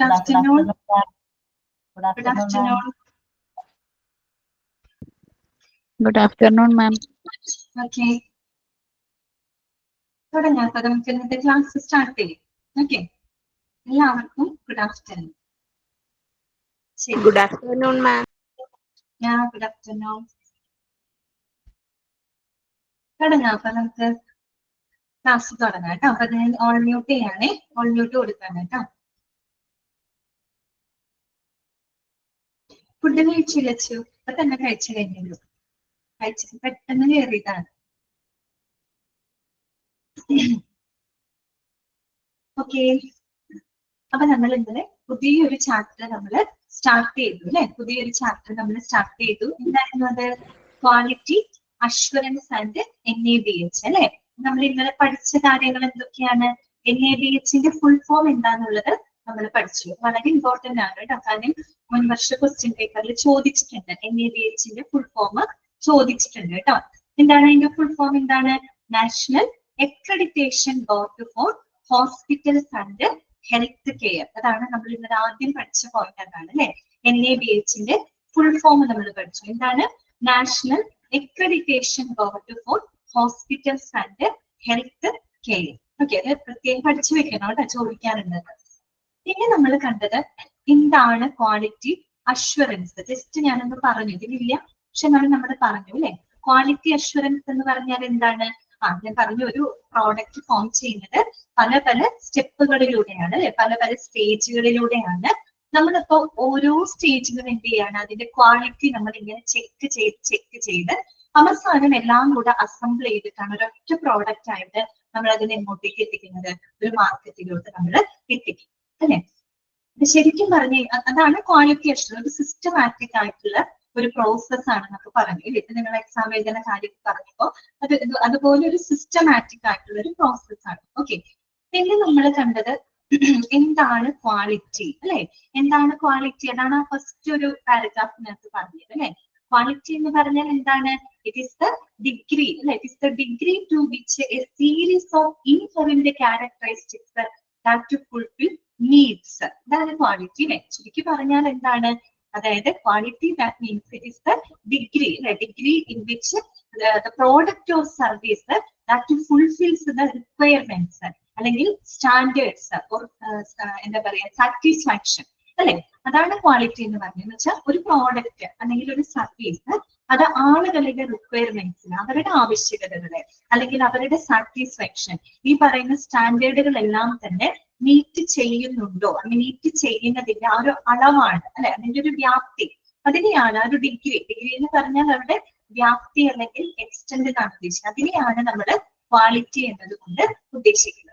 afternoon. Good afternoon, Good afternoon, ma'am. Okay. തുടങ്ങാം. അപ്പൊ നമുക്ക് ഇന്നത്തെ ക്ലാസ് സ്റ്റാർട്ട് ചെയ്യും. ഓക്കെ, എല്ലാവർക്കും good afternoon. Good afternoon, ma'am. Good afternoon. തുടങ്ങാം. അപ്പൊ നമുക്ക് ക്ലാസ് തുടങ്ങാം കേട്ടോ. അപ്പൊ ഞാൻ ഓൾ മ്യൂട്ട് ചെയ്യാണേ, ഓൾ മ്യൂട്ട് കൊടുക്കാണ് കേട്ടോ. ഫുഡ് കഴിച്ചില്ല ചു, അപ്പൊ തന്നെ കഴിച്ചു കഴിഞ്ഞു. കഴിച്ചിട്ട് പെട്ടെന്ന് കയറിയതാണ്. ഓക്കെ, അപ്പൊ നമ്മൾ ഇന്നലെ പുതിയൊരു ചാപ്റ്റർ നമ്മൾ സ്റ്റാർട്ട് ചെയ്തു അല്ലെ. പുതിയൊരു ചാപ്റ്റർ നമ്മൾ സ്റ്റാർട്ട് ചെയ്തു. എന്തായിരുന്നു അത്? ക്വാളിറ്റി അഷ്വറൻസ് ആൻഡ് NABH അല്ലെ. നമ്മൾ ഇന്നലെ പഠിച്ച കാര്യങ്ങൾ എന്തൊക്കെയാണ്? NABHന്റെ ഫുൾ ഫോം എന്താന്നുള്ളത് നമ്മൾ പഠിച്ചു. വളരെ ഇമ്പോർട്ടന്റ് ആണ് കേട്ടോ. കാരണം മുൻവർഷ ക്വസ്റ്റ്യൻ പേപ്പറിൽ ചോദിച്ചിട്ടുണ്ട്. NABHന്റെ ഫുൾ ഫോം ചോദിച്ചിട്ടുണ്ട് കേട്ടോ. എന്താണ് അതിന്റെ ഫുൾ ഫോം? എന്താണ്? National accreditation board for hospitals and health care. അതാണ് നമ്മൾ ഇന്നലെ ആദ്യം പഠിച്ച പോയിന്റ്. അതാണ് അല്ലെ. NABHന്റെ ഫുൾ ഫോം നമ്മൾ പഠിച്ചു. എന്താണ്? National accreditation board for hospitals and health care. Okay, അത് പ്രത്യേകം പഠിച്ചു വെക്കണം കേട്ടോ, ചോദിക്കാറുണ്ട്. പിന്നെ നമ്മൾ കണ്ടത് എന്താണ് ക്വാളിറ്റി അഷ്വറൻസ്. ജസ്റ്റ് ഞാനൊന്ന് പറഞ്ഞു, ഇതിലില്ല പക്ഷെ നമ്മൾ പറഞ്ഞു അല്ലെ. ക്വാളിറ്റി അഷ്വറൻസ് എന്ന് പറഞ്ഞാൽ എന്താണ്? ഞാൻ പറഞ്ഞു, ഒരു പ്രോഡക്റ്റ് ഫോം ചെയ്യുന്നത് പല പല സ്റ്റെപ്പുകളിലൂടെയാണ് അല്ലെ, പല പല സ്റ്റേജുകളിലൂടെയാണ്. നമ്മളിപ്പോ ഓരോ സ്റ്റേജിലും എന്ത് ചെയ്യാണ്? അതിന്റെ ക്വാളിറ്റി നമ്മൾ ഇങ്ങനെ ചെക്ക് ചെയ്ത് അവസാനം എല്ലാം കൂടെ അസംബിൾ ചെയ്തിട്ടാണ് ഒരൊറ്റ പ്രോഡക്റ്റ് ആയിട്ട് നമ്മൾ അതിനെ എങ്ങോട്ടേക്ക് എത്തിക്കുന്നത്? ഒരു മാർക്കറ്റിലോട്ട് നമ്മൾ എത്തിക്കും അല്ലെ. ശരിക്കും പറഞ്ഞ അതാണ് ക്വാളിറ്റി അഷ്വറൻസ്. ഒരു സിസ്റ്റമാറ്റിക് ആയിട്ടുള്ള ഒരു പ്രോസസ് ആണ് നമുക്ക് പറഞ്ഞു. ഇപ്പൊ നിങ്ങൾ എക്സാം എഴുതുന്ന കാര്യം പറഞ്ഞപ്പോ അതുപോലെ ഒരു സിസ്റ്റമാറ്റിക് ആയിട്ടുള്ള ഒരു പ്രോസസ് ആണ്. ഓക്കെ, പിന്നെ നമ്മൾ കണ്ടത് എന്താണ് ക്വാളിറ്റി അല്ലെ. എന്താണ് ക്വാളിറ്റി? അതാണ് ആ ഫസ്റ്റ് ഒരു പാരഗ്രാഫിനകത്ത് പറഞ്ഞത് അല്ലെ. ക്വാളിറ്റി എന്ന് പറഞ്ഞാൽ എന്താണ്? ഇറ്റ് ഈസ് ദ ഡിഗ്രി അല്ലെ. It is the degree to which a series of inherent characteristics that to fulfil needs. ഇതാണ് ക്വാളിറ്റി അല്ലെ. ചുരുക്കി പറഞ്ഞാൽ എന്താണ്? അതായത് quality that means it is the degree അല്ലെ, degree in which the product or service that fulfils the requirements അല്ലെങ്കിൽ standards or എന്താ പറയാ സാറ്റിസ്ഫാക്ഷൻ അല്ലെ. അതാണ് ക്വാളിറ്റി എന്ന് പറഞ്ഞത്. എന്ന് വെച്ചാൽ ഒരു പ്രോഡക്റ്റ് അല്ലെങ്കിൽ ഒരു സർവീസ് അത് ആളുകളുടെ റിക്വയർമെന്റ്സിന്, അവരുടെ ആവശ്യകതകളെ അല്ലെങ്കിൽ അവരുടെ സാറ്റിസ്ഫാക്ഷൻ, ഈ പറയുന്ന സ്റ്റാൻഡേർഡുകളെല്ലാം തന്നെ മീറ്റ് ചെയ്യുന്നുണ്ടോ, അല്ലെങ്കിൽ മീറ്റ് ചെയ്യുന്നതിന്റെ ആ ഒരു അളവാണ് അല്ലെ, അതിന്റെ ഒരു വ്യാപ്തി. അതിനെയാണ് ആ ഒരു ഡിഗ്രി എന്ന് പറഞ്ഞാൽ അവരുടെ വ്യാപ്തി അല്ലെങ്കിൽ എക്സ്റ്റെൻഡ് എന്നാണ് ഉദ്ദേശിക്കുന്നത്. അതിനെയാണ് നമ്മൾ ക്വാളിറ്റി എന്നതുകൊണ്ട് ഉദ്ദേശിക്കുന്നത്.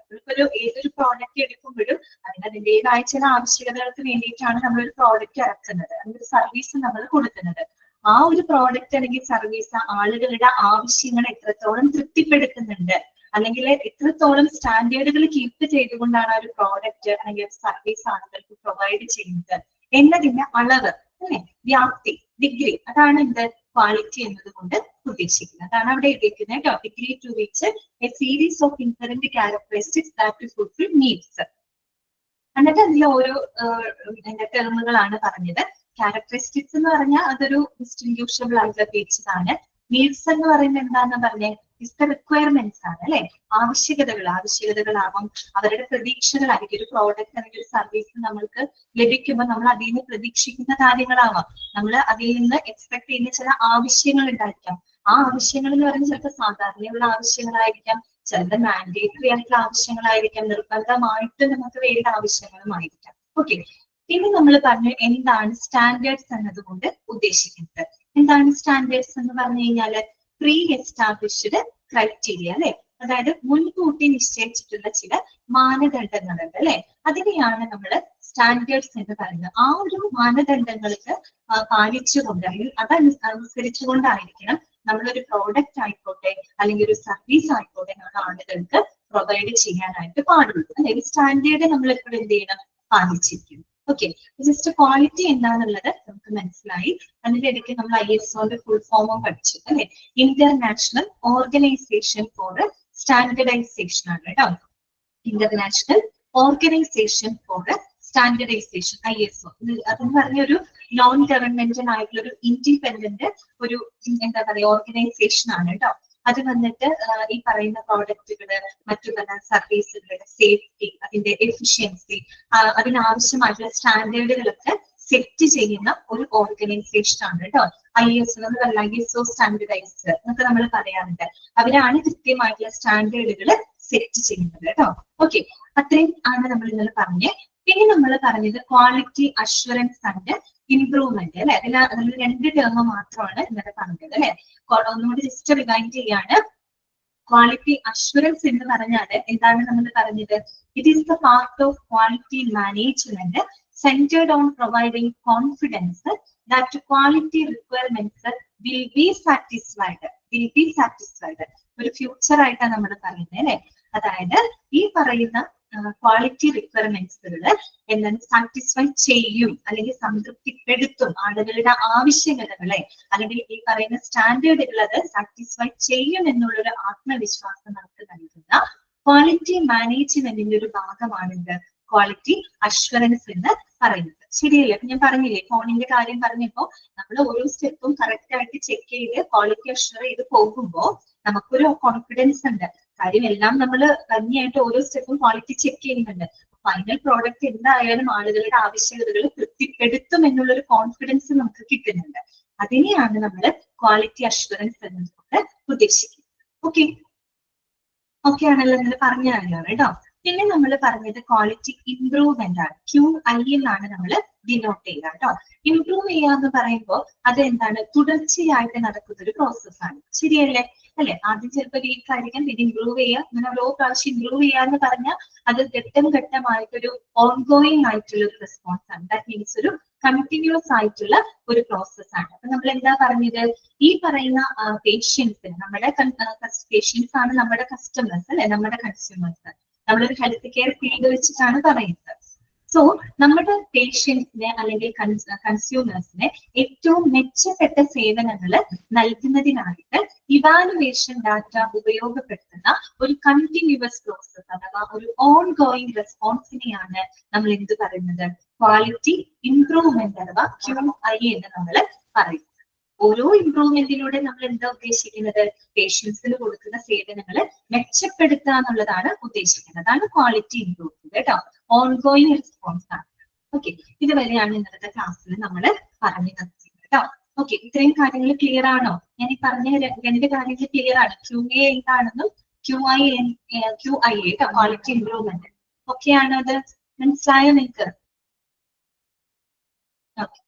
ഏതൊരു പ്രോഡക്റ്റ് എടുക്കുമ്പോഴും അതിൻ്റെതായ ചില ആവശ്യകതകൾക്ക് വേണ്ടിയിട്ടാണ് നമ്മൾ ഒരു പ്രോഡക്റ്റ് ഇറക്കുന്നത്, ഒരു സർവീസ് നമ്മൾ കൊടുക്കുന്നത്. ആ ഒരു പ്രോഡക്റ്റ് അല്ലെങ്കിൽ സർവീസ് ആളുകളുടെ ആവശ്യങ്ങൾ എത്രത്തോളം തൃപ്തിപ്പെടുത്തുന്നുണ്ട്, അല്ലെങ്കിൽ എത്രത്തോളം സ്റ്റാൻഡേർഡുകൾ കീപ്പ് ചെയ്തുകൊണ്ടാണ് ആ ഒരു പ്രോഡക്റ്റ് അല്ലെങ്കിൽ ഒരു സർവീസ് ആളുകൾക്ക് പ്രൊവൈഡ് ചെയ്യുന്നത് എന്നതിന്റെ അളവ് അല്ലെ, വ്യാപ്തി, ഡിഗ്രി. അതാണ് എന്ത് ക്വാളിറ്റി എന്നതുകൊണ്ട് ഉദ്ദേശിക്കുന്നത്. അതാണ് അവിടെ എഴുതിയിരിക്കുന്നത് കേട്ടോ. Degree to which a series of inherent characteristics that to fulfil needs. എന്നിട്ട് അതിൽ ഓരോ ടെർമുകളാണ് പറഞ്ഞത്. ക്യാരക്ടറിസ്റ്റിക്സ് എന്ന് പറഞ്ഞാൽ അതൊരു ഡിസ്റ്റിങ്ക്യൂഷബിൾ ആയിട്ടുള്ള ഫീച്ചേഴ്സ് ആണ്. നീഡ്സ് എന്ന് പറയുന്നത് എന്താന്ന് പറഞ്ഞാൽ ഇസ് റിക്വയർമെന്റ്സ് ആണ് അല്ലെ. ആവശ്യകതകളാവാം, അവരുടെ പ്രതീക്ഷകളായിരിക്കും. ഒരു പ്രോഡക്റ്റ് അല്ലെങ്കിൽ ഒരു സർവീസ് നമ്മൾക്ക് ലഭിക്കുമ്പോൾ നമ്മൾ അതിൽ നിന്ന് പ്രതീക്ഷിക്കുന്ന കാര്യങ്ങളാവാം. നമ്മൾ അതിൽ നിന്ന് എക്സ്പെക്ട് ചെയ്യുന്ന ചില ആവശ്യങ്ങൾ ഉണ്ടായിരിക്കാം. ആ ആവശ്യങ്ങൾ എന്ന് പറയുന്നത് ചിലപ്പോൾ സാധാരണയുള്ള ആവശ്യങ്ങളായിരിക്കാം, ചിലത് മാൻഡേറ്ററി ആയിട്ടുള്ള ആവശ്യങ്ങളായിരിക്കാം, നിർബന്ധമായിട്ട് നമുക്ക് വേണ്ട ആവശ്യങ്ങളുമായിരിക്കാം. ഓക്കെ, പിന്നെ നമ്മൾ പറഞ്ഞു എന്താണ് സ്റ്റാൻഡേർഡ്സ് എന്നതുകൊണ്ട് ഉദ്ദേശിക്കുന്നത്. എന്താണ് സ്റ്റാൻഡേർഡ്സ് എന്ന് പറഞ്ഞു കഴിഞ്ഞാല് പ്രീ എസ്റ്റാബ്ലിഷ്ഡ് ക്രൈറ്റീരിയ അല്ലെ. അതായത് മുൻകൂട്ടി നിശ്ചയിച്ചിട്ടുള്ള ചില മാനദണ്ഡങ്ങളുണ്ട് അല്ലെ. അതിനെയാണ് നമ്മൾ സ്റ്റാൻഡേർഡ്സ് എന്ന് പറയുന്നത്. ആ ഒരു മാനദണ്ഡങ്ങൾക്ക് പാലിച്ചുകൊണ്ട് അല്ലെങ്കിൽ അതനുസരിച്ചുകൊണ്ടായിരിക്കണം നമ്മളൊരു പ്രോഡക്റ്റ് ആയിക്കോട്ടെ അല്ലെങ്കിൽ ഒരു സർവീസ് ആയിക്കോട്ടെ നമ്മൾ ആളുകൾക്ക് പ്രൊവൈഡ് ചെയ്യാനായിട്ട് പാടുള്ളൂ അല്ലെ. ഒരു സ്റ്റാൻഡേർഡ് നമ്മൾ എപ്പോഴും എന്ത് ചെയ്യണം? പാലിച്ചിരിക്കും. ഓക്കെ, ജസ്റ്റ് ക്വാളിറ്റി എന്താണെന്നുള്ളത് നമുക്ക് മനസ്സിലായി. അതിന്റെ ഇടയ്ക്ക് നമ്മൾ ISOന്റെ ഫുൾ ഫോമും പഠിച്ചു അല്ലെ. ഇന്റർനാഷണൽ ഓർഗനൈസേഷൻ ഫോർ സ്റ്റാൻഡേർഡൈസേഷൻ ആണ് കേട്ടോ. International organization for standardization ISO അതെന്ന് പറഞ്ഞ ഒരു നോൺ ഗവൺമെന്റൽ ആയിട്ടുള്ള ഒരു ഇൻഡിപെൻഡന്റ് ഒരു എന്താ പറയുക ഓർഗനൈസേഷൻ ആണ് കേട്ടോ. അത് വന്നിട്ട് ഈ പറയുന്ന പ്രോഡക്റ്റുകള് മറ്റു പല സർവീസുകളുടെ സേഫ്റ്റി അതിന്റെ എഫിഷ്യൻസി അതിനാവശ്യമായിട്ടുള്ള സ്റ്റാൻഡേർഡുകളൊക്കെ സെറ്റ് ചെയ്യുന്ന ഒരു ഓർഗനൈസേഷൻ ആണ് കേട്ടോ. ISO എന്ന് പറഞ്ഞാൽ ISO സ്റ്റാൻഡർഡൈസർ എന്നൊക്കെ നമ്മൾ പറയാറുണ്ട്. അവരാണ് കൃത്യമായിട്ടുള്ള സ്റ്റാൻഡേർഡുകൾ സെറ്റ് ചെയ്യുന്നത് കേട്ടോ. ഓക്കെ, അത്രയും ആണ് നമ്മൾ ഇന്നലെ പറഞ്ഞത്. പിന്നെ നമ്മൾ പറഞ്ഞത് ക്വാളിറ്റി അഷ്വറൻസ് ആൻഡ് ഇംപ്രൂവ്മെന്റ് അല്ലെ. അതിൽ 2 ടേം മാത്രമാണ് ഇന്നലെ പറഞ്ഞത് അല്ലെ. ഒന്നുകൂടി ജസ്റ്റ് റിവൈൻഡ് ചെയ്യാണ്. ക്വാളിറ്റി അഷ്വറൻസ് എന്ന് പറഞ്ഞാൽ എന്താണ് നമ്മൾ പറഞ്ഞത്? It is the part of quality management centered on providing confidence that quality requirements will be satisfied. ഒരു ഫ്യൂച്ചർ ആയിട്ടാണ് നമ്മൾ പറയുന്നത് അല്ലെ. അതായത് ഈ പറയുന്ന ക്വാളിറ്റി റിക്വയർമെന്റ്സുകൾ എന്താണ് സാറ്റിസ്ഫൈ ചെയ്യും അല്ലെങ്കിൽ സംതൃപ്തിപ്പെടുത്തും ആളുകളുടെ ആവശ്യകതകളെ അല്ലെങ്കിൽ ഈ പറയുന്ന സ്റ്റാൻഡേർഡുകൾ അത് സാറ്റിസ്ഫൈ ചെയ്യും എന്നുള്ളൊരു ആത്മവിശ്വാസം നമുക്ക് നൽകുന്ന ക്വാളിറ്റി മാനേജ്മെന്റിന്റെ ഒരു ഭാഗമാണിത് ക്വാളിറ്റി അഷ്വറൻസ് എന്ന് പറയുന്നത്. ശരിയല്ലേ? അപ്പൊ ഞാൻ പറഞ്ഞില്ലേ ഫോണിന്റെ കാര്യം പറഞ്ഞപ്പോ നമ്മൾ ഓരോ സ്റ്റെപ്പും കറക്റ്റ് ആയിട്ട് ചെക്ക് ചെയ്ത് ക്വാളിറ്റി അഷ്വർ ചെയ്ത് പോകുമ്പോൾ നമുക്കൊരു കോൺഫിഡൻസ് ഉണ്ട്. കാര്യം എല്ലാം നമ്മൾ ഭംഗിയായിട്ട് ഓരോ സ്റ്റെപ്പും ക്വാളിറ്റി ചെക്ക് ചെയ്യുന്നുണ്ട്. ഫൈനൽ പ്രോഡക്റ്റ് എന്തായാലും ആളുകളുടെ ആവശ്യകതകൾ തൃപ്തിപ്പെടുത്തും എന്നുള്ളൊരു കോൺഫിഡൻസ് നമുക്ക് കിട്ടുന്നുണ്ട്. അതിനെയാണ് നമ്മൾ ക്വാളിറ്റി അഷ്വറൻസ് എന്നതുകൊണ്ട് ഉദ്ദേശിക്കുന്നത്. ഓക്കെ ആണല്ലോ നിങ്ങൾ പറഞ്ഞാണല്ലോ കേട്ടോ. പിന്നെ നമ്മൾ പറഞ്ഞത് ക്വാളിറ്റി ഇംപ്രൂവ്മെന്റ് ആണ്. QI എന്നാണ് നമ്മൾ ഡിനോട്ട് ചെയ്യുക കേട്ടോ. ഇംപ്രൂവ് ചെയ്യുക എന്ന് പറയുമ്പോൾ അത് എന്താണ്? തുടർച്ചയായിട്ട് നടക്കുന്ന ഒരു പ്രോസസ്സാണ്. ശരിയല്ലേ? അല്ലെ? ആദ്യം ചിലപ്പോൾ വീക്ക് ആയിരിക്കും, പിന്നെ ഇംപ്രൂവ് ചെയ്യുക, അങ്ങനെ ഓരോ പ്രാവശ്യം ഇംപ്രൂവ് ചെയ്യുക എന്ന് പറഞ്ഞാൽ അത് ഘട്ടമായിട്ടൊരു ഓൺഗോയിങ് ആയിട്ടുള്ള ഒരു റെസ്പോൺസ് ആണ്. ദാറ്റ് മീൻസ് ഒരു കണ്ടിന്യൂസ് ആയിട്ടുള്ള ഒരു പ്രോസസ് ആണ്. അപ്പൊ നമ്മൾ എന്താ പറഞ്ഞത്? ഈ പറയുന്ന പേഷ്യൻസിന് നമ്മുടെ പേഷ്യൻസ് ആണ് നമ്മുടെ കസ്റ്റമേഴ്സ് അല്ലെ, നമ്മുടെ കൺസ്യൂമേഴ്സ്. നമ്മളൊരു ഹെൽത്ത് കെയർ ഫീൽഡ് വെച്ചിട്ടാണ് പറയുന്നത്. സോ നമ്മുടെ പേഷ്യൻസിനെ അല്ലെങ്കിൽ കൺസ്യൂമേഴ്സിനെ ഏറ്റവും മെച്ചപ്പെട്ട സേവനങ്ങൾ നൽകുന്നതിനായിട്ട് ഇവാലുവേഷൻ ഡാറ്റ ഉപയോഗപ്പെടുത്തുന്ന ഒരു കണ്ടിന്യൂസ് പ്രോസസ് അഥവാ ഒരു ഓൺ ഗോയിങ് റെസ്പോൺസിനെയാണ് നമ്മൾ എന്ത് പറയുന്നത്? ക്വാളിറ്റി ഇംപ്രൂവ്മെന്റ് അഥവാ QI എന്ന് നമ്മൾ പറയുന്നത്. ഓരോ ഇംപ്രൂവ്മെന്റിലൂടെ നമ്മൾ എന്താ ഉദ്ദേശിക്കുന്നത്? പേഷ്യൻസിന് കൊടുക്കുന്ന സേവനങ്ങൾ മെച്ചപ്പെടുത്തുക എന്നുള്ളതാണ് ഉദ്ദേശിക്കുന്നത്. അതാണ് ക്വാളിറ്റി ഇംപ്രൂവ്മെന്റ് കേട്ടോ. ഓൺഗോയിങ് റെസ്പോൺസ് ആണ്. ഓക്കെ, ഇതുവരെയാണ് ഇന്നത്തെ ക്ലാസ്സിൽ നമ്മൾ പറഞ്ഞു തന്നത് കേട്ടോ. ഓക്കെ, ഇത്രയും കാര്യങ്ങൾ ക്ലിയർ ആണോ? ഞാൻ ഈ പറഞ്ഞ 2 കാര്യങ്ങൾ ക്ലിയർ ആണ്. QA എന്താണെന്നും QI കേട്ടോ, ക്വാളിറ്റി ഇംപ്രൂവ്മെന്റ്. ഓക്കെ ആണോ? അത് മനസ്സിലായോ നിങ്ങൾക്ക്? ഓക്കെ,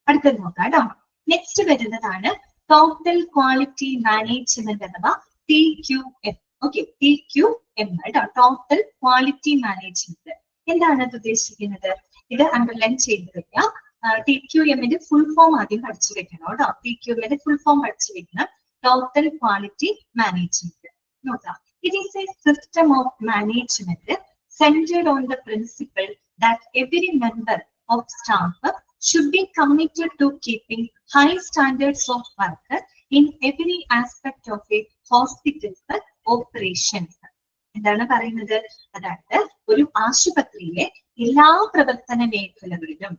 അടുത്തത് നോക്കാം കേട്ടോ. നെക്സ്റ്റ് വരുന്നതാണ് ടോട്ടൽ ക്വാളിറ്റി മാനേജ്മെന്റ് അഥവാ TQM. ഓക്കെ, TQM കേട്ടോ, ടോട്ടൽ ക്വാളിറ്റി മാനേജ്മെന്റ്. എന്താണ് അത് ഉദ്ദേശിക്കുന്നത്? ഇത് അണ്ടർലൈൻ ചെയ്ത് വെക്കാം. TQMന്റെ ഫുൾ ഫോം ആദ്യം പഠിച്ചു വെക്കണം കേട്ടോ. TQMന്റെ ഫുൾ ഫോം പഠിച്ചു വെക്കണം. ടോട്ടൽ ക്വാളിറ്റി മാനേജ്മെന്റ് നോക്കാം. It is A system of management centered on the principle that every member of staff should be committed to keeping high standards of work in every aspect of a hospital's operations. എന്താണ് പറയുന്നത്? അതായത് ഒരു ആശുപത്രിയിലെ എല്ലാ പ്രവർത്തന മേഖലകളിലും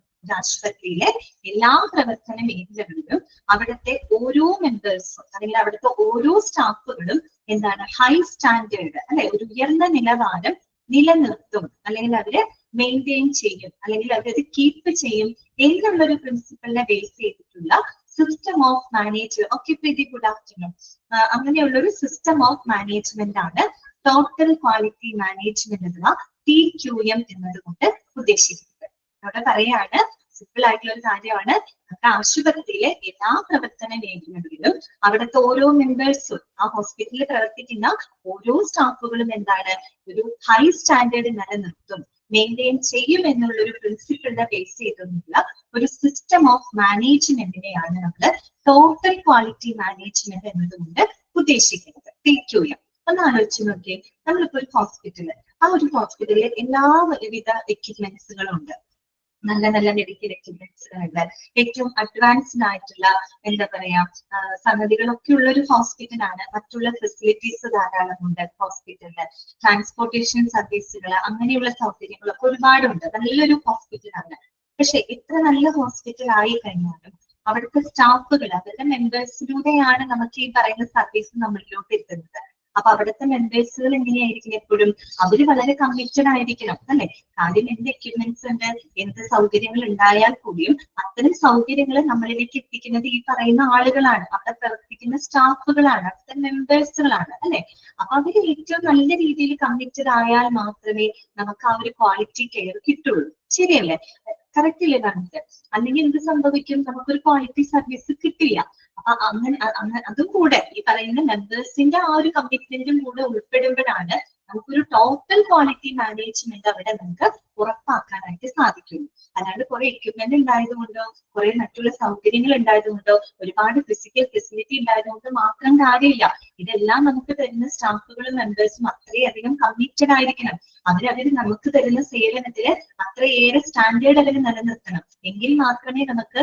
അവിടുത്തെ ഓരോ മെമ്പേഴ്സും അല്ലെങ്കിൽ അവിടുത്തെ ഓരോ സ്റ്റാഫുകളും എന്താണ്? ഹൈ സ്റ്റാൻഡേർഡ് അല്ലെ, ഒരു ഉയർന്ന നിലവാരം നിലനിർത്തും അല്ലെങ്കിൽ അവര് മെയിൻറ്റെയിൻ ചെയ്യും അല്ലെങ്കിൽ അവരത് കീപ്പ് ചെയ്യും എന്നുള്ളൊരു പ്രിൻസിപ്പലിനെ ബേസ് ചെയ്തിട്ടുള്ള system of management. Okay, Preethi, good afternoon. അങ്ങനെയുള്ള ഒരു സിസ്റ്റം ഓഫ് മാനേജ്മെന്റ് ആണ് ടോട്ടൽ ക്വാളിറ്റി മാനേജ്മെന്റ് അഥവാ TQM എന്നതുകൊണ്ട് ഉദ്ദേശിക്കുന്നത്. അവിടെ പറയാണ്, സിമ്പിൾ ആയിട്ടുള്ള ഒരു കാര്യമാണ്. നമ്മുടെ ആശുപത്രിയിലെ എല്ലാ പ്രവർത്തന മേഖലകളിലും അവിടുത്തെ ഓരോ മെമ്പേഴ്സും ആ ഹോസ്പിറ്റലിൽ പ്രവർത്തിക്കുന്ന ഓരോ സ്റ്റാഫുകളും എന്താണ്? ഒരു ഹൈ സ്റ്റാൻഡേർഡ് നിലനിർത്തും, മെയിൻറ്റെയിൻ ചെയ്യും എന്നുള്ള ഒരു പ്രിൻസിപ്പിളിനെ ബേസ് ചെയ്തിട്ടുള്ള ഒരു സിസ്റ്റം ഓഫ് മാനേജ്മെന്റിനെയാണ് നമ്മൾ ടോട്ടൽ ക്വാളിറ്റി മാനേജ്മെന്റ് എന്നതുകൊണ്ട് ഉദ്ദേശിക്കുന്നത്. TQM ഒന്ന് ആലോചിച്ച് നോക്കിയേ. നമ്മളിപ്പോ ഒരു ഹോസ്പിറ്റല്, ആ ഒരു ഹോസ്പിറ്റലിൽ എല്ലാവിധ എക്യുപ്മെന്റ്സുകളും ഉണ്ട്. നല്ല നല്ല മെഡിക്കൽ എക്യുപ്മെന്റ്സുകളുണ്ട്, ഏറ്റവും അഡ്വാൻസ്ഡ് ആയിട്ടുള്ള എന്താ പറയാ സംഗതികളൊക്കെ ഉള്ള ഒരു ഹോസ്പിറ്റലാണ്. മറ്റുള്ള ഫെസിലിറ്റീസ് ധാരാളമുണ്ട് ഹോസ്പിറ്റലില്, ട്രാൻസ്പോർട്ടേഷൻ സർവീസുകൾ, അങ്ങനെയുള്ള സൗകര്യങ്ങളൊക്കെ ഒരുപാടുണ്ട്. നല്ലൊരു ഹോസ്പിറ്റലാണ്. പക്ഷെ എത്ര നല്ല ഹോസ്പിറ്റൽ ആയി കഴിഞ്ഞാലും അവിടുത്തെ സ്റ്റാഫുകൾ, അവരുടെ മെമ്പേഴ്സിലൂടെയാണ് നമുക്ക് ഈ പറയുന്ന സർവീസ് നമ്മളിലോട്ട് എത്തുന്നത്. അപ്പൊ അവിടുത്തെ മെമ്പേഴ്സുകൾ എങ്ങനെയായിരിക്കും എപ്പോഴും? അവര് വളരെ കമ്മിറ്റഡ് ആയിരിക്കണം അല്ലെ. കാര്യം എന്ത് എക്യുപ്മെന്റ്സ് ഉണ്ട്, എന്ത് സൗകര്യങ്ങൾ ഉണ്ടായാൽ കൂടിയും അത്തരം സൗകര്യങ്ങൾ നമ്മളിലേക്ക് എത്തിക്കുന്നത് ഈ പറയുന്ന ആളുകളാണ്, അവിടെ പ്രവർത്തിക്കുന്ന സ്റ്റാഫുകളാണ്, അവിടുത്തെ മെമ്പേഴ്സുകളാണ് അല്ലെ. അപ്പൊ അവര് ഏറ്റവും നല്ല രീതിയിൽ കമ്മിറ്റഡ് ആയാൽ മാത്രമേ നമുക്ക് ആ ഒരു ക്വാളിറ്റി കെയർ കിട്ടുള്ളൂ. ശരിയല്ലേ? കറക്റ്റ് അല്ലേ പറഞ്ഞത്? അല്ലെങ്കിൽ എന്ത് സംഭവിക്കും? നമുക്കൊരു ക്വാളിറ്റി സർവീസ് കിട്ടില്ല. അപ്പൊ അങ്ങനെ അതും കൂടെ ഈ പറയുന്ന മെമ്പേഴ്സിന്റെ ആ ഒരു കമ്മിറ്റ്മെന്റും കൂടെ ഉൾപ്പെടുമ്പോഴാണ് നമുക്കൊരു ടോട്ടൽ ക്വാളിറ്റി മാനേജ്മെന്റ് അവിടെ നമുക്ക് ഉറപ്പാക്കാനായിട്ട് സാധിക്കും. അല്ലാണ്ട് കുറെ എക്യുപ്മെന്റ് ഉണ്ടായതുകൊണ്ടോ കുറെ മറ്റുള്ള സൗകര്യങ്ങൾ ഉണ്ടായതുകൊണ്ടോ ഒരുപാട് ഫിസിക്കൽ ഫെസിലിറ്റി ഉണ്ടായതുകൊണ്ട് മാത്രം കാര്യമില്ല. ഇതെല്ലാം നമുക്ക് തരുന്ന സ്റ്റാഫുകളും മെമ്പേഴ്സും അത്രയധികം കമ്മിറ്റഡ് ആയിരിക്കണം. അവര് നമുക്ക് തരുന്ന സേവനത്തില് അത്രയേറെ സ്റ്റാൻഡേർഡ് അവർ നിലനിർത്തണം. എങ്കിൽ മാത്രമേ നമുക്ക്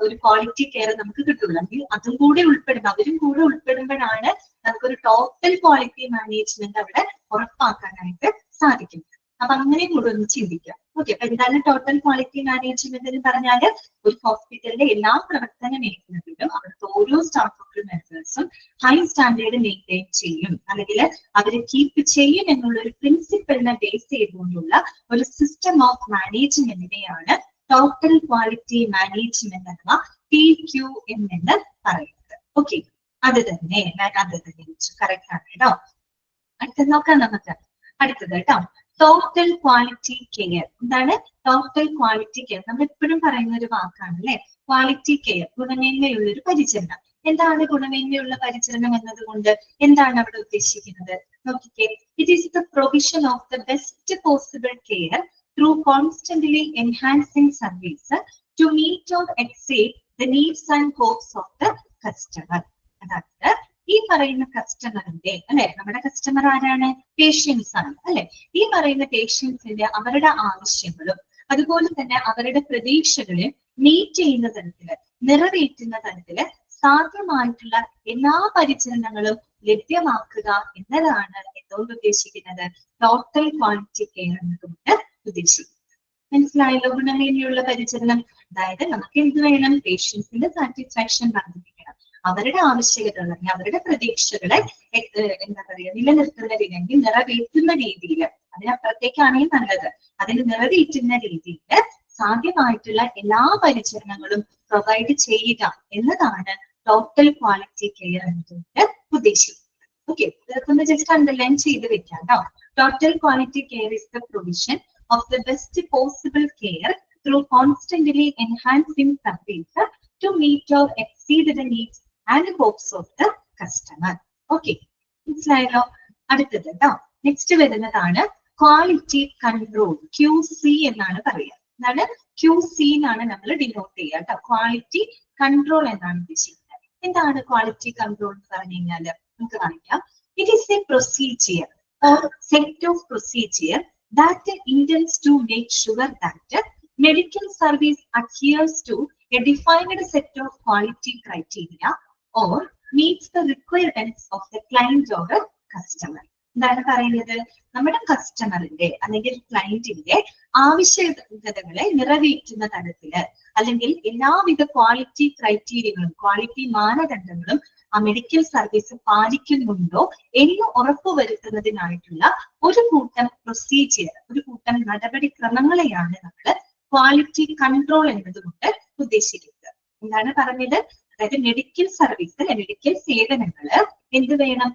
ഒരു ക്വാളിറ്റി കെയർ നമുക്ക് കിട്ടുള്ളൂ. എങ്കിൽ അതും കൂടെ ഉൾപ്പെടും, അവരും കൂടെ ഉൾപ്പെടുമ്പോഴാണ് നമുക്കൊരു ടോട്ടൽ ക്വാളിറ്റി മാനേജ്മെന്റ് അവിടെ ഉറപ്പാക്കാനായിട്ട് സാധിക്കും. അപ്പൊ അങ്ങനെ കൂടെ ഒന്ന് ചിന്തിക്കാം. ഓക്കെ, അപ്പൊ എന്താണ് ടോട്ടൽ ക്വാളിറ്റി മാനേജ്മെന്റ് എന്ന് പറഞ്ഞാല്? ഒരു ഹോസ്പിറ്റലിന്റെ എല്ലാ പ്രവർത്തന മേഖലകളിലും അവിടുത്തെ ഓരോ സ്റ്റാഫുകളും മെമ്പേഴ്സും ഹൈ സ്റ്റാൻഡേർഡ് മെയിൻറ്റെയിൻ ചെയ്യും, അല്ലെങ്കിൽ അവരെ കീപ്പ് ചെയ്യും എന്നുള്ള ഒരു പ്രിൻസിപ്പിളിനെ ബേസ് ചെയ്തുകൊണ്ടുള്ള ഒരു സിസ്റ്റം ഓഫ് മാനേജ്മെന്റിനെയാണ് ടോട്ടൽ ക്വാളിറ്റി മാനേജ്മെന്റ് അഥവാ TQM എന്ന് പറയുന്നത്. ഓക്കെ, അത് തന്നെ കറക്റ്റ് ആണ് കേട്ടോ. അടുത്തത് നോക്കാം നമുക്ക്. അടുത്തത് കേട്ടോ, ടോട്ടൽ ക്വാളിറ്റി കെയർ. എന്താണ് ടോട്ടൽ ക്വാളിറ്റി കെയർ? നമ്മൾ എപ്പോഴും പറയുന്ന ഒരു വാക്കാണ് അല്ലെ, ക്വാളിറ്റി കെയർ, ഗുണമേന്മയുള്ള ഒരു പരിചരണം. എന്താണ് ഗുണമേന്മയുള്ള പരിചരണം എന്നതുകൊണ്ട് എന്താണ് അവിടെ ഉദ്ദേശിക്കുന്നത്? നോക്കിക്കേ, it is the provision of the best possible care through constantly enhancing service to meet or exceed the needs and hopes of the customer. അതായത് ഈ പറയുന്ന കസ്റ്റമറിന്റെ അല്ലെ, നമ്മുടെ കസ്റ്റമർ ആരാണ്? പേഷ്യൻസ് ആണ് അല്ലെ. ഈ പറയുന്ന പേഷ്യൻസിന്റെ അവരുടെ ആവശ്യങ്ങളും അതുപോലെ തന്നെ അവരുടെ പ്രതീക്ഷകളെ മീറ്റ് ചെയ്യുന്ന തരത്തില്, നിറവേറ്റുന്ന തരത്തില് സാധ്യമായിട്ടുള്ള എല്ലാ പരിചരണങ്ങളും ലഭ്യമാക്കുക എന്നതാണ് എന്തുകൊണ്ട് ഉദ്ദേശിക്കുന്നത്? ടോട്ടൽ ക്വാളിറ്റി കെയർ എന്നതുകൊണ്ട് ഉദ്ദേശിക്കുന്നത്. മനസ്സിലായല്ലോ? ഗുണമേന്മയുള്ള പരിചരണം. അതായത് നമുക്ക് എന്ത് വേണം? പേഷ്യൻസിന്റെ സാറ്റിസ്ഫാക്ഷൻ വർദ്ധിപ്പിക്കണം, അവരുടെ ആവശ്യകതകൾ അല്ലെങ്കിൽ അവരുടെ പ്രതീക്ഷകളെ എന്താ പറയുക നിലനിർത്തുന്ന രീതിയിൽ, നിറവേറ്റുന്ന രീതിയിൽ, അതിനപ്പുറത്തേക്കാണെങ്കിൽ നല്ലത്, അതിന് നിറവേറ്റുന്ന രീതിയിൽ സാധ്യമായിട്ടുള്ള എല്ലാ പരിചരണങ്ങളും പ്രൊവൈഡ് ചെയ്യുക എന്നതാണ് ടോട്ടൽ ക്വാളിറ്റി കെയർ എന്നതുകൊണ്ട് ഉദ്ദേശിക്കുന്നത്. ഓക്കെ, ഇതൊക്കെ ഒന്ന് ജസ്റ്റ് അണ്ടർലൈൻ ചെയ്ത് വെക്കാം കേട്ടോ. Total quality care is the provision of the best possible care through constantly enhancing service to meet or exceed the needs and hopes of the customer. Okay, മനസ്സിലായല്ലോ? അടുത്തത് കേട്ടോ, നെക്സ്റ്റ് വരുന്നതാണ് quality control, QC എന്നാണ് പറയുക. എന്താണ്? QC എന്നാണ് നമ്മൾ denote ചെയ്യുക കേട്ടോ. ക്വാളിറ്റി കൺട്രോൾ എന്നാണ് ഉദ്ദേശിക്കുന്നത്. എന്താണ് ക്വാളിറ്റി കൺട്രോൾ എന്ന് പറഞ്ഞു കഴിഞ്ഞാല് നമുക്ക് കാണിക്കാം. It is A procedure or set of procedure that intends to make sure that medical service adheres to a defined set of quality criteria or meets the requirements of the client or the customer. എന്താണ് പറയുന്നത്? നമ്മുടെ കസ്റ്റമറിന്റെ അല്ലെങ്കിൽ ക്ലയന്റിന്റെ ആവശ്യകതകളെ നിറവേറ്റുന്ന തരത്തില്, അല്ലെങ്കിൽ എല്ലാവിധ quality ക്രൈറ്റീരിയകളും quality മാനദണ്ഡങ്ങളും ആ മെഡിക്കൽ സർവീസ് പാലിക്കുന്നുണ്ടോ എന്ന് ഉറപ്പുവരുത്തുന്നതിനായിട്ടുള്ള ഒരു കൂട്ടം പ്രൊസീജിയർ, ഒരു കൂട്ടം നടപടിക്രമങ്ങളെയാണ് നമ്മൾ ക്വാളിറ്റി കൺട്രോൾ എന്നതുകൊണ്ട് ഉദ്ദേശിക്കുന്നത്. എന്താണ് പറഞ്ഞത്? അതായത് മെഡിക്കൽ സർവീസ്, മെഡിക്കൽ സേവനങ്ങള് എന്ത് വേണം?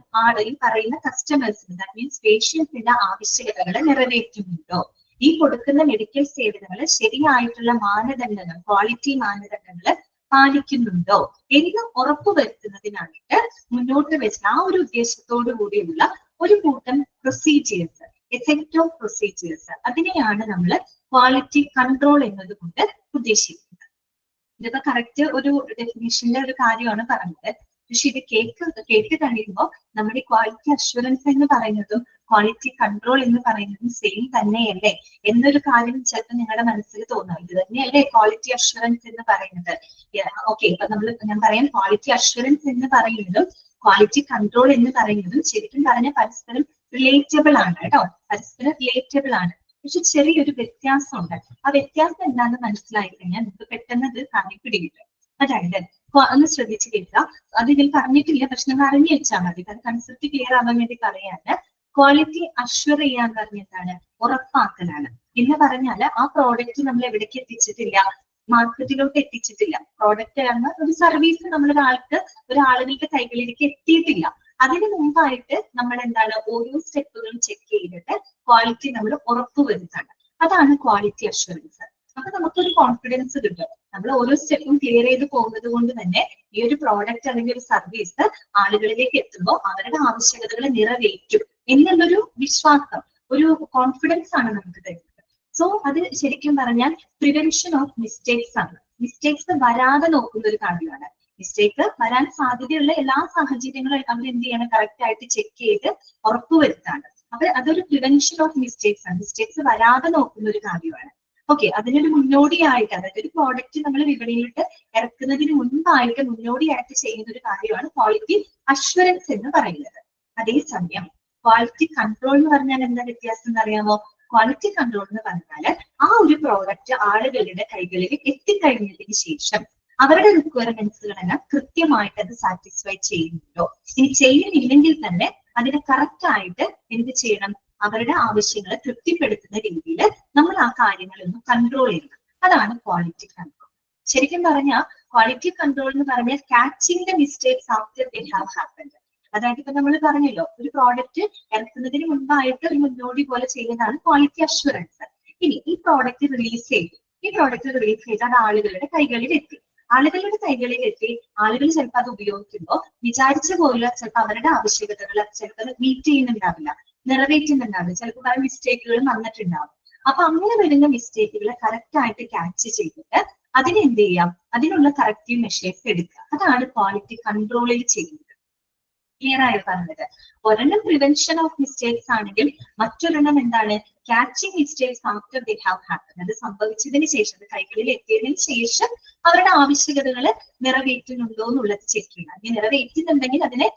ഈ പറയുന്ന കസ്റ്റമേഴ്സിന്, ദാറ്റ് മീൻസ് പേഷ്യൻസിന്റെ ആവശ്യകതകളെ നിറവേറ്റുന്നുണ്ടോ, ഈ കൊടുക്കുന്ന മെഡിക്കൽ സേവനങ്ങൾ ശരിയായിട്ടുള്ള മാനദണ്ഡങ്ങൾ, ക്വാളിറ്റി മാനദണ്ഡങ്ങൾ പാലിക്കുന്നുണ്ടോ എന്ന് ഉറപ്പുവരുത്തുന്നതിനായിട്ട് മുന്നോട്ട് വെച്ച ആ ഒരു ഉദ്ദേശത്തോടു കൂടിയുള്ള ഒരു കൂട്ടം procedures, A set of procedures, അതിനെയാണ് നമ്മൾ ക്വാളിറ്റി കൺട്രോൾ എന്നതുകൊണ്ട് ഉദ്ദേശിക്കുന്നത്. ഇതൊക്കെ കറക്റ്റ് ഒരു ഡെഫിനിഷന്റെ ഒരു കാര്യമാണ് പറഞ്ഞത്. പക്ഷെ ഇത് കേട്ട് കഴിയുമ്പോൾ നമ്മുടെ ക്വാളിറ്റി അഷ്വറൻസ് എന്ന് പറയുന്നതും ക്വാളിറ്റി കൺട്രോൾ എന്ന് പറയുന്നത് സെയിം തന്നെയല്ലേ എന്നൊരു കാര്യം ചിലപ്പോൾ നിങ്ങളുടെ മനസ്സിൽ തോന്നാം. ഇത് തന്നെയല്ലേ ക്വാളിറ്റി അഷ്വറൻസ് എന്ന് പറയുന്നത്. ഓക്കെ, ഇപ്പൊ ഞാൻ പറയാം, ക്വാളിറ്റി അഷ്വറൻസ് എന്ന് പറയുന്നതും ക്വാളിറ്റി കൺട്രോൾ എന്ന് പറയുന്നതും ശരിക്കും പറഞ്ഞാൽ പരസ്പരം റിലേറ്റബിൾ ആണ് കേട്ടോ, പരസ്പരം റിലേറ്റബിൾ ആണ്. പക്ഷെ ചെറിയൊരു വ്യത്യാസമുണ്ട്. ആ വ്യത്യാസം എന്താണെന്ന് മനസ്സിലായി കഴിഞ്ഞാൽ നമുക്ക് പെട്ടെന്ന് അത് കണിപ്പിടികിട്ടും. അതായത് ഒന്ന് ശ്രദ്ധിച്ച് കേൾക്കുക. അത് ഇതിൽ പറഞ്ഞിട്ടില്ല, പക്ഷെ നിങ്ങൾ അറിഞ്ഞു വെച്ചാൽ മതി. അത് കൺസെപ്റ്റ് ക്ലിയർ ആവാൻ വേണ്ടി പറയാണ്. ക്വാളിറ്റി അഷ്വർ ചെയ്യാന്ന് പറഞ്ഞിട്ടാണ്, ഉറപ്പാക്കലാണ് എന്ന് പറഞ്ഞാൽ ആ പ്രോഡക്റ്റ് നമ്മൾ എവിടേക്ക് എത്തിച്ചിട്ടില്ല, മാർക്കറ്റിലോട്ട് എത്തിച്ചിട്ടില്ല. പ്രോഡക്റ്റ് ആണ് ഒരു സർവീസ് നമ്മൾ ഒരാളുകളുടെ കൈകളിലേക്ക് എത്തിയിട്ടില്ല. അതിന് മുമ്പായിട്ട് നമ്മൾ എന്താണ് ഓരോ സ്റ്റെപ്പുകളും ചെക്ക് ചെയ്തിട്ട് ക്വാളിറ്റി നമ്മൾ ഉറപ്പുവരുത്താണ്. അതാണ് ക്വാളിറ്റി അഷ്വറൻസ്. അപ്പൊ നമുക്കൊരു കോൺഫിഡൻസ് കിട്ടും. നമ്മൾ ഓരോ സ്റ്റെപ്പും ക്ലിയർ ചെയ്ത് പോകുന്നത് കൊണ്ട് തന്നെ ഈ ഒരു പ്രോഡക്റ്റ് അല്ലെങ്കിൽ ഒരു സർവീസ് ആളുകളിലേക്ക് എത്തുമ്പോൾ അവരുടെ ആവശ്യകതകൾ നിറവേറ്റും എന്നുള്ളൊരു വിശ്വാസം, ഒരു കോൺഫിഡൻസ് ആണ് നമുക്ക് തരുന്നത്. സോ അത് ശരിക്കും പറഞ്ഞാൽ പ്രിവെൻഷൻ ഓഫ് മിസ്റ്റേക്സ് ആണ്. മിസ്റ്റേക്സ് വരാതെ നോക്കുന്ന ഒരു കാര്യമാണ്. മിസ്റ്റേക്ക് വരാൻ സാധ്യതയുള്ള എല്ലാ സാഹചര്യങ്ങളും അവർ എന്ത് ചെയ്യണം, കറക്റ്റ് ആയിട്ട് ചെക്ക് ചെയ്ത് ഉറപ്പുവരുത്താണ്. അപ്പൊ അതൊരു പ്രിവെൻഷൻ ഓഫ് മിസ്റ്റേക്സ് ആണ്. മിസ്റ്റേക്സ് വരാതെ നോക്കുന്ന ഒരു കാര്യമാണ്. ഓക്കെ, അതിനൊരു മുന്നോടിയായിട്ട്, അതായത് ഒരു പ്രോഡക്റ്റ് നമ്മൾ വിപണിയിലിട്ട് ഇറക്കുന്നതിന് മുൻപായിട്ട് മുന്നോടിയായിട്ട് ചെയ്യുന്ന ഒരു കാര്യമാണ് ക്വാളിറ്റി അഷ്വറൻസ് എന്ന് പറയുന്നത്. അതേസമയം ക്വാളിറ്റി കൺട്രോൾ എന്ന് പറഞ്ഞാൽ എന്താ വ്യത്യാസം എന്ന് അറിയാമോ? ക്വാളിറ്റി കൺട്രോൾ എന്ന് പറഞ്ഞാൽ ആ ഒരു പ്രോഡക്റ്റ് ആളുകളുടെ കൈകളിൽ എത്തിക്കഴിഞ്ഞതിന് ശേഷം അവരുടെ റിക്വയർമെന്റ്സുകളെല്ലാം കൃത്യമായിട്ട് അത് സാറ്റിസ്ഫൈ ചെയ്യുന്നുണ്ടോ, ഇനി ചെയ്യുന്നില്ലെങ്കിൽ തന്നെ അതിനെ കറക്റ്റ് ആയിട്ട് എന്ത് ചെയ്യണം, അവരുടെ ആവശ്യങ്ങളെ തൃപ്തിപ്പെടുത്തുന്ന രീതിയിൽ നമ്മൾ ആ കാര്യങ്ങളൊന്ന് കൺട്രോൾ ചെയ്യണം. അതാണ് ക്വാളിറ്റി കൺട്രോൾ. ശരിക്കും പറഞ്ഞാൽ ക്വാളിറ്റി കൺട്രോൾ എന്ന് പറഞ്ഞാൽ catching the mistakes after they have happened. അതായത് ഇപ്പൊ നമ്മൾ പറഞ്ഞല്ലോ, ഒരു പ്രോഡക്റ്റ് ഇറക്കുന്നതിന് മുൻപായിട്ട് ഒരു മുന്നോടി പോലെ ചെയ്യുന്നതാണ് ക്വാളിറ്റി അഷ്വറൻസ്. ഇനി ഈ പ്രോഡക്റ്റ് റിലീസ് ചെയ്ത് അത് ആളുകളുടെ കൈകളിൽ എത്തി. ആളുകൾ ചിലപ്പോൾ അത് ഉപയോഗിക്കുമ്പോൾ വിചാരിച്ച പോലെ ചിലപ്പോൾ അവരുടെ ആവശ്യകതകൾ ചിലപ്പോൾ മീറ്റ് ചെയ്യുന്നുണ്ടാവില്ല, നിറവേറ്റുന്നുണ്ടാവില്ല, ചിലപ്പോൾ പല മിസ്റ്റേക്കുകളും വന്നിട്ടുണ്ടാവും. അപ്പൊ അങ്ങനെ വരുന്ന മിസ്റ്റേക്കുകളെ കറക്റ്റ് ആയിട്ട് ക്യാച്ച് ചെയ്തിട്ട് അതിനെന്ത് ചെയ്യാം, അതിനുള്ള കറക്റ്റീവ് മെഷേഴ്സ് എടുക്കുക. അതാണ് ക്വാളിറ്റി കൺട്രോളിൽ ചെയ്യുന്നത്. ക്ലിയർ ആയി പറഞ്ഞത്. ഒരെണ്ണം പ്രിവെൻഷൻ ഓഫ് മിസ്റ്റേക്സ് ആണെങ്കിൽ മറ്റൊരെണ്ണം എന്താണ്, catching mistakes after they have happen. അത് സംഭവിച്ചതിന് ശേഷം, അത് കൈകളിൽ എത്തിയതിനു ശേഷം അവരുടെ ആവശ്യകതകൾ നിറവേറ്റുന്നുണ്ടോ എന്നുള്ളത് ചെക്ക് ചെയ്യണം. ഇനി നിറവേറ്റുന്നുണ്ടെങ്കിൽ അതിനെ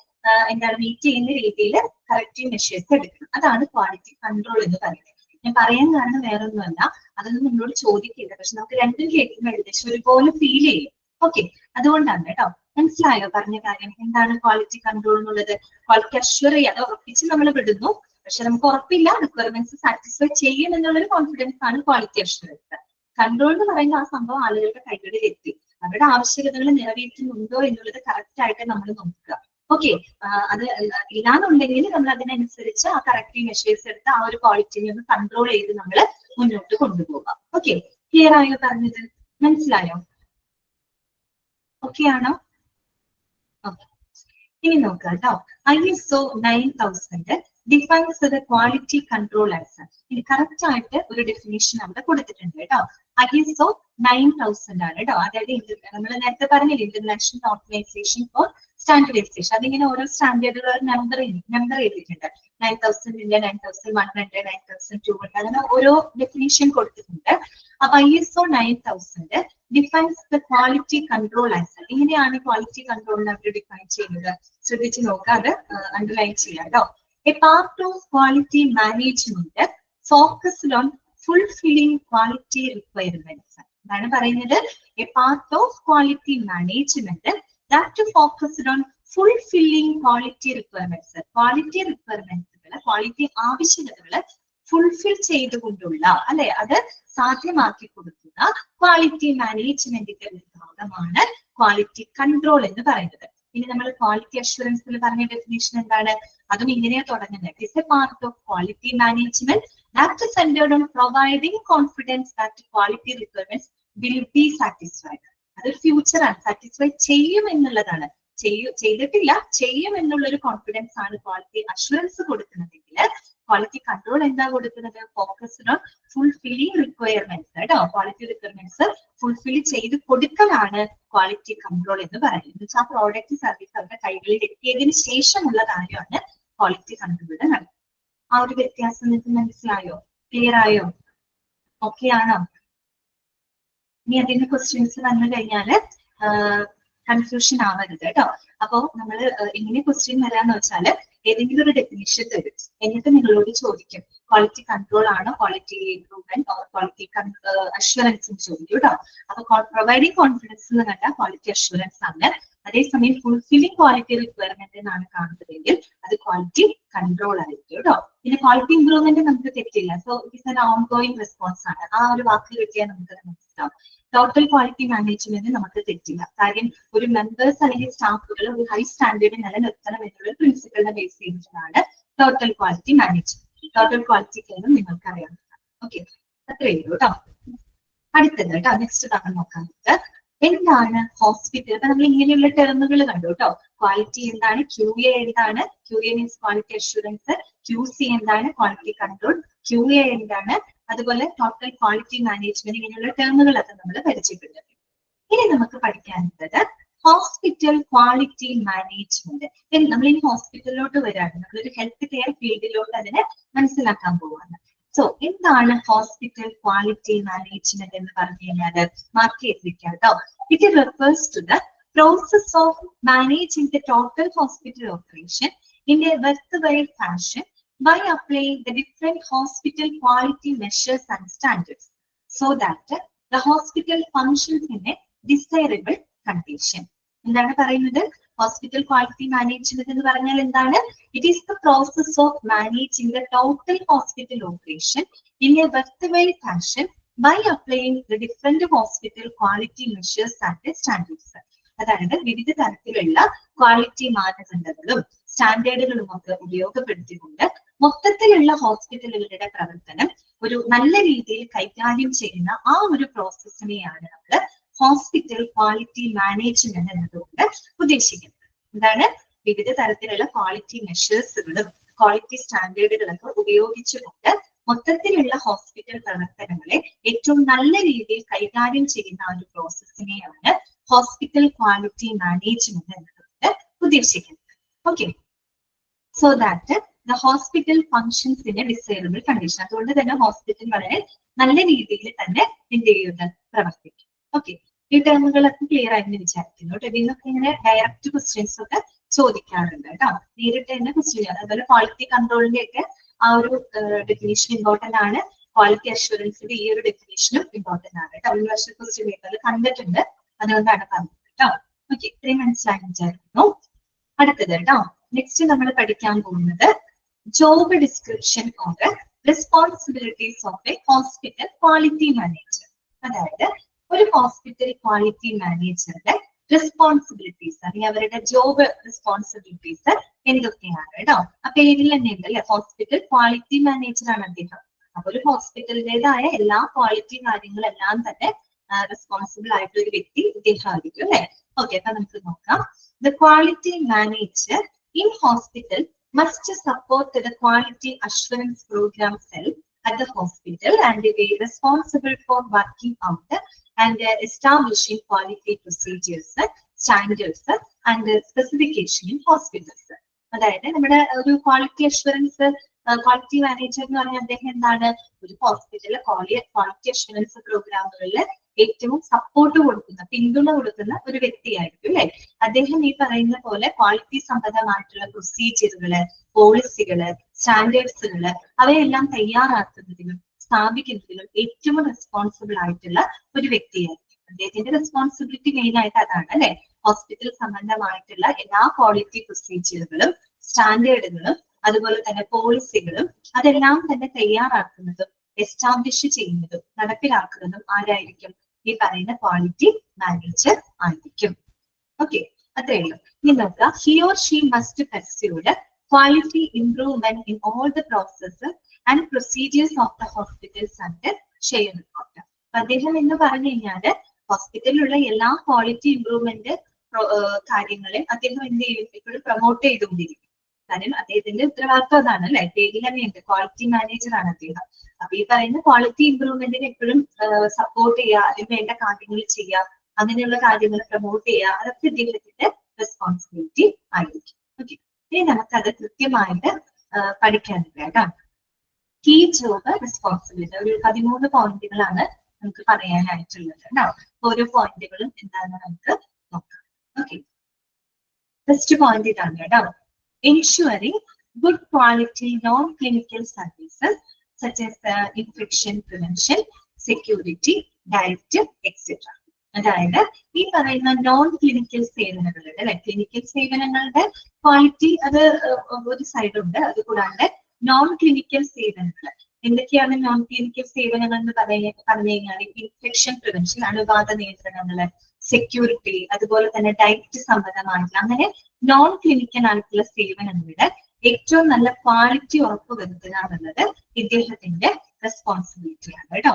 എന്താണ് മീറ്റ് ചെയ്യുന്ന രീതിയിൽ കറക്റ്റീവ് മെഷേഴ്സ് എടുക്കണം. അതാണ് ക്വാളിറ്റി കൺട്രോൾ എന്ന് പറയുന്നത്. ഞാൻ പറയാൻ കാരണം വേറൊന്നുമല്ല, അതൊന്നും നിങ്ങളോട് ചോദിക്കില്ല, പക്ഷെ നമുക്ക് രണ്ടും കേൾക്കുമ്പോൾ ഏകദേശം ഒരുപോലെ ഫീൽ ചെയ്യും. ഓക്കെ, അതുകൊണ്ടാണ് കേട്ടോ. മനസ്സിലായോ പറഞ്ഞ കാര്യം? എന്താണ് ക്വാളിറ്റി കൺട്രോൾ എന്നുള്ളത്? ക്വാളിറ്റി അഷ്വർ ചെയ്യാതെ ഉറപ്പിച്ച് നമ്മൾ വിടുന്നു, പക്ഷെ നമുക്ക് ഉറപ്പില്ല റിക്വയർമെന്റ്സ് സാറ്റിസ്ഫൈ ചെയ്യും എന്നുള്ളൊരു കോൺഫിഡൻസ് ആണ് ക്വാളിറ്റി അഷ്വറൻസ്. കൺട്രോൾ എന്ന് പറയുന്ന ആ സംഭവം ആളുകളുടെ കൈകളിൽ എത്തി, അവരുടെ ആവശ്യകതകൾ നിറവേറ്റുന്നുണ്ടോ എന്നുള്ളത് കറക്റ്റ് ആയിട്ട് നമ്മൾ നോക്കുക. ഓക്കെ, അത് ഇല്ലാന്നുണ്ടെങ്കിൽ നമ്മൾ അതിനനുസരിച്ച് ആ കറക്റ്റീവ് മെഷേഴ്സ് എടുത്ത് ആ ഒരു ക്വാളിറ്റിനെ ഒന്ന് കൺട്രോൾ ചെയ്ത് നമ്മൾ മുന്നോട്ട് കൊണ്ടുപോകാം. ഓക്കെ, ക്ലിയർ ആയോ പറഞ്ഞത്? മനസ്സിലായോ? ഓക്കെ ആണോ? ഓക്കെ, ഇനി നോക്കുക കേട്ടോ. ISO 9000 defines the quality control as. ഇനി കറക്റ്റ് ആയിട്ട് ഒരു ഡെഫിനേഷൻ അവിടെ കൊടുത്തിട്ടുണ്ട് കേട്ടോ. ISO 9000 ആണ് കേട്ടോ. അതായത് നമ്മൾ നേരത്തെ പറഞ്ഞില്ലേ, ഇന്റർനാഷണൽ ഓർഗനൈസേഷൻ ഫോർ സ്റ്റാൻഡർഡൈസേഷൻ. അതിങ്ങനെ ഓരോ സ്റ്റാൻഡേർഡുകൾ നമ്പർ എഴുതിയിട്ടുണ്ട്. 9000, 9100, 9200, അങ്ങനെ ഓരോ ഡെഫിനേഷൻ കൊടുത്തിട്ടുണ്ട്. അപ്പൊ ISO 9000 defines the quality control as. എങ്ങനെയാണ് ക്വാളിറ്റി കൺട്രോളിനെ അവർ ഡിഫൈൻ ചെയ്യുന്നത്? ശ്രദ്ധിച്ച് നോക്കുക, അത് അണ്ടർലൈൻ ചെയ്യാം കേട്ടോ. A part of quality management focused on fulfilling quality requirements. എന്താണ് പറയുന്നത്? A part of quality management that focused on fulfilling quality requirements. Quality requirements, quality ആവശ്യകതകളെ ഫുൾഫിൽ ചെയ്തുകൊണ്ടുള്ള, അല്ലെ, അത് സാധ്യമാക്കി കൊടുക്കുന്ന ക്വാളിറ്റി മാനേജ്മെന്റിന്റെ ഒരു ഭാഗമാണ് ക്വാളിറ്റി കൺട്രോൾ എന്ന് പറയുന്നത്. ഇനി നമ്മൾ ക്വാളിറ്റി അഷ്വറൻസിൽ പറഞ്ഞ ഡെഫിനേഷൻ എന്താണ്? അതും ഇങ്ങനെയാ തുടങ്ങുന്നത്. It's A part of quality management that centred on providing confidence that quality requirements will be satisfied. അതൊരു ഫ്യൂച്ചറാണ്, സാറ്റിസ്ഫൈ ചെയ്യും എന്നുള്ളതാണ്. ചെയ്തിട്ടില്ല, ചെയ്യും എന്നുള്ള ഒരു കോൺഫിഡൻസ് ആണ് ക്വാളിറ്റി അഷ്വറൻസ് കൊടുക്കുന്നതെങ്കിൽ ക്വാളിറ്റി കൺട്രോൾ എന്താ കൊടുക്കുന്നത്? ഫോക്കസ്ഡ് ഓൺ ഫുൾഫില്ലിംഗ് റിക്വയർമെന്റ്സ് കേട്ടോ. ക്വാളിറ്റി റിക്വയർമെന്റ്സ് ഫുൾഫിൽ ചെയ്ത് കൊടുക്കലാണ് ക്വാളിറ്റി കൺട്രോൾ എന്ന് പറയുന്നത്. ആ പ്രോഡക്റ്റ് സർവീസ് അവരുടെ കൈകളിൽ എത്തിയതിനു ശേഷമുള്ള കാര്യമാണ് ക്വാളിറ്റി കൺട്രോളിന്റെ നടക്കുന്നത്. ആ ഒരു വ്യത്യാസം നിങ്ങൾക്ക് മനസ്സിലായോ? ക്ലിയർ ആയോ? ഓക്കെ ആണോ? ഇനി അതിന്റെ ക്വസ്റ്റ്യൻസ് വന്നു കഴിഞ്ഞാല് കൺഫ്യൂഷൻ ആവരുത് കേട്ടോ. അപ്പോ നമ്മൾ എങ്ങനെ ക്വസ്റ്റ്യൻ വരാന്ന് വെച്ചാല് ഏതെങ്കിലും ഒരു ഡെഫിനിഷൻ തരും, എന്നിട്ട് നിങ്ങളോട് ചോദിക്കും ക്വാളിറ്റി കൺട്രോൾ ആണോ, quality improvement or quality assurance ചോദിക്കും കേട്ടോ. അപ്പൊ പ്രൊവൈഡിങ് കോൺഫിഡൻസ് എന്ന് കണ്ടാൽ ക്വാളിറ്റി അഷ്വറൻസ് ആണ്. അതേസമയം ഫുൾഫില്ലിംഗ് ക്വാളിറ്റി റിക്വയർമെന്റ് എന്നാണ് കാണുന്നതെങ്കിൽ അത് ക്വാളിറ്റി കൺട്രോൾ ആയിരിക്കും കേട്ടോ. പിന്നെ ക്വാളിറ്റി ഇംപ്രൂവ്മെന്റ് നമുക്ക് തെറ്റില്ല. So it is an on going response ആണ്. ആ ഒരു വാക്ക് കിട്ടിയാൽ നമുക്കത് മനസ്സിലാവും. ടോട്ടൽ ക്വാളിറ്റി മാനേജ്മെന്റ് നമുക്ക് തെറ്റില്ല. കാര്യം ഒരു മെമ്പേഴ്സ് അല്ലെങ്കിൽ സ്റ്റാഫുകൾ ഒരു ഹൈ സ്റ്റാൻഡേർഡ് നിലനിർത്തണം എന്നുള്ള പ്രിൻസിപ്പളിനെ ബേസ് ചെയ്തിട്ടാണ് total quality management. Total quality കെയറും നിങ്ങൾക്ക് അറിയാവുന്നതാണ്. ഓക്കെ, അത്രയേ ഉള്ളൂ കേട്ടോ. അടുത്തത് കേട്ടോ, നെക്സ്റ്റ് നമ്മൾ നോക്കാനുള്ളത് എന്താണ് ഹോസ്പിറ്റൽ. അപ്പൊ നമ്മൾ ഇങ്ങനെയുള്ള ടെർമുകൾ കണ്ടു കേട്ടോ. ക്വാളിറ്റി എന്താണ്, QA എന്താണ്, QA means quality assurance, QC എന്താണ്, ക്വാളിറ്റി കൺട്രോൾ, QA എന്താണ്, അതുപോലെ ടോട്ടൽ ക്വാളിറ്റി മാനേജ്മെന്റ്, ഇങ്ങനെയുള്ള ടെർമുകളൊക്കെ നമ്മൾ പരിചയപ്പെട്ടു. ഇനി നമുക്ക് പഠിക്കാനുള്ളത് ഹോസ്പിറ്റൽ ക്വാളിറ്റി മാനേജ്മെന്റ്. നമ്മൾ ഇനി ഹോസ്പിറ്റലിലോട്ട് വരാണ്, നമ്മളൊരു ഹെൽത്ത് കെയർ ഫീൽഡിലോട്ട് അതിനെ മനസ്സിലാക്കാൻ പോവാണ്. സോ എന്താണ് ഹോസ്പിറ്റൽ ക്വാളിറ്റി മാനേജ്മെന്റ് എന്ന് പറഞ്ഞു കഴിഞ്ഞാൽ മാർക്ക് ചെയ്തിരിക്കാം കേട്ടോ. It refers to the process of managing the total hospital operation in a worthwhile fashion by applying the different hospital quality measures and standards so that the hospital functions in a desirable condition. എന്താണ് പറയുന്നത്? Hospital quality management എന്ന് പറഞ്ഞാൽ എന്താണ്? It is the process of managing the total hospital operation in a worthwhile fashion by applying the different hospital quality measures and standards. അതായത് വിവിധ തരത്തിലുള്ള quality മാനദണ്ഡങ്ങളും സ്റ്റാൻഡേർഡുകളും ഒക്കെ ഉപയോഗപ്പെടുത്തിക്കൊണ്ട് മൊത്തത്തിലുള്ള ഹോസ്പിറ്റലുകളുടെ പ്രവർത്തനം ഒരു നല്ല രീതിയിൽ കൈകാര്യം ചെയ്യുന്ന ആ ഒരു പ്രോസസ്സിനെയാണ് നമ്മൾ ഹോസ്പിറ്റൽ ക്വാളിറ്റി മാനേജ്മെന്റ് എന്നതുകൊണ്ട് ഉദ്ദേശിക്കുന്നത്. എന്താണ്? വിവിധ തരത്തിലുള്ള ക്വാളിറ്റി മെഷേഴ്സുകളും ക്വാളിറ്റി സ്റ്റാൻഡേർഡുകളൊക്കെ ഉപയോഗിച്ചുകൊണ്ട് മൊത്തത്തിലുള്ള ഹോസ്പിറ്റൽ പ്രവർത്തനങ്ങളെ ഏറ്റവും നല്ല രീതിയിൽ കൈകാര്യം ചെയ്യുന്ന ഒരു പ്രോസസ്സിനെയാണ് ഹോസ്പിറ്റൽ ക്വാളിറ്റി മാനേജ്മെന്റ് എന്നതുകൊണ്ട് ഉദ്ദേശിക്കുന്നത്. Okay, so that the hospital functions in A desirable condition. അതുകൊണ്ട് തന്നെ ഹോസ്പിറ്റൽ വളരെ നല്ല രീതിയിൽ തന്നെ എന്ത് ചെയ്യുന്നത്? പ്രവർത്തിക്കും. ഓക്കെ, ഈ ടേമുകളൊക്കെ ക്ലിയർ ആയെന്ന് വിചാരിക്കുന്നു. ഇതിൽ നിന്നൊക്കെ ഇങ്ങനെ ഡയറക്റ്റ് ക്വസ്റ്റ്യൻസ് ഒക്കെ ചോദിക്കാറുണ്ട് കേട്ടോ. നേരിട്ട് തന്നെ ക്വസ്റ്റ്യൻ. അതുപോലെ ക്വാളിറ്റി കൺട്രോളിന്റെ ഒക്കെ ആ ഒരു ഡെഫിനേഷൻ ഇമ്പോർട്ടന്റ് ആണ്. ക്വാളിറ്റി അഷ്വറൻസിന്റെ ഈ ഒരു ഡെഫിനേഷനും ഇമ്പോർട്ടന്റ് ആണ് കേട്ടോ. ഒരു വർഷം ക്വസ്റ്റ്യൻ പേപ്പറിൽ കണ്ടിട്ടുണ്ട്, അതുകൊണ്ടാണ് പറഞ്ഞത് കേട്ടോ. ഓക്കെ, ഇത്രയും മനസ്സിലായി വിചാരിക്കുന്നു. അടുത്തത് കേട്ടോ, നെക്സ്റ്റ് നമ്മൾ പഠിക്കാൻ പോകുന്നത് job description or responsibilities of A hospital quality manager. അതായത് ഒരു ഹോസ്പിറ്റൽ ക്വാളിറ്റി മാനേജറുടെ റെസ്പോൺസിബിലിറ്റീസ് അല്ലെങ്കിൽ അവരുടെ ജോബ് റെസ്പോൺസിബിലിറ്റീസ് എന്തൊക്കെയാണ് കേട്ടോ. ആ പേരിൽ തന്നെ ഉണ്ടല്ലേ, ഹോസ്പിറ്റൽ ക്വാളിറ്റി മാനേജർ ആണ് അദ്ദേഹം. അപ്പൊ ഒരു ഹോസ്പിറ്റലിൻ്റെതായ എല്ലാ ക്വാളിറ്റി കാര്യങ്ങളെല്ലാം തന്നെ റെസ്പോൺസിബിൾ ആയിട്ടുള്ള ഒരു വ്യക്തി ഇദ്ദേഹം ആയിരിക്കും അല്ലെ. ഓക്കെ, അപ്പൊ നമുക്ക് നോക്കാം. The quality manager in hospital must support the quality assurance program cell at the hospital and be responsible for working out and establishing quality procedures, standards and specification in hospitals. അതായത് നമ്മുടെ ഒരു quality assurance quality manager എന്ന് പറഞ്ഞാൽ അദ്ദേഹം എന്താണ്? ഒരു ഹോസ്പിറ്റലിലെ quality assurance പ്രോഗ്രാമുകളിൽ ഏറ്റവും സപ്പോർട്ട് കൊടുക്കുന്ന, പിന്തുണ കൊടുക്കുന്ന ഒരു വ്യക്തിയായിരിക്കും അല്ലെ. അദ്ദേഹം ഈ പറയുന്ന പോലെ ക്വാളിറ്റി സംബന്ധമായിട്ടുള്ള പ്രൊസീജിയറുകള്, പോളിസികള്, സ്റ്റാൻഡേർഡ്സുകള് അവയെല്ലാം തയ്യാറാക്കുന്നതിനും സ്ഥാപിക്കുന്നതിനും ഏറ്റവും റെസ്പോൺസിബിൾ ആയിട്ടുള്ള ഒരു വ്യക്തിയായിരിക്കും. അദ്ദേഹത്തിന്റെ റെസ്പോൺസിബിലിറ്റി മെയിൻ ആയിട്ട് അതാണ് അല്ലെ. ഹോസ്പിറ്റൽ സംബന്ധമായിട്ടുള്ള എല്ലാ ക്വാളിറ്റി പ്രൊസീജിയറുകളും സ്റ്റാൻഡേർഡുകളും അതുപോലെ തന്നെ പോളിസികളും അതെല്ലാം തന്നെ തയ്യാറാക്കുന്നതും എസ്റ്റാബ്ലിഷ് ചെയ്യുന്നതും നടപ്പിലാക്കുന്നതും ആരായിരിക്കും? ഈ പറയുന്ന ക്വാളിറ്റി മാനേജർ ആയിരിക്കും. ഓക്കെ, അത്രയേ ഉള്ളൂ. ഇനി നോക്കുക. He or she must pursued quality improvement in all the process and procedures of the hospitals and share report. അദ്ദേഹം എന്ന് പറഞ്ഞു കഴിഞ്ഞാല് ഹോസ്പിറ്റലിലുള്ള എല്ലാ ക്വാളിറ്റി ഇംപ്രൂവ്മെന്റ് കാര്യങ്ങളെ അദ്ദേഹം എന്ത് ചെയ്യും? എപ്പോഴും പ്രൊമോട്ട് ചെയ്തുകൊണ്ടിരിക്കും. കാര്യം അദ്ദേഹത്തിന്റെ ഉത്തരവാദിത്വം അതാണ് അല്ലെ. പേരിൽ തന്നെയുണ്ട്, ക്വാളിറ്റി മാനേജർ ആണ് അദ്ദേഹം. അപ്പൊ ഈ പറയുന്ന ക്വാളിറ്റി ഇംപ്രൂവ്മെന്റിനെ എപ്പോഴും സപ്പോർട്ട് ചെയ്യുക, അതിന് വേണ്ട കാര്യങ്ങൾ ചെയ്യുക, അങ്ങനെയുള്ള കാര്യങ്ങൾ പ്രൊമോട്ട് ചെയ്യുക, അതൊക്കെ ഇദ്ദേഹത്തിന്റെ റെസ്പോൺസിബിലിറ്റി ആയിരിക്കും. ഓക്കെ, ഇനി നമുക്കത് കൃത്യമായിട്ട് പഠിക്കാനുണ്ട് കേട്ടോ. കീ ജോബ് റെസ്പോൺസിബിലിറ്റി ഒരു 13 പോയിന്റുകളാണ് നമുക്ക് പറയാനായിട്ടുള്ളത് കേട്ടോ. ഓരോ പോയിന്റുകളും എന്താണെന്ന് നമുക്ക് നോക്കാം. ഓക്കെ, ഫസ്റ്റ് പോയിന്റ് ഇതാണ് കേട്ടോ. Ensuring good quality non clinical services such as infection prevention, security, diet etcetera. അതായത് ഈ പറയുന്ന നോൺ ക്ലിനിക്കൽ സേവനങ്ങളുടെ അല്ലെ, ക്ലിനിക്കൽ സേവനങ്ങളുടെ ക്വാളിറ്റി അത് ഒരു സൈഡുണ്ട്. അതുകൂടാണ്ട് നോൺ ക്ലിനിക്കൽ സേവനങ്ങൾ എന്തൊക്കെയാണ്? നോൺ ക്ലിനിക്കൽ സേവനങ്ങൾ എന്ന് പറഞ്ഞു കഴിഞ്ഞാൽ ഇൻഫെക്ഷൻ പ്രിവെൻഷൻ, അണുബാധ നിയന്ത്രണങ്ങള്, സെക്യൂരിറ്റി, അതുപോലെ തന്നെ ഡയറ്റ് സംബന്ധമായിട്ടുള്ള അങ്ങനെ നോൺ ക്ലിനിക്കൽ ആയിട്ടുള്ള സേവനങ്ങളുടെ ഏറ്റവും നല്ല ക്വാളിറ്റി ഉറപ്പുവരുത്തുക എന്നുള്ളത് ഇദ്ദേഹത്തിന്റെ റെസ്പോൺസിബിലിറ്റിയാണ് കേട്ടോ.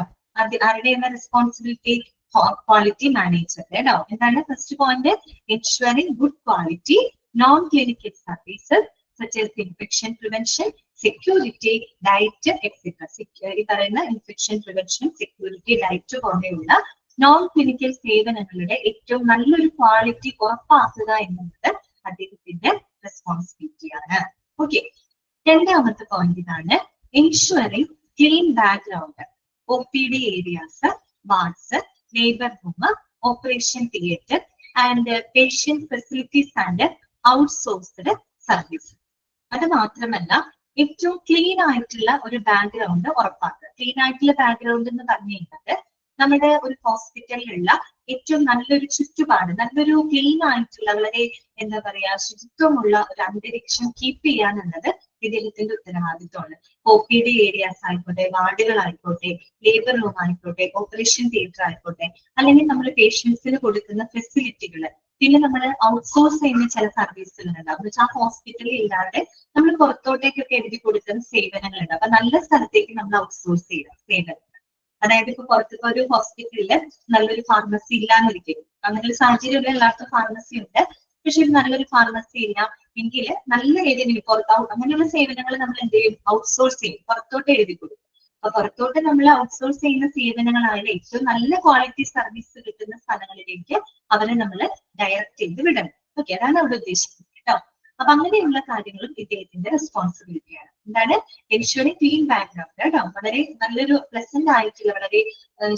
ആരുടെയാണ് റെസ്പോൺസിബിലിറ്റി? ക്വാളിറ്റി മാനേജർ കേട്ടോ. എന്താണ് first point? Ensuring good quality non clinical services such as infection prevention, security, diet etcetera. ഈ പറയുന്ന ഇൻഫെക്ഷൻ പ്രിവെൻഷൻ, സെക്യൂരിറ്റി, ഡയറ്റ് പോലെയുള്ള നോൺ ക്ലിനിക്കൽ സേവനങ്ങളുടെ ഏറ്റവും നല്ലൊരു ക്വാളിറ്റി ഉറപ്പാക്കുക എന്നുള്ളത് അദ്ദേഹത്തിന്റെ റെസ്പോൺസിബിലിറ്റിയാണ്. ഓക്കെ, രണ്ടാമത്തെ പോയിന്റ് ഇതാണ്. Ensuring clean background, OPD areas, wards, labour room, operation theatre and patient facilities and outsourced service. അത് മാത്രമല്ല ഏറ്റവും ക്ലീൻ ആയിട്ടുള്ള ഒരു ബാക്ക്ഗ്രൗണ്ട് ഉറപ്പാക്കുക. ക്ലീൻ ആയിട്ടുള്ള ബാക്ക്ഗ്രൗണ്ട് എന്ന് പറഞ്ഞു കഴിഞ്ഞാൽ നമ്മുടെ ഒരു ഹോസ്പിറ്റലിലുള്ള ഏറ്റവും നല്ലൊരു ചുറ്റുപാട്, നല്ലൊരു ക്ലീൻ ആയിട്ടുള്ള വളരെ എന്താ പറയാ ശുചിത്വമുള്ള ഒരു അന്തരീക്ഷം കീപ്പ് ചെയ്യാന്നുള്ളത് ഇദ്ദേഹത്തിന്റെ ഉത്തരവാദിത്വമാണ്. OPD ഏരിയാസ് ആയിക്കോട്ടെ, വാർഡുകളായിക്കോട്ടെ, ലേബർ റൂം ആയിക്കോട്ടെ, ഓപ്പറേഷൻ തിയേറ്റർ ആയിക്കോട്ടെ, അല്ലെങ്കിൽ നമ്മൾ പേഷ്യൻസിന് കൊടുക്കുന്ന ഫെസിലിറ്റികള്, പിന്നെ നമ്മൾ ഔട്ട്സോഴ്സ് ചെയ്യുന്ന ചില സർവീസുകളുണ്ട്. എന്ന് വെച്ചാൽ ആ ഹോസ്പിറ്റലിൽ ഇല്ലാതെ നമ്മൾ പുറത്തോട്ടേക്കൊക്കെ എഴുതി കൊടുക്കുന്ന സേവനങ്ങളുണ്ട്. അപ്പൊ നല്ല സ്ഥലത്തേക്ക് നമ്മൾ ഔട്ട്സോഴ്സ് ചെയ്യുക സേവനം. അതായത് ഇപ്പൊ പുറത്ത് ഒരു ഹോസ്പിറ്റലില് നല്ലൊരു ഫാർമസി ഇല്ലാന്നിരിക്കും. അങ്ങനെ ഒരു സാഹചര്യം എല്ലായിടത്തും ഫാർമസി ഉണ്ട്, പക്ഷെ നല്ലൊരു ഫാർമസി ഇല്ല എങ്കിൽ നല്ല ഏതെങ്കിലും അങ്ങനെയുള്ള സേവനങ്ങൾ നമ്മൾ എന്ത് ചെയ്യും? ഔട്ട്സോഴ്സ് ചെയ്യും, പുറത്തോട്ട് എഴുതി കൊടുക്കും. അപ്പൊ പുറത്തോട്ട് നമ്മൾ ഔട്ട്സോഴ്സ് ചെയ്യുന്ന സേവനങ്ങളാണ് ഏറ്റവും നല്ല ക്വാളിറ്റി സർവീസ് കിട്ടുന്ന സ്ഥലങ്ങളിലേക്ക് അവരെ നമ്മൾ ഡയറക്റ്റ് ചെയ്ത് വിടണം. ഓക്കെ, അതാണ് അവിടെ ഉദ്ദേശിക്കുന്നത് കേട്ടോ. അപ്പൊ അങ്ങനെയുള്ള കാര്യങ്ങളും ഇദ്ദേഹത്തിന്റെ റെസ്പോൺസിബിലിറ്റിയാണ്. എന്താണ്? എൻഷുറിംഗ് ക്ലീൻ ബാക്ക്ഗ്രൗണ്ട് കേട്ടോ. വളരെ നല്ലൊരു പ്ലസന്റ് ആയിട്ടുള്ള വളരെ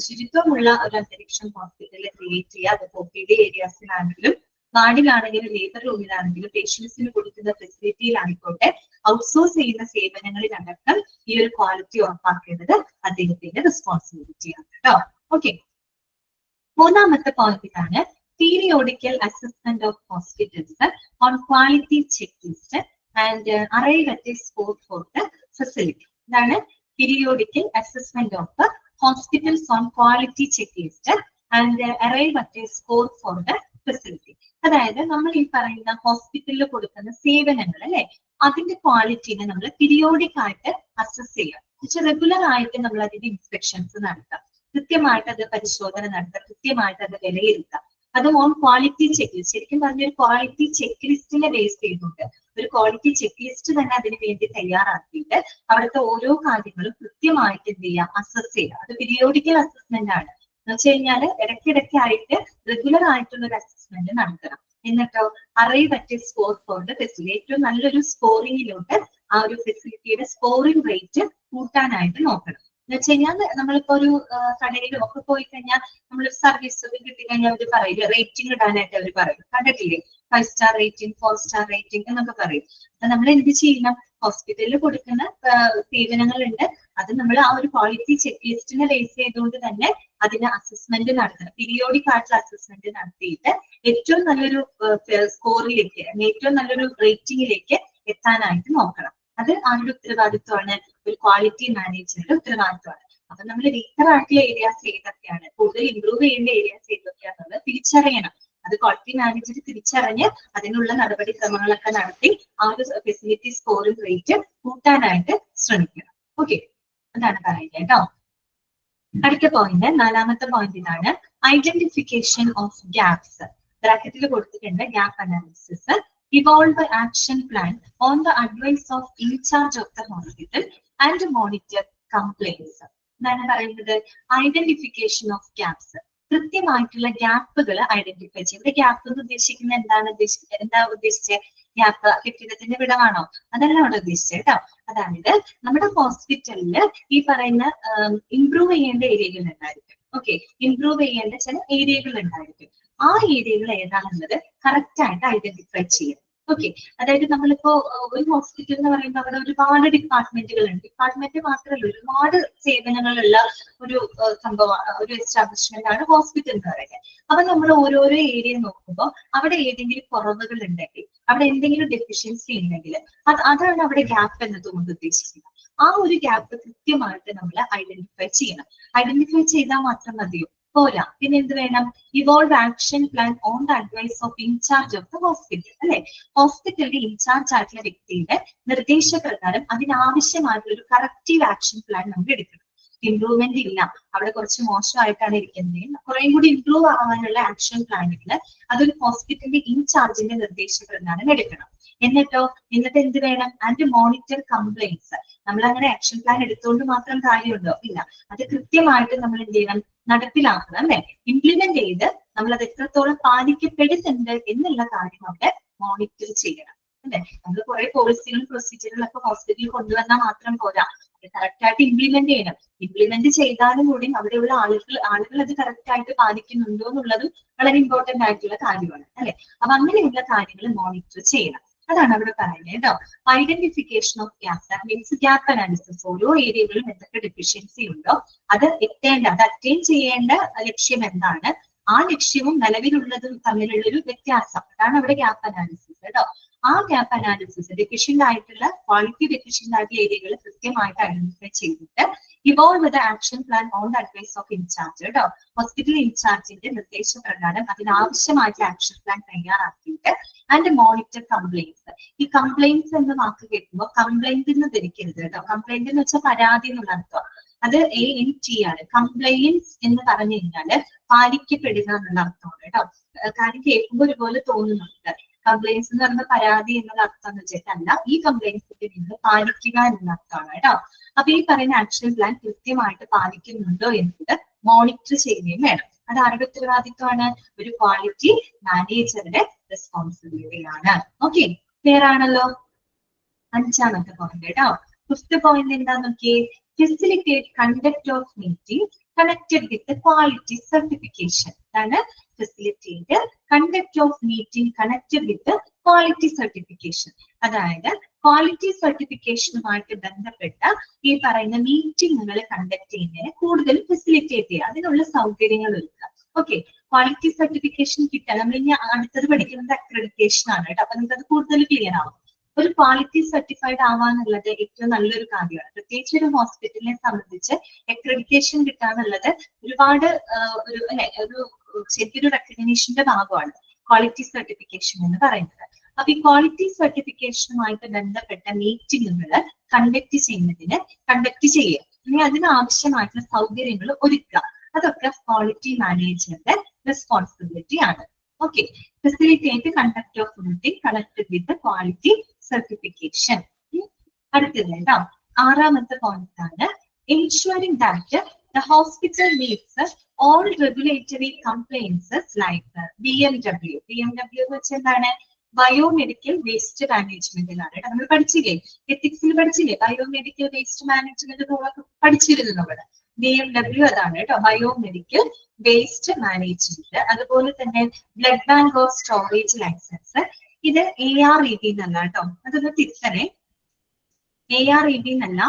ശുചിത്വമുള്ള ഒരു അന്തരീക്ഷം ഹോസ്പിറ്റലിൽ ക്രിയേറ്റ് ചെയ്യുക. അത് OPD ഏരിയാസിലാണെങ്കിലും വാർഡിലാണെങ്കിലും ലേബർ റൂമിലാണെങ്കിലും പേഷ്യൻസിന് കൊടുക്കുന്ന ഫെസിലിറ്റിയിലായിക്കോട്ടെ, ഔട്ട്സോഴ്സ് ചെയ്യുന്ന സേവനങ്ങളിലടക്കം ഈ ഒരു ക്വാളിറ്റി ഉറപ്പാക്കേണ്ടത് അദ്ദേഹത്തിന്റെ റെസ്പോൺസിബിലിറ്റിയാണ് കേട്ടോ. ഓക്കെ, മൂന്നാമത്തെ പോയിന്റ് ഇതാണ്. Periodical assessment of hospitals on quality check list and arrive at a score for the facility. ഇതാണ് periodical assessment of hospitals on quality check list and arrive at a score for the facility. അതായത് നമ്മൾ ഈ പറയുന്ന ഹോസ്പിറ്റലിൽ കൊടുക്കുന്ന സേവനങ്ങൾ അല്ലെ, അതിന്റെ ക്വാളിറ്റിനെ നമ്മൾ പീരിയോഡിക് ആയിട്ട് അസസ് ചെയ്യാം. റെഗുലർ ആയിട്ട് നമ്മൾ അതിന്റെ ഇൻസ്പെക്ഷൻസ് നടത്താം, കൃത്യമായിട്ട് അത് പരിശോധന നടത്താം, കൃത്യമായിട്ട് അത് വിലയിരുത്താം. അത് ഓൺ ക്വാളിറ്റി ചെക്ക് ലിസ്റ്റ്, ശരിക്കും പറഞ്ഞ ഒരു ക്വാളിറ്റി ചെക്ക് ലിസ്റ്റിനെ ബേസ് ചെയ്തുകൊണ്ട് ഒരു ക്വാളിറ്റി ചെക്ക് ലിസ്റ്റ് തന്നെ അതിന് വേണ്ടി തയ്യാറാക്കിയിട്ട് അവിടുത്തെ ഓരോ കാര്യങ്ങളും കൃത്യമായിട്ട് എന്ത് ചെയ്യുക? അസസ് ചെയ്യുക. അത് പീരിയോഡിക്കൽ അസസ്മെന്റ് ആണ്. എന്ന് വെച്ച് കഴിഞ്ഞാൽ ഇടയ്ക്കിടയ്ക്കായിട്ട് റെഗുലർ ആയിട്ടുള്ള ഒരു അസസ്മെന്റ് നടത്തണം. എന്നിട്ടോ arrive at a score for the facility, ഏറ്റവും നല്ലൊരു സ്കോറിങ്ങിലോട്ട് ആ ഒരു ഫെസിലിറ്റിയുടെ സ്കോറിംഗ് റേറ്റ് കൂട്ടാനായിട്ട് നോക്കണം. എന്ന് വെച്ച് കഴിഞ്ഞാൽ നമ്മളിപ്പോ ഒരു കടയിലും ഒക്കെ പോയി കഴിഞ്ഞാൽ നമ്മളൊരു സർവീസ് കിട്ടിക്കഴിഞ്ഞാൽ അവർ പറയില്ല, റേറ്റിംഗ് ഇടാനായിട്ട് അവർ പറയും. കണ്ടിട്ടില്ലേ? 5 സ്റ്റാർ റേറ്റിംഗ്, 4 സ്റ്റാർ റേറ്റിംഗ് എന്നൊക്കെ പറയും. അപ്പൊ നമ്മൾ എന്ത് ചെയ്യണം? ഹോസ്പിറ്റലിൽ കൊടുക്കുന്ന സേവനങ്ങളുണ്ട്, അത് നമ്മൾ ആ ഒരു ക്വാളിറ്റി ചെക്ക് ലിസ്റ്റിനെ ബേസ് ചെയ്തുകൊണ്ട് തന്നെ അതിന് അസസ്മെന്റ് നടത്തണം. പീരിയോഡിക് ആയിട്ടുള്ള അസസ്മെന്റ് നടത്തിയിട്ട് ഏറ്റവും നല്ലൊരു സ്കോറിലേക്ക്, ഏറ്റവും നല്ലൊരു റേറ്റിംഗിലേക്ക് എത്താനായിട്ട് നോക്കണം. അത് ആരുടെ ഉത്തരവാദിത്വമാണ്? ഒരു ക്വാളിറ്റി മാനേജറുടെ ഉത്തരവാദിത്വമാണ്. അപ്പൊ നമ്മൾ വീക്കർ ആയിട്ടുള്ള ഏരിയാസ് ഏതൊക്കെയാണ്, കൂടുതൽ ഇംപ്രൂവ് ചെയ്യേണ്ട ഏരിയാസ് ഏതൊക്കെയാണെന്നുള്ളത് തിരിച്ചറിയണം. അത് ക്വാളിറ്റി മാനേജർ തിരിച്ചറിഞ്ഞ് അതിനുള്ള നടപടിക്രമങ്ങളൊക്കെ നടത്തി ആ ഒരു ഫെസിലിറ്റി സ്കോറിംഗ് റേറ്റ് കൂട്ടാനായിട്ട് ശ്രമിക്കണം. ഓക്കെ, അതാണ് പറയുന്നത് കേട്ടോ. അടുത്ത പോയിന്റ്, നാലാമത്തെ പോയിന്റ് ഇതാണ്. Identification of gaps. ബ്രാക്കറ്റിൽ കൊടുത്തിട്ടുണ്ട് gap analysis. Evolve action plan on the advice of in charge of the hospital and monitor complaints. എന്താണ് പറയുന്നത്? Identification of gaps. കൃത്യമായിട്ടുള്ള ഗ്യാപ്പുകൾ ഐഡന്റിഫൈ ചെയ്യും. ഇവിടെ ഗ്യാപ്പ് എന്ന് ഉദ്ദേശിക്കുന്നത് എന്താ ഉദ്ദേശിച്ചത്? ഗ്യാപ്പ് കെട്ടിടത്തിന്റെ വിടവാണോ? അതല്ല അവിടെ ഉദ്ദേശിച്ചത് കേട്ടോ. അതായത് നമ്മുടെ ഹോസ്പിറ്റലില് ഈ പറയുന്ന ഇംപ്രൂവ് ചെയ്യേണ്ട ഏരിയകൾ ഉണ്ടായിരിക്കും. ഓക്കെ, ഇംപ്രൂവ് ചെയ്യേണ്ട ചില ഏരിയകൾ ഉണ്ടായിരിക്കും. ആ ഏരിയകൾ ഏതാണെന്നത് കറക്റ്റ് ആയിട്ട് ഐഡന്റിഫൈ ചെയ്യാം. ഓക്കെ, അതായത് നമ്മളിപ്പോ ഒരു ഹോസ്പിറ്റൽ എന്ന് പറയുമ്പോൾ അവിടെ ഒരുപാട് ഡിപ്പാർട്ട്മെന്റുകൾ ഉണ്ട്. ഡിപ്പാർട്ട്മെന്റ് മാത്രമല്ല, ഒരുപാട് സേവനങ്ങളുള്ള ഒരു സംഭവം, ഒരു എസ്റ്റാബ്ലിഷ്മെന്റ് ആണ് ഹോസ്പിറ്റൽ എന്ന് പറയുന്നത്. അപ്പൊ നമ്മൾ ഓരോരോ ഏരിയ നോക്കുമ്പോൾ അവിടെ ഏതെങ്കിലും കുറവുകൾ ഉണ്ടെങ്കിൽ, അവിടെ എന്തെങ്കിലും ഡെഫിഷ്യൻസി ഉണ്ടെങ്കിൽ അതാണ് അവിടെ ഗ്യാപ്പ് എന്നതുകൊണ്ട് ഉദ്ദേശിക്കുന്നത്. ആ ഒരു ഗ്യാപ്പ് കൃത്യമായിട്ട് നമ്മൾ ഐഡന്റിഫൈ ചെയ്യണം. ഐഡന്റിഫൈ ചെയ്താൽ മാത്രം മതിയോ? പോരാ, പിന്നെ എന്ത് വേണം? Evolve action plan on the advice of in charge of the hospital. അല്ലെ, ഹോസ്പിറ്റലിന്റെ ഇൻചാർജ് ആയിട്ടുള്ള വ്യക്തിയുടെ നിർദ്ദേശപ്രകാരം അതിനാവശ്യമായിട്ടുള്ള ഒരു കറക്റ്റീവ് ആക്ഷൻ പ്ലാൻ നമ്മൾ എടുക്കണം. ഇംപ്രൂവ്മെന്റ് ഇല്ല, അവിടെ കുറച്ച് മോശമായിട്ടാണ് ഇരിക്കുന്നത്, കുറെ കൂടി ഇംപ്രൂവ് ആവാനുള്ള ആക്ഷൻ പ്ലാനുകൾ അതൊരു ഹോസ്പിറ്റലിന്റെ ഇൻചാർജിന്റെ നിർദ്ദേശപ്രകാരം എടുക്കണം. എന്നിട്ട് എന്ത് വേണം? And monitor compliance. നമ്മൾ അങ്ങനെ ആക്ഷൻ പ്ലാൻ എടുത്തുകൊണ്ട് മാത്രം കാര്യമുണ്ടോ? ഇല്ല, അത് കൃത്യമായിട്ട് നമ്മൾ എന്ത് ചെയ്യണം? നടപ്പിലാക്കണം. അല്ലെ, ഇംപ്ലിമെന്റ് ചെയ്ത് നമ്മൾ അത് എത്രത്തോളം പാലിക്കപ്പെടുന്നുണ്ട് എന്നുള്ള കാര്യം അവിടെ മോണിറ്റർ ചെയ്യണം. അല്ലെ, നമ്മൾ കുറെ പോളിസികളും പ്രൊസീജിയറുകളും ഒക്കെ ഹോസ്പിറ്റലിൽ കൊണ്ടുവന്നാൽ മാത്രം പോരാ, കറക്റ്റ് ആയിട്ട് ഇംപ്ലിമെന്റ് ചെയ്യണം. ഇംപ്ലിമെന്റ് ചെയ്താലും കൂടി അവിടെയുള്ള ആളുകൾ അത് കറക്റ്റ് ആയിട്ട് പാലിക്കുന്നുണ്ടോ എന്നുള്ളതും വളരെ ഇമ്പോർട്ടന്റ് ആയിട്ടുള്ള കാര്യമാണ്. അല്ലെ, അപ്പൊ അങ്ങനെയുള്ള കാര്യങ്ങൾ മോണിറ്റർ ചെയ്യണം. അതാണ് അവിടെ പറയുന്നത് കേട്ടോ. Identification of gap, that means gap analysis. ഓരോ ഏരിയകളിലും എന്തൊക്കെ ഡെഫിഷ്യൻസി ഉണ്ടോ അത് അറ്റൈൻ ചെയ്യേണ്ട ലക്ഷ്യം എന്താണ്, ആ ലക്ഷ്യവും നിലവിലുള്ളതും തമ്മിലുള്ളൊരു വ്യത്യാസം, അതാണ് അവിടെ ഗ്യാപ്പ് അനാലിസിസ് കേട്ടോ. ആ ഗ്യാപ്പ് അനാലിസിസ് ഡെഫിഷ്യന്റ് ആയിട്ടുള്ള, ക്വാളിറ്റി ഡെഫിഷ്യന്റ് ആയിട്ടുള്ള ഏരിയകൾ കൃത്യമായിട്ട് ഐഡന്റിഫൈ ചെയ്തിട്ട് evolve with action plan on the advice of incharge കേട്ടോ. ഹോസ്പിറ്റൽ ഇൻചാർജിന്റെ നിർദ്ദേശപ്രകാരം അതിനാവശ്യമായിട്ടുള്ള ആക്ഷൻ പ്ലാൻ തയ്യാറാക്കിയിട്ട് ആൻഡ് മോണിറ്റർ കംപ്ലൈൻസ്. ഈ കംപ്ലൈൻസ് എന്ന വാക്ക് കേൾക്കുമ്പോൾ കംപ്ലൈന്റ് എന്ന് ധരിക്കരുത് കേട്ടോ. കംപ്ലൈന്റ് എന്ന് വെച്ചാൽ പരാതി എന്നുള്ള അർത്ഥം. അത് ANT ആണ്. കംപ്ലൈൻസ് എന്ന് പറഞ്ഞു കഴിഞ്ഞാല് പാലിക്കപ്പെടുക എന്നുള്ള അർത്ഥമാണ് കേട്ടോ. കാര്യം കേൾക്കുമ്പോൾ ഒരുപോലെ തോന്നുന്നുണ്ട്. കംപ്ലൈൻസ് എന്ന് പറയുന്ന പരാതി എന്നുള്ള അർത്ഥം എന്ന് വെച്ചിട്ടല്ല, ഈ കംപ്ലൈൻസിന്റെ നിങ്ങൾ പാലിക്കുക എന്നുള്ള അർത്ഥമാണ് കേട്ടോ. അപ്പൊ ഈ പറയുന്ന ആക്ഷൻ പ്ലാൻ കൃത്യമായിട്ട് പാലിക്കുന്നുണ്ടോ എന്നത് മോണിറ്റർ ചെയ്യുകയും വേണം. അത് ആരുടെ ഉത്തരവാദിത്വമാണ്? ഒരു ക്വാളിറ്റി മാനേജറുടെ റെസ്പോൺസിബിലിറ്റിയാണ്. ഓക്കെ, ക്ലിയർ ആണല്ലോ? അഞ്ചാമത്തെ പോയിന്റ് കേട്ടോ. ഫിഫ്ത്ത് പോയിന്റ് എന്താന്ന് നോക്കിയേ? Facilitate conduct of meeting connected with quality certification. അതാണ് facilitate conduct of meeting connected with quality certification. അതായത് ക്വാളിറ്റി സർട്ടിഫിക്കേഷനുമായിട്ട് ബന്ധപ്പെട്ട ഈ പറയുന്ന മീറ്റിങ്ങുകൾ കണ്ടക്ട് ചെയ്യുന്നതിന് കൂടുതൽ ഫെസിലിറ്റേറ്റ് ചെയ്യുക, അതിനുള്ള സൗകര്യങ്ങൾ ഒരുക്കുക. ഓക്കെ, ക്വാളിറ്റി സർട്ടിഫിക്കേഷൻ കിട്ടാൻ നമ്മൾ ഇനി അടുത്തത് പഠിക്കുന്നത് അക്രഡിറ്റേഷൻ ആണ് കേട്ടോ. അപ്പൊ നിങ്ങൾക്ക് അത് കൂടുതൽ ക്ലിയർ ആവും. ഒരു ക്വാളിറ്റി സർട്ടിഫൈഡ് ആവാന്നുള്ളത് ഏറ്റവും നല്ലൊരു കാര്യമാണ്. പ്രത്യേകിച്ച് ഒരു ഹോസ്പിറ്റലിനെ സംബന്ധിച്ച് അക്രഡിറ്റേഷൻ കിട്ടാന്നുള്ളത് ഒരുപാട് ഒരു ശരിക്കൊരു റെക്കഗ്നീഷന്റെ ഭാഗമാണ് ക്വാളിറ്റി സർട്ടിഫിക്കേഷൻ എന്ന് പറയുന്നത്. അപ്പൊ ഈ ക്വാളിറ്റി സർട്ടിഫിക്കേഷനുമായിട്ട് ബന്ധപ്പെട്ട മീറ്റിങ്ങുകൾ കണ്ടക്ട് ചെയ്യുക, ഇനി അതിനാവശ്യമായിട്ടുള്ള സൗകര്യങ്ങൾ ഒരുക്കുക, അതൊക്കെ ക്വാളിറ്റി മാനേജറുടെ റെസ്പോൺസിബിലിറ്റി ആണ്. Okay, facilitate conduct of meeting connected with quality certification. അടുത്തത് കേട്ടോ, ആറാമത്തെ പോയിന്റ് ആണ് ensuring that the hospital meets all regulatory compliances like BMW. BMW എന്ന് വെച്ചാൽ എന്താണ്? ബയോമെഡിക്കൽ വേസ്റ്റ് മാനേജ്മെന്റിലാണ്. നമ്മൾ പഠിച്ചില്ലേ, എത്തിക്സിൽ പഠിച്ചില്ലേ? ബയോമെഡിക്കൽ വേസ്റ്റ് മാനേജ്മെന്റ് പഠിച്ചിരുന്നു നമ്മൾ. BMW അതാണ് കേട്ടോ, ബയോമെഡിക്കൽ വേസ്റ്റ് മാനേജ്മെന്റ്. അതുപോലെ തന്നെ blood bank of storage licence. ഇത് AREB എന്നല്ല കേട്ടോ, അതൊന്ന് തിരുത്തണേ. AREB എന്നല്ല,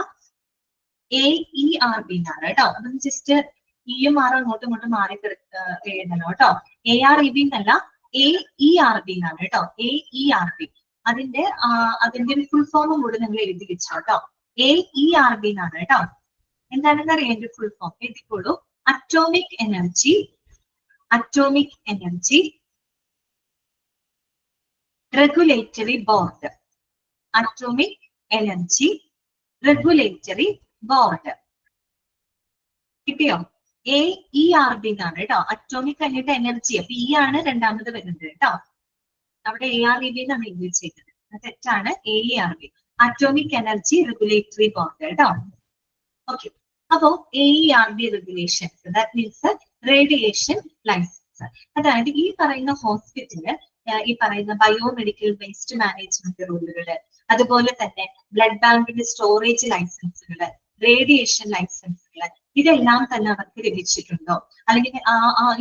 AERB എന്നാണ് കേട്ടോ. അതൊന്ന് ജസ്റ്റ് ഇയും ആറും അങ്ങോട്ടും ഇങ്ങോട്ടും മാറി എഴുതണം കേട്ടോ. AREB എന്നല്ല, AERB എന്നാണ് കേട്ടോ. AERB അതിന്റെ ഒരു ഫുൾ ഫോമും കൂടെ നിങ്ങൾ എഴുതി വെച്ചോ കേട്ടോ. AERB എന്നാണ് കേട്ടോ. എന്താണെന്ന് അറിയാം എന്റെ ഫുൾ ഫോം? എഴുതിക്കോളൂ. Atomic energy regulatory board. Atomic energy regulatory board. കിട്ടിയോ? AERB എന്നാണ് കേട്ടോ. അറ്റോമിക് കഴിഞ്ഞിട്ട് എനർജി, അപ്പൊ E ആണ് രണ്ടാമത് വരുന്നത് കേട്ടോ. അവിടെ AREB എന്നാണ് എഴുതി വെച്ചേക്കുന്നത്, തെറ്റാണ്. AERB atomic energy regulatory board കേട്ടോ. ഓക്കെ, അപ്പോ AERB regulations, that means radiation licence. അതായത് ഈ പറയുന്ന ഹോസ്പിറ്റല് ഈ പറയുന്ന ബയോമെഡിക്കൽ വേസ്റ്റ് മാനേജ്മെന്റ് റൂളുകള്, അതുപോലെ തന്നെ ബ്ലഡ് ബാങ്കിന്റെ സ്റ്റോറേജ് ലൈസൻസുകള്, റേഡിയേഷൻ ലൈസൻസുകള്, ഇതെല്ലാം തന്നെ അവർക്ക് ലഭിച്ചിട്ടുണ്ടോ, അല്ലെങ്കിൽ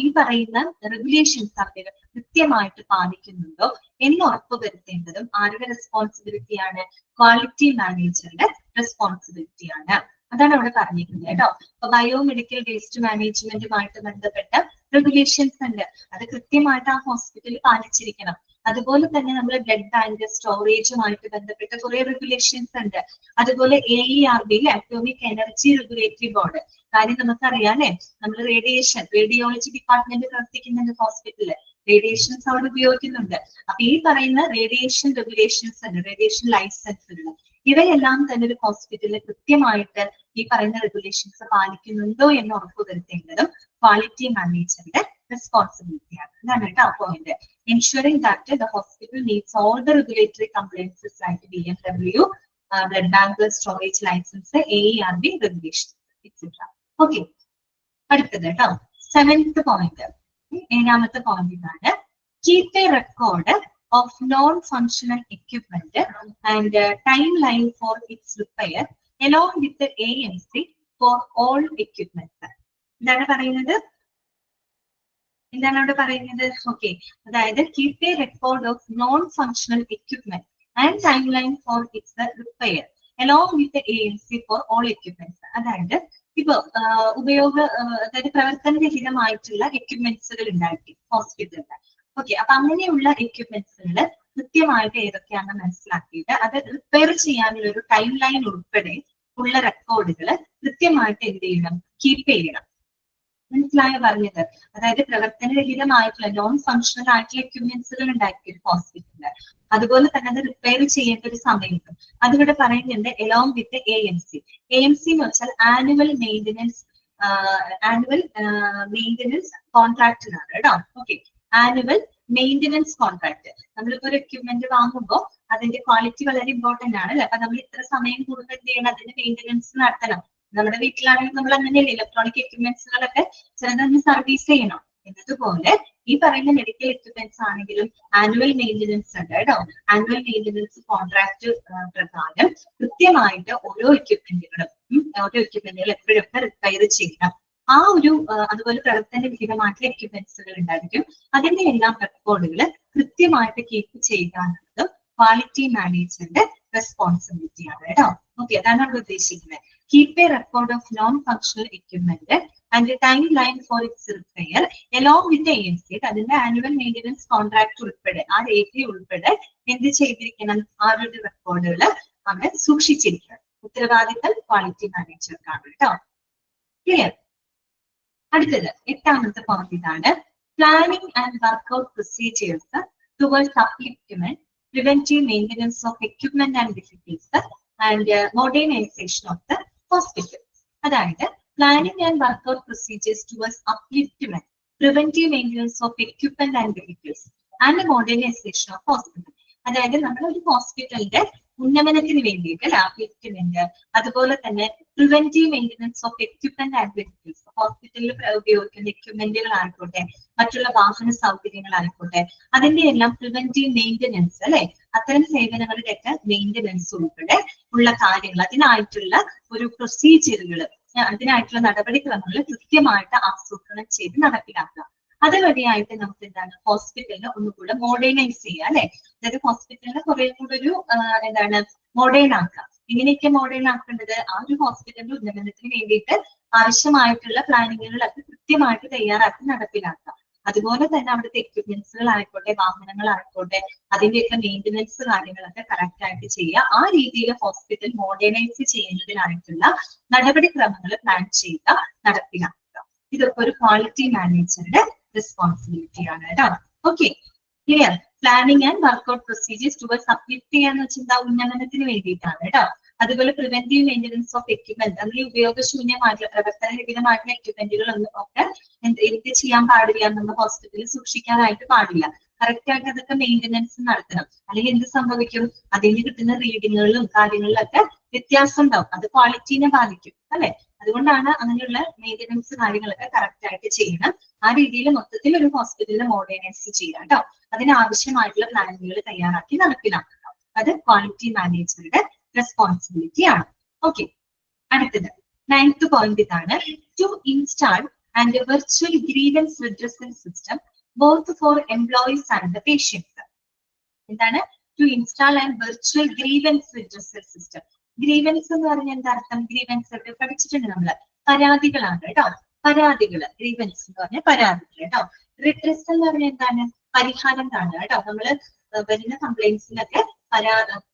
ഈ പറയുന്ന റെഗുലേഷൻസ് അവർ കൃത്യമായിട്ട് പാലിക്കുന്നുണ്ടോ എന്ന് ഉറപ്പുവരുത്തേണ്ടതും ആരുടെ റെസ്പോൺസിബിലിറ്റിയാണ്? ക്വാളിറ്റി മാനേജറുടെ റെസ്പോൺസിബിലിറ്റിയാണ്. അതാണ് അവിടെ പറഞ്ഞിരിക്കുന്നത് കേട്ടോ. അപ്പൊ ബയോമെഡിക്കൽ വേസ്റ്റ് മാനേജ്മെന്റുമായിട്ട് ബന്ധപ്പെട്ട റെഗുലേഷൻസ് ഉണ്ട്, അത് കൃത്യമായിട്ട് ആ ഹോസ്പിറ്റലിൽ പാലിച്ചിരിക്കണം. അതുപോലെ തന്നെ നമ്മൾ ബ്ലഡ് ബാങ്ക് സ്റ്റോറേജുമായിട്ട് ബന്ധപ്പെട്ട കുറെ റെഗുലേഷൻസ് ഉണ്ട്. അതുപോലെ AERB, atomic energy regulatory board. കാര്യം നമുക്കറിയാം അല്ലെ, നമ്മൾ റേഡിയോളജി ഡിപ്പാർട്ട്മെന്റ് പ്രവർത്തിക്കുന്നുണ്ട് ഹോസ്പിറ്റലില്, റേഡിയേഷൻസ് അവിടെ ഉപയോഗിക്കുന്നുണ്ട്. അപ്പൊ ഈ പറയുന്ന റേഡിയേഷൻ റെഗുലേഷൻസ് ഉണ്ട്, റേഡിയേഷൻ ലൈസൻസുകൾ, ഇവയെല്ലാം തന്നെ ഒരു ഹോസ്പിറ്റലിൽ കൃത്യമായിട്ട് ഈ പറയുന്ന റെഗുലേഷൻസ് പാലിക്കുന്നുണ്ടോ എന്ന് ഉറപ്പുവരുത്തേണ്ടതും ക്വാളിറ്റി മാനേജറുടെ റെസ്പോൺസിബിലിറ്റിയാണ്. അതാണ് കേട്ടോ ആ point. Ensuring that the hospital meets all the regulatory compliances like BMW, blood bank storage license, AERB regulations, etc. Okay. അടുത്തത് കേട്ടോ 7th പോയിന്റ്. 7ാമത്തെ പോയിന്റ് ഇതാണ്. Keep a record of non-functional equipment and timeline for its repair along with the AMC for all equipment. എന്താണ് പറയുന്നത്? എന്താണ് അവിടെ പറയുന്നത്? Okay, അതായത് keep a record of non functional equipment and time line for its repair along with AMC for all equipments. അതായത് ഇപ്പൊ അതായത് പ്രവർത്തനരഹിതമായിട്ടുള്ള എക്യുപ്മെന്റ്സുകൾ ഉണ്ടായിരിക്കും ഹോസ്പിറ്റലിൽ. ഓക്കെ, അപ്പൊ അങ്ങനെയുള്ള എക്യുപ്മെന്റ്സുകൾ കൃത്യമായിട്ട് ഏതൊക്കെയാണെന്ന് മനസ്സിലാക്കിയിട്ട് അത് റിപ്പയർ ചെയ്യാനുള്ള ഒരു ടൈം ലൈൻ ഉൾപ്പെടെ ഉള്ള റെക്കോർഡുകൾ കൃത്യമായിട്ട് എന്ത് ചെയ്യണം? കീപ്പ് ചെയ്യണം. മനസ്സിലായ പറഞ്ഞത്? അതായത് പ്രവർത്തനരഹിതമായിട്ടുള്ള നോൺ ഫങ്ഷണൽ ആയിട്ടുള്ള എക്യുപ്മെന്റ്സുകൾ ഉണ്ടായിരിക്കും ഹോസ്പിറ്റലില്, അതുപോലെ തന്നെ അത് റിപ്പയർ ചെയ്യേണ്ട ഒരു സമയത്തും അതിവിടെ പറയുന്നുണ്ട് എലോങ് വിത്ത് AMC. AMC എന്ന് വെച്ചാൽ ആനുവൽ മെയിന്റനൻസ് കോൺട്രാക്റ്റിനാണ് കേട്ടോ. Okay, annual maintenance contract. നമ്മളിപ്പോ ഒരു എക്യുപ്മെന്റ് വാങ്ങുമ്പോൾ അതിന്റെ ക്വാളിറ്റി വളരെ ഇമ്പോർട്ടന്റ് ആണ് അല്ലെ. അപ്പൊ നമ്മൾ ഇത്ര സമയം കൂടുമ്പോൾ എന്ത് ചെയ്യണം? അതിന്റെ മെയിന്റനൻസ് നടത്തണം. നമ്മുടെ വീട്ടിലാണെങ്കിൽ നമ്മൾ അങ്ങനെയല്ലേ, ഇലക്ട്രോണിക് എക്യുപ്മെന്റ്സുകളൊക്കെ ചിലതൊന്ന് സർവീസ് ചെയ്യണം. എന്നതുപോലെ ഈ പറയുന്ന മെഡിക്കൽ എക്യുപ്മെന്റ്സ് ആണെങ്കിലും ആനുവൽ മെയിന്റനൻസ് ഉണ്ട് കേട്ടോ. ആനുവൽ മെയിന്റനൻസ് കോൺട്രാക്ട് പ്രകാരം കൃത്യമായിട്ട് ഓരോ എക്യുപ്മെന്റുകളും എപ്പോഴൊക്കെ റിപ്പയർ ചെയ്യണം. ആ ഒരു അതുപോലെ പ്രവർത്തനരഹിതമായിട്ടുള്ള എക്യുപ്മെന്റ്സുകൾ ഉണ്ടായിരിക്കും, അതിന്റെ എല്ലാം റെക്കോർഡുകൾ കൃത്യമായിട്ട് കീപ്പ് ചെയ്യുക എന്നുള്ളത് ക്വാളിറ്റി മാനേജറിന്റെ റെസ്പോൺസിബിലിറ്റിയാണ് കേട്ടോ. ഓക്കെ, അതാണ് അവിടെ ഉദ്ദേശിക്കുന്നത്. Keep a record of non-functional equipment and a timeline for its repair along with the AMC. അതിന്റെ ആനുവൽ മെയിന്റനൻസ് കോൺട്രാക്ട് ഉൾപ്പെടെ ആ രേഖ ഉൾപ്പെടെ എന്ത് ചെയ്തിരിക്കണം? ആ ഒരു റെക്കോർഡുകൾ അവിടെ സൂക്ഷിച്ചിരിക്കണം. ഉത്തരവാദിത്തം ക്വാളിറ്റി മാനേജർക്കാണ് കേട്ടോ. ക്ലിയർ? അടുത്തത് 8ാമത്തെ പോയിന്റ് ഇതാണ്. Planning and work out procedures towards upliftment, preventive maintenance of equipment and vehicles, and modernization of the hospital. അതായത് planning and work out procedures towards upliftment, preventive maintenance of equipment and vehicles, and modernization of hospital. അതായത് നമ്മൾ ഒരു ഹോസ്പിറ്റലിന്റെ ഉന്നമനത്തിന് വേണ്ടിയിട്ട് upliftment, അതുപോലെ തന്നെ preventive maintenance of equipment and vehicles, ഹോസ്പിറ്റലിൽ ഉപയോഗിക്കുന്ന എക്യുപ്മെന്റുകൾ ആയിക്കോട്ടെ, മറ്റുള്ള വാഹന സൗകര്യങ്ങളായിക്കോട്ടെ, അതിന്റെ എല്ലാം പ്രിവെന്റീവ് മെയിൻ്റനൻസ് അല്ലെ, അത്തരം സേവനങ്ങളുടെ ഒക്കെ മെയിൻ്റനൻസ് ഉൾപ്പെടെ ഉള്ള കാര്യങ്ങൾ, അതിനായിട്ടുള്ള ഒരു പ്രൊസീജിയറുകൾ, അതിനായിട്ടുള്ള നടപടിക്രമങ്ങൾ കൃത്യമായിട്ട് ആസൂത്രണം ചെയ്ത് നടപ്പിലാക്കുക. അതുവഴിയായിട്ട് നമുക്ക് എന്താണ് ഹോസ്പിറ്റലിനെ ഒന്നുകൂടെ മോഡേണൈസ് ചെയ്യുക അല്ലെ. അതായത് ഹോസ്പിറ്റലിനെ കുറെ കൂടെ ഒരു എന്താണ് മോഡേൺ ആക്കുക. ഇങ്ങനെയൊക്കെ മോഡേൺ ആക്കേണ്ടത് ആ ഒരു ഹോസ്പിറ്റലിന്റെ ഉന്നമനത്തിന് വേണ്ടിയിട്ട് ആവശ്യമായിട്ടുള്ള പ്ലാനിങ്ങുകളൊക്കെ കൃത്യമായിട്ട് തയ്യാറാക്കി നടപ്പിലാക്കുക. അതുപോലെ തന്നെ അവിടുത്തെ എക്യുപ്മെന്റ്സുകളായിക്കോട്ടെ, വാഹനങ്ങളായിക്കോട്ടെ, അതിന്റെയൊക്കെ മെയിൻ്റനൻസ് കാര്യങ്ങളൊക്കെ കറക്റ്റ് ആയിട്ട് ചെയ്യുക. ആ രീതിയിൽ ഹോസ്പിറ്റൽ മോഡേണൈസ് ചെയ്യുന്നതിനായിട്ടുള്ള നടപടിക്രമങ്ങൾ പ്ലാൻ ചെയ്യുക, നടപ്പിലാക്കുക. ഇതൊക്കെ ഒരു ക്വാളിറ്റി മാനേജറുടെ റെസ്പോൺസിബിലിറ്റിയാണ് കേട്ടോ. ഓക്കെ, clear? Planning and work out procedures towards uplift ചെയ്യാന്ന് വെച്ചാൽ ഉന്നമനത്തിന് വേണ്ടിയിട്ടാണ് കേട്ടോ. അതുപോലെ പ്രിവെന്റീവ് മെയിൻ്റനൻസ് ഓഫ് എക്യുപ്മെന്റ്, അതിൽ ഉപയോഗശൂന്യമായിട്ടുള്ള പ്രവർത്തനരഹിതമായിട്ടുള്ള എക്യുപ്മെന്റുകളൊന്നും ഒക്കെ എന്ത് ചെയ്യാൻ പാടില്ല, നമ്മുടെ ഹോസ്പിറ്റലിൽ സൂക്ഷിക്കാനായിട്ട് പാടില്ല. കറക്റ്റ് ആയിട്ട് അതൊക്കെ മെയിൻ്റനൻസ് നടത്തണം. അല്ലെങ്കിൽ എന്ത് സംഭവിക്കും, അതിന് കിട്ടുന്ന റീഡിങ്ങുകളിലും കാര്യങ്ങളിലൊക്കെ വ്യത്യാസം ഉണ്ടാവും. അത് ക്വാളിറ്റീനെ ബാധിക്കും അല്ലെ. അതുകൊണ്ടാണ് അങ്ങനെയുള്ള മെയിൻ്റനൻസ് കാര്യങ്ങളൊക്കെ കറക്റ്റ് ആയിട്ട് ചെയ്യണം. ആ രീതിയിൽ മൊത്തത്തിൽ ഒരു ഹോസ്പിറ്റലിൽ മോഡേണൈസ് ചെയ്യാം കേട്ടോ. അതിനാവശ്യമായിട്ടുള്ള പ്ലാനുകൾ തയ്യാറാക്കി നടപ്പിലാക്കണം. അത് ക്വാളിറ്റി മാനേജറുടെ റെസ്പോൺസിബിലിറ്റി ആണ്. ഓക്കെ, അടുത്തത് 9th പോയിന്റ് ഇതാണ്. To install and virtual grievance redressal system both for employees and the patients. എന്താണ് to install and virtual grievance redressal system? Grievance എന്ന് പറഞ്ഞാൽ എന്താ അർത്ഥം? ഗ്രീവൻസ് ഒക്കെ പഠിച്ചിട്ടുണ്ട് നമ്മള്. പരാതികളാണ് കേട്ടോ. പരാതികള്, ഗ്രീവൻസ് എന്ന് പറഞ്ഞാൽ പരാതികൾ കേട്ടോ. റിഡ്രസൽ എന്ന് പറഞ്ഞാൽ എന്താണ്? പരിഹാരം കാണുക കേട്ടോ. നമ്മള് വരുന്ന കംപ്ലൈന്റ്സിനൊക്കെ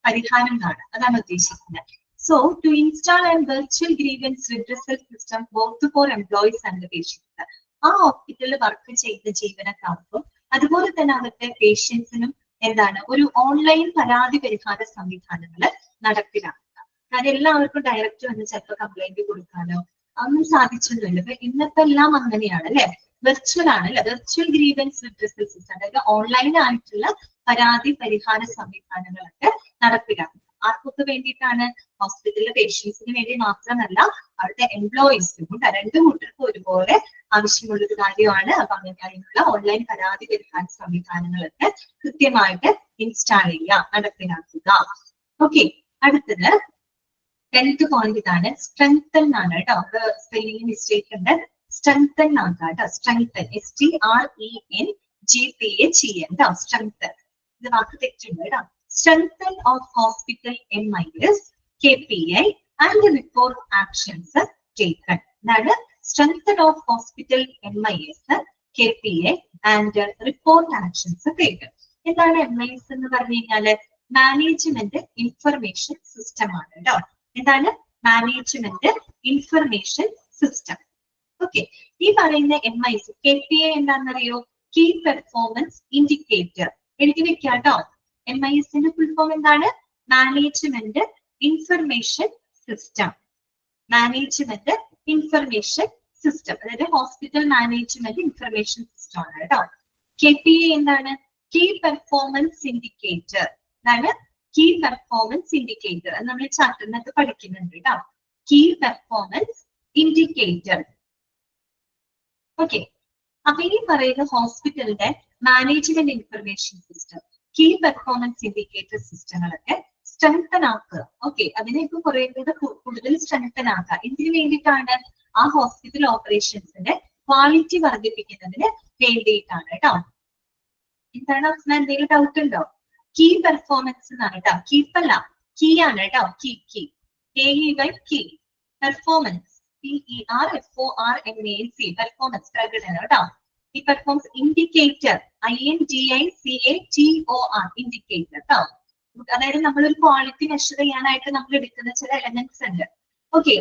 പരിഹാരം കാണുക, അതാണ് ഉദ്ദേശിക്കുന്നത്. So to install and virtual grievance redressal system both for employees and patients. ആ ഹോസ്പിറ്റലിൽ വർക്ക് ചെയ്ത ജീവനക്കാർക്കും അതുപോലെ തന്നെ അവരുടെ പേഷ്യൻസിനും എന്താണ് ഒരു ഓൺലൈൻ പരാതി പരിഹാര സംവിധാനങ്ങൾ നടപ്പിലാക്കുക. കാരണം എല്ലാവർക്കും ഡയറക്റ്റ് വന്ന് ചിലപ്പോൾ കംപ്ലൈന്റ് കൊടുക്കാനോ ഒന്നും സാധിച്ചൊന്നുമില്ല. ഇപ്പൊ ഇന്നത്തെ എല്ലാം അങ്ങനെയാണ് അല്ലെ, വെർച്വൽ ആണ് അല്ലെ. വെർച്വൽ ഗ്രീവൻസ് റിഡ്രസൽ സിസ്റ്റം, അതായത് ഓൺലൈൻ ആയിട്ടുള്ള പരാതി പരിഹാര സംവിധാനങ്ങളൊക്കെ നടപ്പിലാക്കുക. ആർക്കൊക്കെ വേണ്ടിയിട്ടാണ്? ഹോസ്പിറ്റലിലെ പേഷ്യൻസിന് വേണ്ടി മാത്രമല്ല, അവരുടെ എംപ്ലോയീസിനും രണ്ടു കൂട്ടർക്കും ഒരുപോലെ ആവശ്യമുള്ള ഒരു കാര്യമാണ്. അപ്പൊ അങ്ങനെയുള്ള ഓൺലൈൻ പരാതി പരിഹാര സംവിധാനങ്ങളൊക്കെ കൃത്യമായിട്ട് ഇൻസ്റ്റാൾ ചെയ്യുക, നടപ്പിലാക്കുക. ഓക്കെ, അടുത്തത് 10th പോയിന്റ് ഇതാണ്. സ്ട്രെങ്തൻ ആണ് കേട്ടോ. സ്പെല്ലിംഗ് മിസ്റ്റേക്ക് ഉണ്ട്. സ്ട്രെങ്തൻ ആക്കുക കേട്ടോ. സ്ട്രെങ്തൻ, STRENGTHEN കേട്ടോ. സ്ട്രെങ്തൻ, ഇത് വാക്ക് തെറ്റുണ്ട് കേട്ടോ. Strengthen of hospital MIS, KPI and report actions taken. That is, strengthen of hospital MIS, KPI and report actions taken. എന്താണ് MIS എന്ന് പറഞ്ഞു കഴിഞ്ഞാല്? മാനേജ്മെന്റ് ഇൻഫർമേഷൻ സിസ്റ്റം ആണ് കേട്ടോ. എന്താണ്? Management information system. ഓക്കെ, ഈ പറയുന്ന MIS, KPI എന്താണെന്നറിയോ? Key performance indicator. എഴുതി വെക്കാം കേട്ടോ. MISന്റെ ഫുൾ ഫോം എന്താണ്? Management information system. Management information system, അതായത് ഹോസ്പിറ്റൽ മാനേജ്മെന്റ് ഇൻഫർമേഷൻ സിസ്റ്റം ആണ് കേട്ടോ. KPI എന്താണ്? Key performance indicator. അതാണ് കീ പെർഫോമൻസ് ഇൻഡിക്കേറ്റർ. അത് നമ്മൾ ചാപ്റ്ററിനകത്ത് പഠിക്കുന്നുണ്ട് കേട്ടോ. Key performance indicator. ഓക്കെ, അപ്പൊ ഈ പറയുന്ന ഹോസ്പിറ്റലിന്റെ management information system, key performance indicator സിസ്റ്റങ്ങളൊക്കെ സ്ട്രെങ്തൻ ആക്കുക. ഓക്കെ, അതിനെയൊക്കെ കുറെ കൂടെ കൂടുതൽ സ്ട്രെങ്തൻ ആക്കുക. ഇതിന് വേണ്ടിയിട്ടാണ്? ആ ഹോസ്പിറ്റൽ ഓപ്പറേഷൻസിന്റെ ക്വാളിറ്റി വർദ്ധിപ്പിക്കുന്നതിന് വേണ്ടിയിട്ടാണ് കേട്ടോ. എന്താണ് എന്തെങ്കിലും ഡൗട്ട് ഉണ്ടോ? കീ പെർഫോമൻസ് എന്നാണ് കേട്ടോ. കീപ്പല്ല, കീ ആണ് കേട്ടോ. Key key KEY performance, PERFORMANC performance, പ്രകടനം കേട്ടോ. ഈ പെർഫോമൻസ് ഇൻഡിക്കേറ്റർ, INDICATOR ഇൻഡിക്കേറ്റർ കേട്ടോ. അതായത് നമ്മളൊരു ക്വാളിറ്റി മെഷർ ചെയ്യാനായിട്ട് നമ്മൾ എടുക്കുന്ന ചില എലമെന്റ്സ് ഉണ്ട്. ഓക്കെ,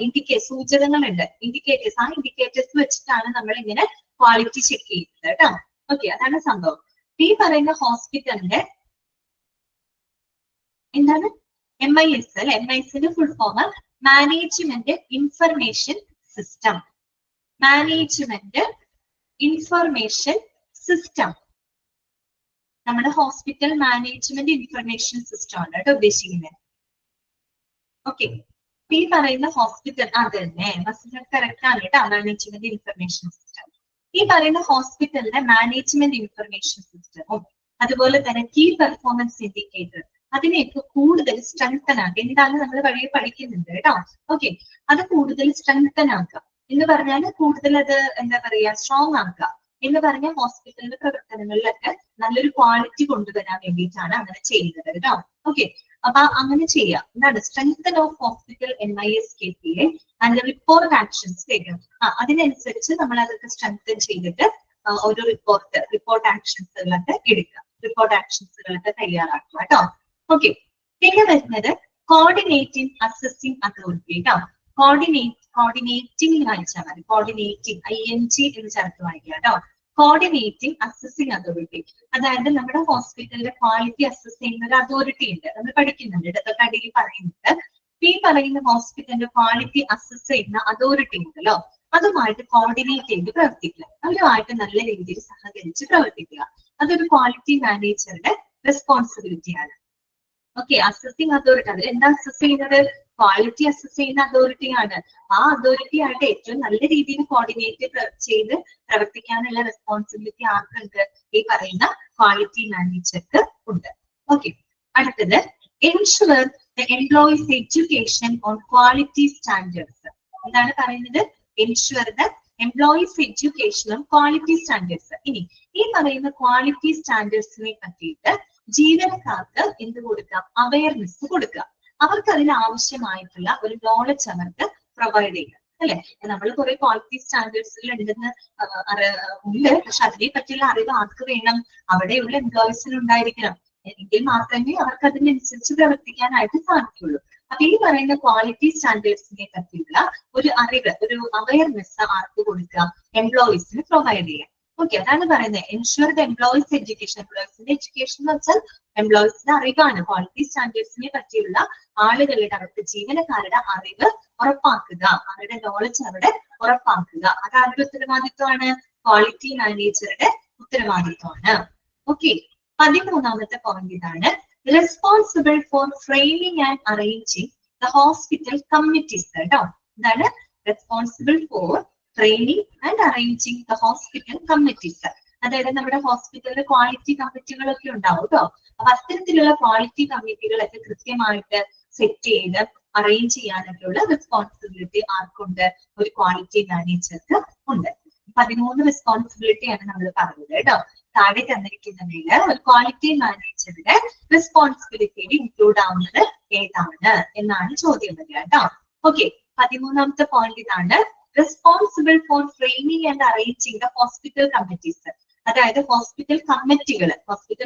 സൂചകങ്ങളുണ്ട്, ഇൻഡിക്കേറ്റേഴ്സ്. ആ ഇൻഡിക്കേറ്റേഴ്സ് വെച്ചിട്ടാണ് നമ്മൾ ഇങ്ങനെ ക്വാളിറ്റി ചെക്ക് ചെയ്യുന്നത് കേട്ടോ. ഓക്കെ, അതാണ് സംഭവം. ഈ പറയുന്ന ഹോസ്പിറ്റലിന്റെ എന്താണ്? MIS അല്ലെ. MISന്റെ full form management information system. Management information system, നമ്മുടെ ഹോസ്പിറ്റൽ മാനേജ്മെന്റ് ഇൻഫർമേഷൻ സിസ്റ്റം ആണ് കേട്ടോ ഉദ്ദേശിക്കുന്നത്. ഓക്കെ, ഈ പറയുന്ന ഹോസ്പിറ്റൽ അത് തന്നെ കറക്റ്റ് ആണ് കേട്ടോ. മാനേജ്മെന്റ് ഇൻഫർമേഷൻ സിസ്റ്റം, ഈ പറയുന്ന ഹോസ്പിറ്റലിന്റെ മാനേജ്മെന്റ് ഇൻഫർമേഷൻ സിസ്റ്റവും അതുപോലെ തന്നെ കീ പെർഫോമൻസ് ഇൻഡിക്കേറ്റർ അതിനെയൊക്കെ കൂടുതൽ സ്ട്രെങ്തൻ ആക്കുക. എന്താണ് നമ്മൾ വഴിയെ പഠിക്കുന്നുണ്ട് കേട്ടോ. ഓക്കെ, അത് കൂടുതൽ സ്ട്രെങ്തൻ ആക്കുക എന്ന് പറഞ്ഞാൽ കൂടുതൽ അത് എന്താ പറയാ സ്ട്രോങ് ആക്കുക എന്ന് പറഞ്ഞ ഹോസ്പിറ്റലിന്റെ പ്രവർത്തനങ്ങളിലൊക്കെ നല്ലൊരു ക്വാളിറ്റി കൊണ്ടുവരാൻ വേണ്ടിയിട്ടാണ് അങ്ങനെ ചെയ്യുന്നത് കേട്ടോ. ഓക്കെ, അപ്പൊ അങ്ങനെ ചെയ്യാം. എന്താണ്? Strengthen of hospital MIS KPI and report actions taken. അതിനനുസരിച്ച് നമ്മൾ അതൊക്കെ സ്ട്രെങ്തൻ ചെയ്തിട്ട് ഒരു റിപ്പോർട്ട് ആക്ഷൻസുകളൊക്കെ എടുക്കുക, റിപ്പോർട്ട് ആക്ഷൻസുകളൊക്കെ തയ്യാറാക്കുക കേട്ടോ. ഓക്കെ, പിന്നെ വരുന്നത് കോർഡിനേറ്റിംഗ് അസസിംഗ് അതോറിറ്റി കേട്ടോ. കോർഡിനേറ്റിംഗ് വായിച്ചാൽ മതി. കോർഡിനേറ്റിംഗ് ING എന്ന് ചേർത്ത് വായിക്കുക കേട്ടോ. കോർഡിനേറ്റിംഗ് അസസിംഗ് അതോറിറ്റി, അതായത് നമ്മുടെ ഹോസ്പിറ്റലിന്റെ ക്വാളിറ്റി അസസ് ചെയ്യുന്ന ഒരു അതോറിറ്റി ഉണ്ട്, നമ്മൾ പഠിക്കുന്നുണ്ട്, ഇതൊക്കെ അടിയിൽ പറയുന്നുണ്ട്. ഈ പറയുന്ന ഹോസ്പിറ്റലിന്റെ ക്വാളിറ്റി അസസ് ചെയ്യുന്ന അതോറിറ്റി ഉണ്ടല്ലോ, അതുമായിട്ട് കോർഡിനേറ്റ് ചെയ്ത് പ്രവർത്തിക്കുക, അവരുമായിട്ട് നല്ല രീതിയിൽ സഹകരിച്ച് പ്രവർത്തിക്കുക. അതൊരു ക്വാളിറ്റി മാനേജറുടെ റെസ്പോൺസിബിലിറ്റിയാണ്. ഓക്കെ, അസസിങ് അതോറിറ്റി, അതിൽ എന്താ അസസ് ചെയ്യുന്നത്? ക്വാളിറ്റി അസസ് ചെയ്യുന്ന അതോറിറ്റിയാണ്. ആ അതോറിറ്റി ആയിട്ട് ഏറ്റവും നല്ല രീതിയിൽ കോർഡിനേറ്റ് ചെയ്ത് പ്രവർത്തിക്കാനുള്ള റെസ്പോൺസിബിലിറ്റി ആർക്കുണ്ട്? ഈ പറയുന്ന ക്വാളിറ്റി മാനേജർക്ക് ഉണ്ട്. ഓക്കെ, അടുത്തത് ensure the employees education on quality standards. എന്താണ് പറയുന്നത്? Ensure the employees education on quality standards. ഇനി ഈ പറയുന്ന ക്വാളിറ്റി സ്റ്റാൻഡേർഡ്സിനെ പറ്റിയിട്ട് ജീവനക്കാർക്ക് എന്ത് കൊടുക്കാം? അവയർനെസ് കൊടുക്കുക. അവർക്ക് അതിന് ആവശ്യമായിട്ടുള്ള ഒരു നോളജ് അവർക്ക് പ്രൊവൈഡ് ചെയ്യുക, അല്ലെ? നമ്മൾ കുറെ ക്വാളിറ്റി സ്റ്റാൻഡേർഡ്സിൽ ഉണ്ടെന്ന് ഉണ്ട്, പക്ഷെ അതിനെ പറ്റിയുള്ള അറിവ് ആർക്ക് വേണം? അവിടെയുള്ള എംപ്ലോയീസിന് ഉണ്ടായിരിക്കണം. എങ്കിൽ മാത്രമേ അവർക്ക് അതിനനുസരിച്ച് പ്രവർത്തിക്കാനായിട്ട് സാധിക്കുള്ളൂ. അപ്പൊ ഈ പറയുന്ന ക്വാളിറ്റി സ്റ്റാൻഡേർഡ്സിനെ പറ്റിയുള്ള ഒരു അറിവ്, ഒരു അവയർനെസ് ആർക്ക് കൊടുക്കാം? എംപ്ലോയീസിന് പ്രൊവൈഡ് ചെയ്യാം. ഓക്കെ, അതാണ് പറയുന്നത് എൻഷുർ ദ എംപ്ലോയീസ് എഡ്യൂക്കേഷൻ. എംപ്ലോയീസിന്റെ എഡ്യൂക്കേഷൻ എന്ന് വെച്ചാൽ എംപ്ലോയീസിന്റെ അറിവാണ്. ക്വാളിറ്റി സ്റ്റാൻഡേർഡ്സിനെ പറ്റിയുള്ള ആളുകളുടെ, അവർക്ക് ജീവനക്കാരുടെ അറിവ് ഉറപ്പാക്കുക, അവരുടെ നോളജ് അവിടെ ഉറപ്പാക്കുക. അതാരുടെ ഉത്തരവാദിത്വമാണ്? ക്വാളിറ്റി മാനേജറുടെ ഉത്തരവാദിത്വമാണ്. ഓക്കെ, 13ാമത്തെ പോയിന്റ് ഇതാണ്. Responsible for training and arranging the hospital committees. കേട്ടോ, എന്താണ്? Responsible for training and arranging the hospital committees. അതായത് നമ്മുടെ ഹോസ്പിറ്റലിലെ ക്വാളിറ്റി കമ്മിറ്റികളൊക്കെ ഉണ്ടാവും കേട്ടോ. അപ്പൊ അത്തരത്തിലുള്ള ക്വാളിറ്റി കമ്മിറ്റികളൊക്കെ കൃത്യമായിട്ട് സെറ്റ് ചെയ്ത് അറേഞ്ച് ചെയ്യാനൊക്കെയുള്ള റെസ്പോൺസിബിലിറ്റി ആർക്കുണ്ട്? ഒരു ക്വാളിറ്റി മാനേജർക്ക് ഉണ്ട്. 13 റെസ്പോൺസിബിലിറ്റിയാണ് നമ്മൾ പറഞ്ഞത് കേട്ടോ. താഴെ തന്നിരിക്കുന്നതിൽ ഒരു ക്വാളിറ്റി മാനേജറുടെ റെസ്പോൺസിബിലിറ്റിയിൽ ഇൻക്ലൂഡ് ആവുന്നത് ഏതാണ് എന്നാണ് ചോദ്യം വരിക കേട്ടോ. ഓക്കെ, 13ാമത്തെ പോയിന്റ് ഇതാണ്. Responsible for training and arranging the hospital committees. അതായത് ഹോസ്പിറ്റൽ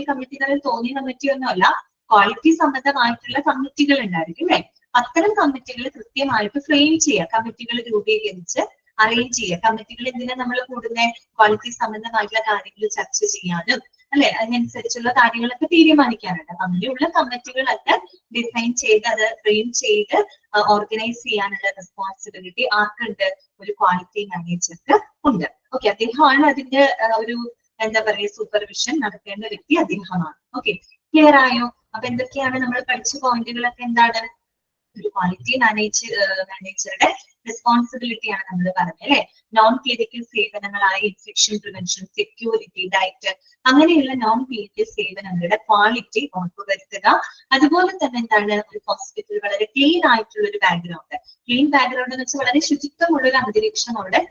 കമ്മിറ്റികളിൽ തോന്നിയ കമ്മിറ്റിയൊന്നുമല്ല, ക്വാളിറ്റി സംബന്ധമായിട്ടുള്ള കമ്മിറ്റികൾ ഉണ്ടായിരിക്കും, അല്ലെ? അത്തരം കമ്മിറ്റികൾ കൃത്യമായിട്ട് ഫ്രെയിം ചെയ്യുക, കമ്മിറ്റികൾ രൂപീകരിച്ച് അറേഞ്ച് ചെയ്യുക. കമ്മിറ്റികൾ എന്തിനാ നമ്മൾ കൂടുന്നത്? ക്വാളിറ്റി സംബന്ധമായിട്ടുള്ള കാര്യങ്ങൾ ചർച്ച ചെയ്യാനും, അല്ലെ? അതിനനുസരിച്ചുള്ള കാര്യങ്ങളൊക്കെ തീരുമാനിക്കാനുണ്ട്. അങ്ങനെയുള്ള കമ്മിറ്റികളൊക്കെ ഡിസൈൻ ചെയ്ത് അത് ഫ്രെയിം ചെയ്ത് ഓർഗനൈസ് ചെയ്യാനുള്ള റെസ്പോൺസിബിലിറ്റി ആർക്കുണ്ട്? ഒരു ക്വാളിറ്റി മാനേജർക്ക് ഉണ്ട്. ഓക്കെ, അദ്ദേഹമാണ് അതിന്റെ ഒരു എന്താ പറയുക സൂപ്പർവിഷൻ നടത്തേണ്ട വ്യക്തി അദ്ദേഹമാണ്. ഓക്കെ, ക്ലിയർ ആയോ? അപ്പൊ എന്തൊക്കെയാണ് നമ്മൾ പഠിച്ച പോയിന്റുകളൊക്കെ? എന്താണ്? ഒരു ക്വാളിറ്റി മാനേജറുടെ റെസ്പോൺസിബിലിറ്റിയാണ് നമ്മൾ പറഞ്ഞത്, അല്ലെ? നോൺ ക്ലിനിക്കൽ സേവനങ്ങളായ ഇൻഫെക്ഷൻ പ്രിവെൻഷൻ, സെക്യൂരിറ്റി, ഡയറ്റ്, അങ്ങനെയുള്ള നോൺ ക്ലിനിക്കൽ സേവനങ്ങളുടെ ക്വാളിറ്റി ഉറപ്പുവരുത്തുക. അതുപോലെ തന്നെ എന്താണ്? ഒരു ഹോസ്പിറ്റൽ വളരെ ക്ലീൻ ആയിട്ടുള്ള ഒരു ബാക്ക്ഗ്രൗണ്ട്. ക്ലീൻ ബാക്ക്ഗ്രൗണ്ട് എന്ന് വെച്ചാൽ വളരെ ശുചിത്വമുള്ള ഒരു അന്തരീക്ഷം അവിടെ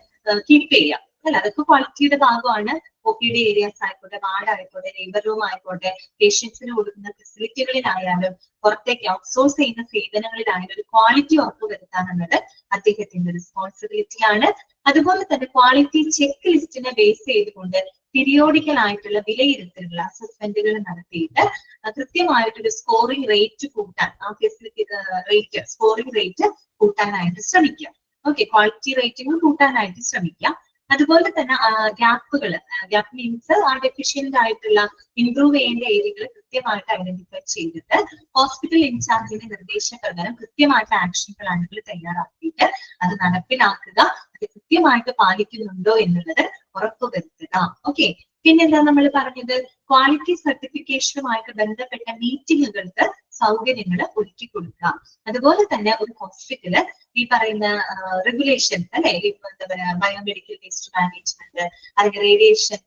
കീപ്പ് ചെയ്യുക, അല്ല? അതൊക്കെ ക്വാളിറ്റിയുടെ ഭാഗമാണ്. OPD ഏരിയാസ് ആയിക്കോട്ടെ, വാർഡ് ആയിക്കോട്ടെ, ലേബർ റൂം ആയിക്കോട്ടെ, പേഷ്യൻസിന് കൊടുക്കുന്ന ഫെസിലിറ്റികളിലായാലും പുറത്തേക്ക് ഔട്ട്സോഴ്സ് ചെയ്യുന്ന സേവനങ്ങളിലായാലും ഒരു ക്വാളിറ്റി ഉറപ്പുവരുത്താനുള്ളത് അദ്ദേഹത്തിന്റെ റെസ്പോൺസിബിലിറ്റിയാണ്. അതുപോലെ തന്നെ ക്വാളിറ്റി ചെക്ക് ലിസ്റ്റിനെ ബേസ് ചെയ്തുകൊണ്ട് പീരിയോഡിക്കൽ ആയിട്ടുള്ള വിലയിരുത്തലുകൾ, അസസ്മെന്റുകൾ നടത്തിയിട്ട് കൃത്യമായിട്ടൊരു സ്കോറിംഗ് റേറ്റ് കൂട്ടാൻ, ആ ഫെസിലിറ്റി റേറ്റ്, സ്കോറിംഗ് റേറ്റ് കൂട്ടാനായിട്ട് ശ്രമിക്കുക. ഓക്കെ, ക്വാളിറ്റി റേറ്റിംഗ് കൂട്ടാനായിട്ട് ശ്രമിക്കുക. അതുപോലെ തന്നെ ഗ്യാപ്പ് മീൻസ് ആ ഡെഫിഷ്യന്റ് ആയിട്ടുള്ള ഇംപ്രൂവ് ചെയ്യേണ്ട ഏരിയകൾ കൃത്യമായിട്ട് ഐഡന്റിഫൈ ചെയ്തിട്ട് ഹോസ്പിറ്റൽ ഇൻചാർജിന്റെ നിർദ്ദേശപ്രകാരം കൃത്യമായിട്ട് ആക്ഷൻ പ്ലാനുകൾ തയ്യാറാക്കിയിട്ട് അത് നടപ്പിലാക്കുക. അത് കൃത്യമായിട്ട് പാലിക്കുന്നുണ്ടോ എന്നുള്ളത് ഉറപ്പുവരുത്തുക. ഓക്കെ, പിന്നെന്താ നമ്മൾ പറഞ്ഞത്? ക്വാളിറ്റി സർട്ടിഫിക്കേഷനുമായിട്ട് ബന്ധപ്പെട്ട മീറ്റിങ്ങുകൾക്ക് സൗകര്യങ്ങൾ ഒരുക്കി കൊടുക്കുക. അതുപോലെ തന്നെ ഒരു ഹോസ്പിറ്റല് ഈ പറയുന്ന റെഗുലേഷൻസ്, അല്ലെ? എന്താ പറയാ, ബയോമെഡിക്കൽ വേസ്റ്റ് മാനേജ്മെന്റ്, അല്ലെങ്കിൽ റേഡിയേഷൻ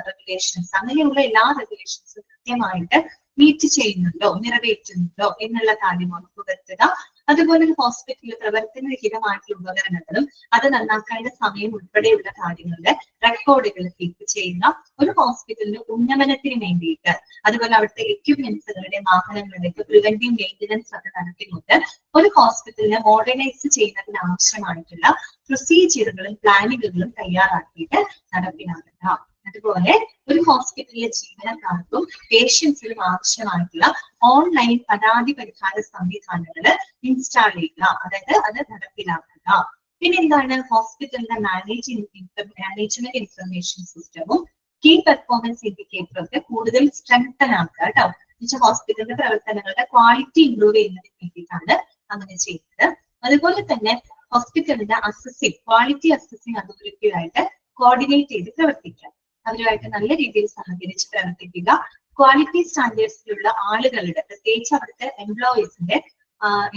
റെഗുലേഷൻസ്, അങ്ങനെയുള്ള എല്ലാ റെഗുലേഷൻസും കൃത്യമായിട്ട് മീറ്റ് ചെയ്യുന്നുണ്ടോ, നിറവേറ്റുന്നുണ്ടോ എന്നുള്ള കാര്യം ഉറപ്പുവരുത്തുക. അതുപോലെ ഒരു ഹോസ്പിറ്റലിൽ പ്രവർത്തനരഹിതമായിട്ടുള്ള ഉപകരണങ്ങളും അത് നന്നാക്കേണ്ട സമയം ഉൾപ്പെടെയുള്ള കാര്യങ്ങളുടെ റെക്കോർഡുകൾ കീപ്പ് ചെയ്യുക. ഒരു ഹോസ്പിറ്റലിന്റെ ഉന്നമനത്തിന് വേണ്ടിയിട്ട് അതുപോലെ അവിടുത്തെ എക്യുപ്മെന്റ്സുകളുടെ, വാഹനങ്ങളുടെ പ്രിവെന്റീവ് മെയിന്റനൻസ് ഒക്കെ നടത്തിക്കൊണ്ട് ഒരു ഹോസ്പിറ്റലിനെ മോഡേണൈസ് ചെയ്യുന്നതിന് ആവശ്യമായിട്ടുള്ള പ്രൊസീജിയറുകളും പ്ലാനുകളും തയ്യാറാക്കിയിട്ട് നടപ്പിലാക്കുക. അതുപോലെ ഒരു ഹോസ്പിറ്റലിലെ ജീവനക്കാർക്കും പേഷ്യൻസിനും ആവശ്യമായിട്ടുള്ള ഓൺലൈൻ പരാതി പരിഹാര സംവിധാനങ്ങൾ ഇൻസ്റ്റാൾ ചെയ്യുക, അതായത് അത് നടപ്പിലാക്കുക. പിന്നെ എന്താണ്? ഹോസ്പിറ്റലിന്റെ മാനേജ്മെന്റ് ഇൻഫർമേഷൻ സിസ്റ്റവും കീ പെർഫോമൻസ് ഇൻഡിക്കേറ്ററും ഒക്കെ കൂടുതൽ സ്ട്രെങ്തൻ ആക്കുക കേട്ടോ. എന്നുവെച്ചാൽ ഹോസ്പിറ്റലിന്റെ പ്രവർത്തനങ്ങളുടെ ക്വാളിറ്റി ഇംപ്രൂവ് ചെയ്യുന്നതിന് വേണ്ടിയിട്ടാണ് അങ്ങനെ ചെയ്യുന്നത്. അതുപോലെ തന്നെ ഹോസ്പിറ്റലിന്റെ അസസിങ് ക്വാളിറ്റി അസസിങ് അതോറിറ്റിയുമായിട്ട് കോർഡിനേറ്റ് ചെയ്ത് പ്രവർത്തിക്കുക. അവരുമായിട്ട് നല്ല രീതിയിൽ സഹകരിച്ച് പ്രവർത്തിക്കുക. ക്വാളിറ്റി സ്റ്റാൻഡേർഡ്സിലുള്ള ആളുകളുടെ പ്രത്യേകിച്ച് അവിടുത്തെ എംപ്ലോയീസിന്റെ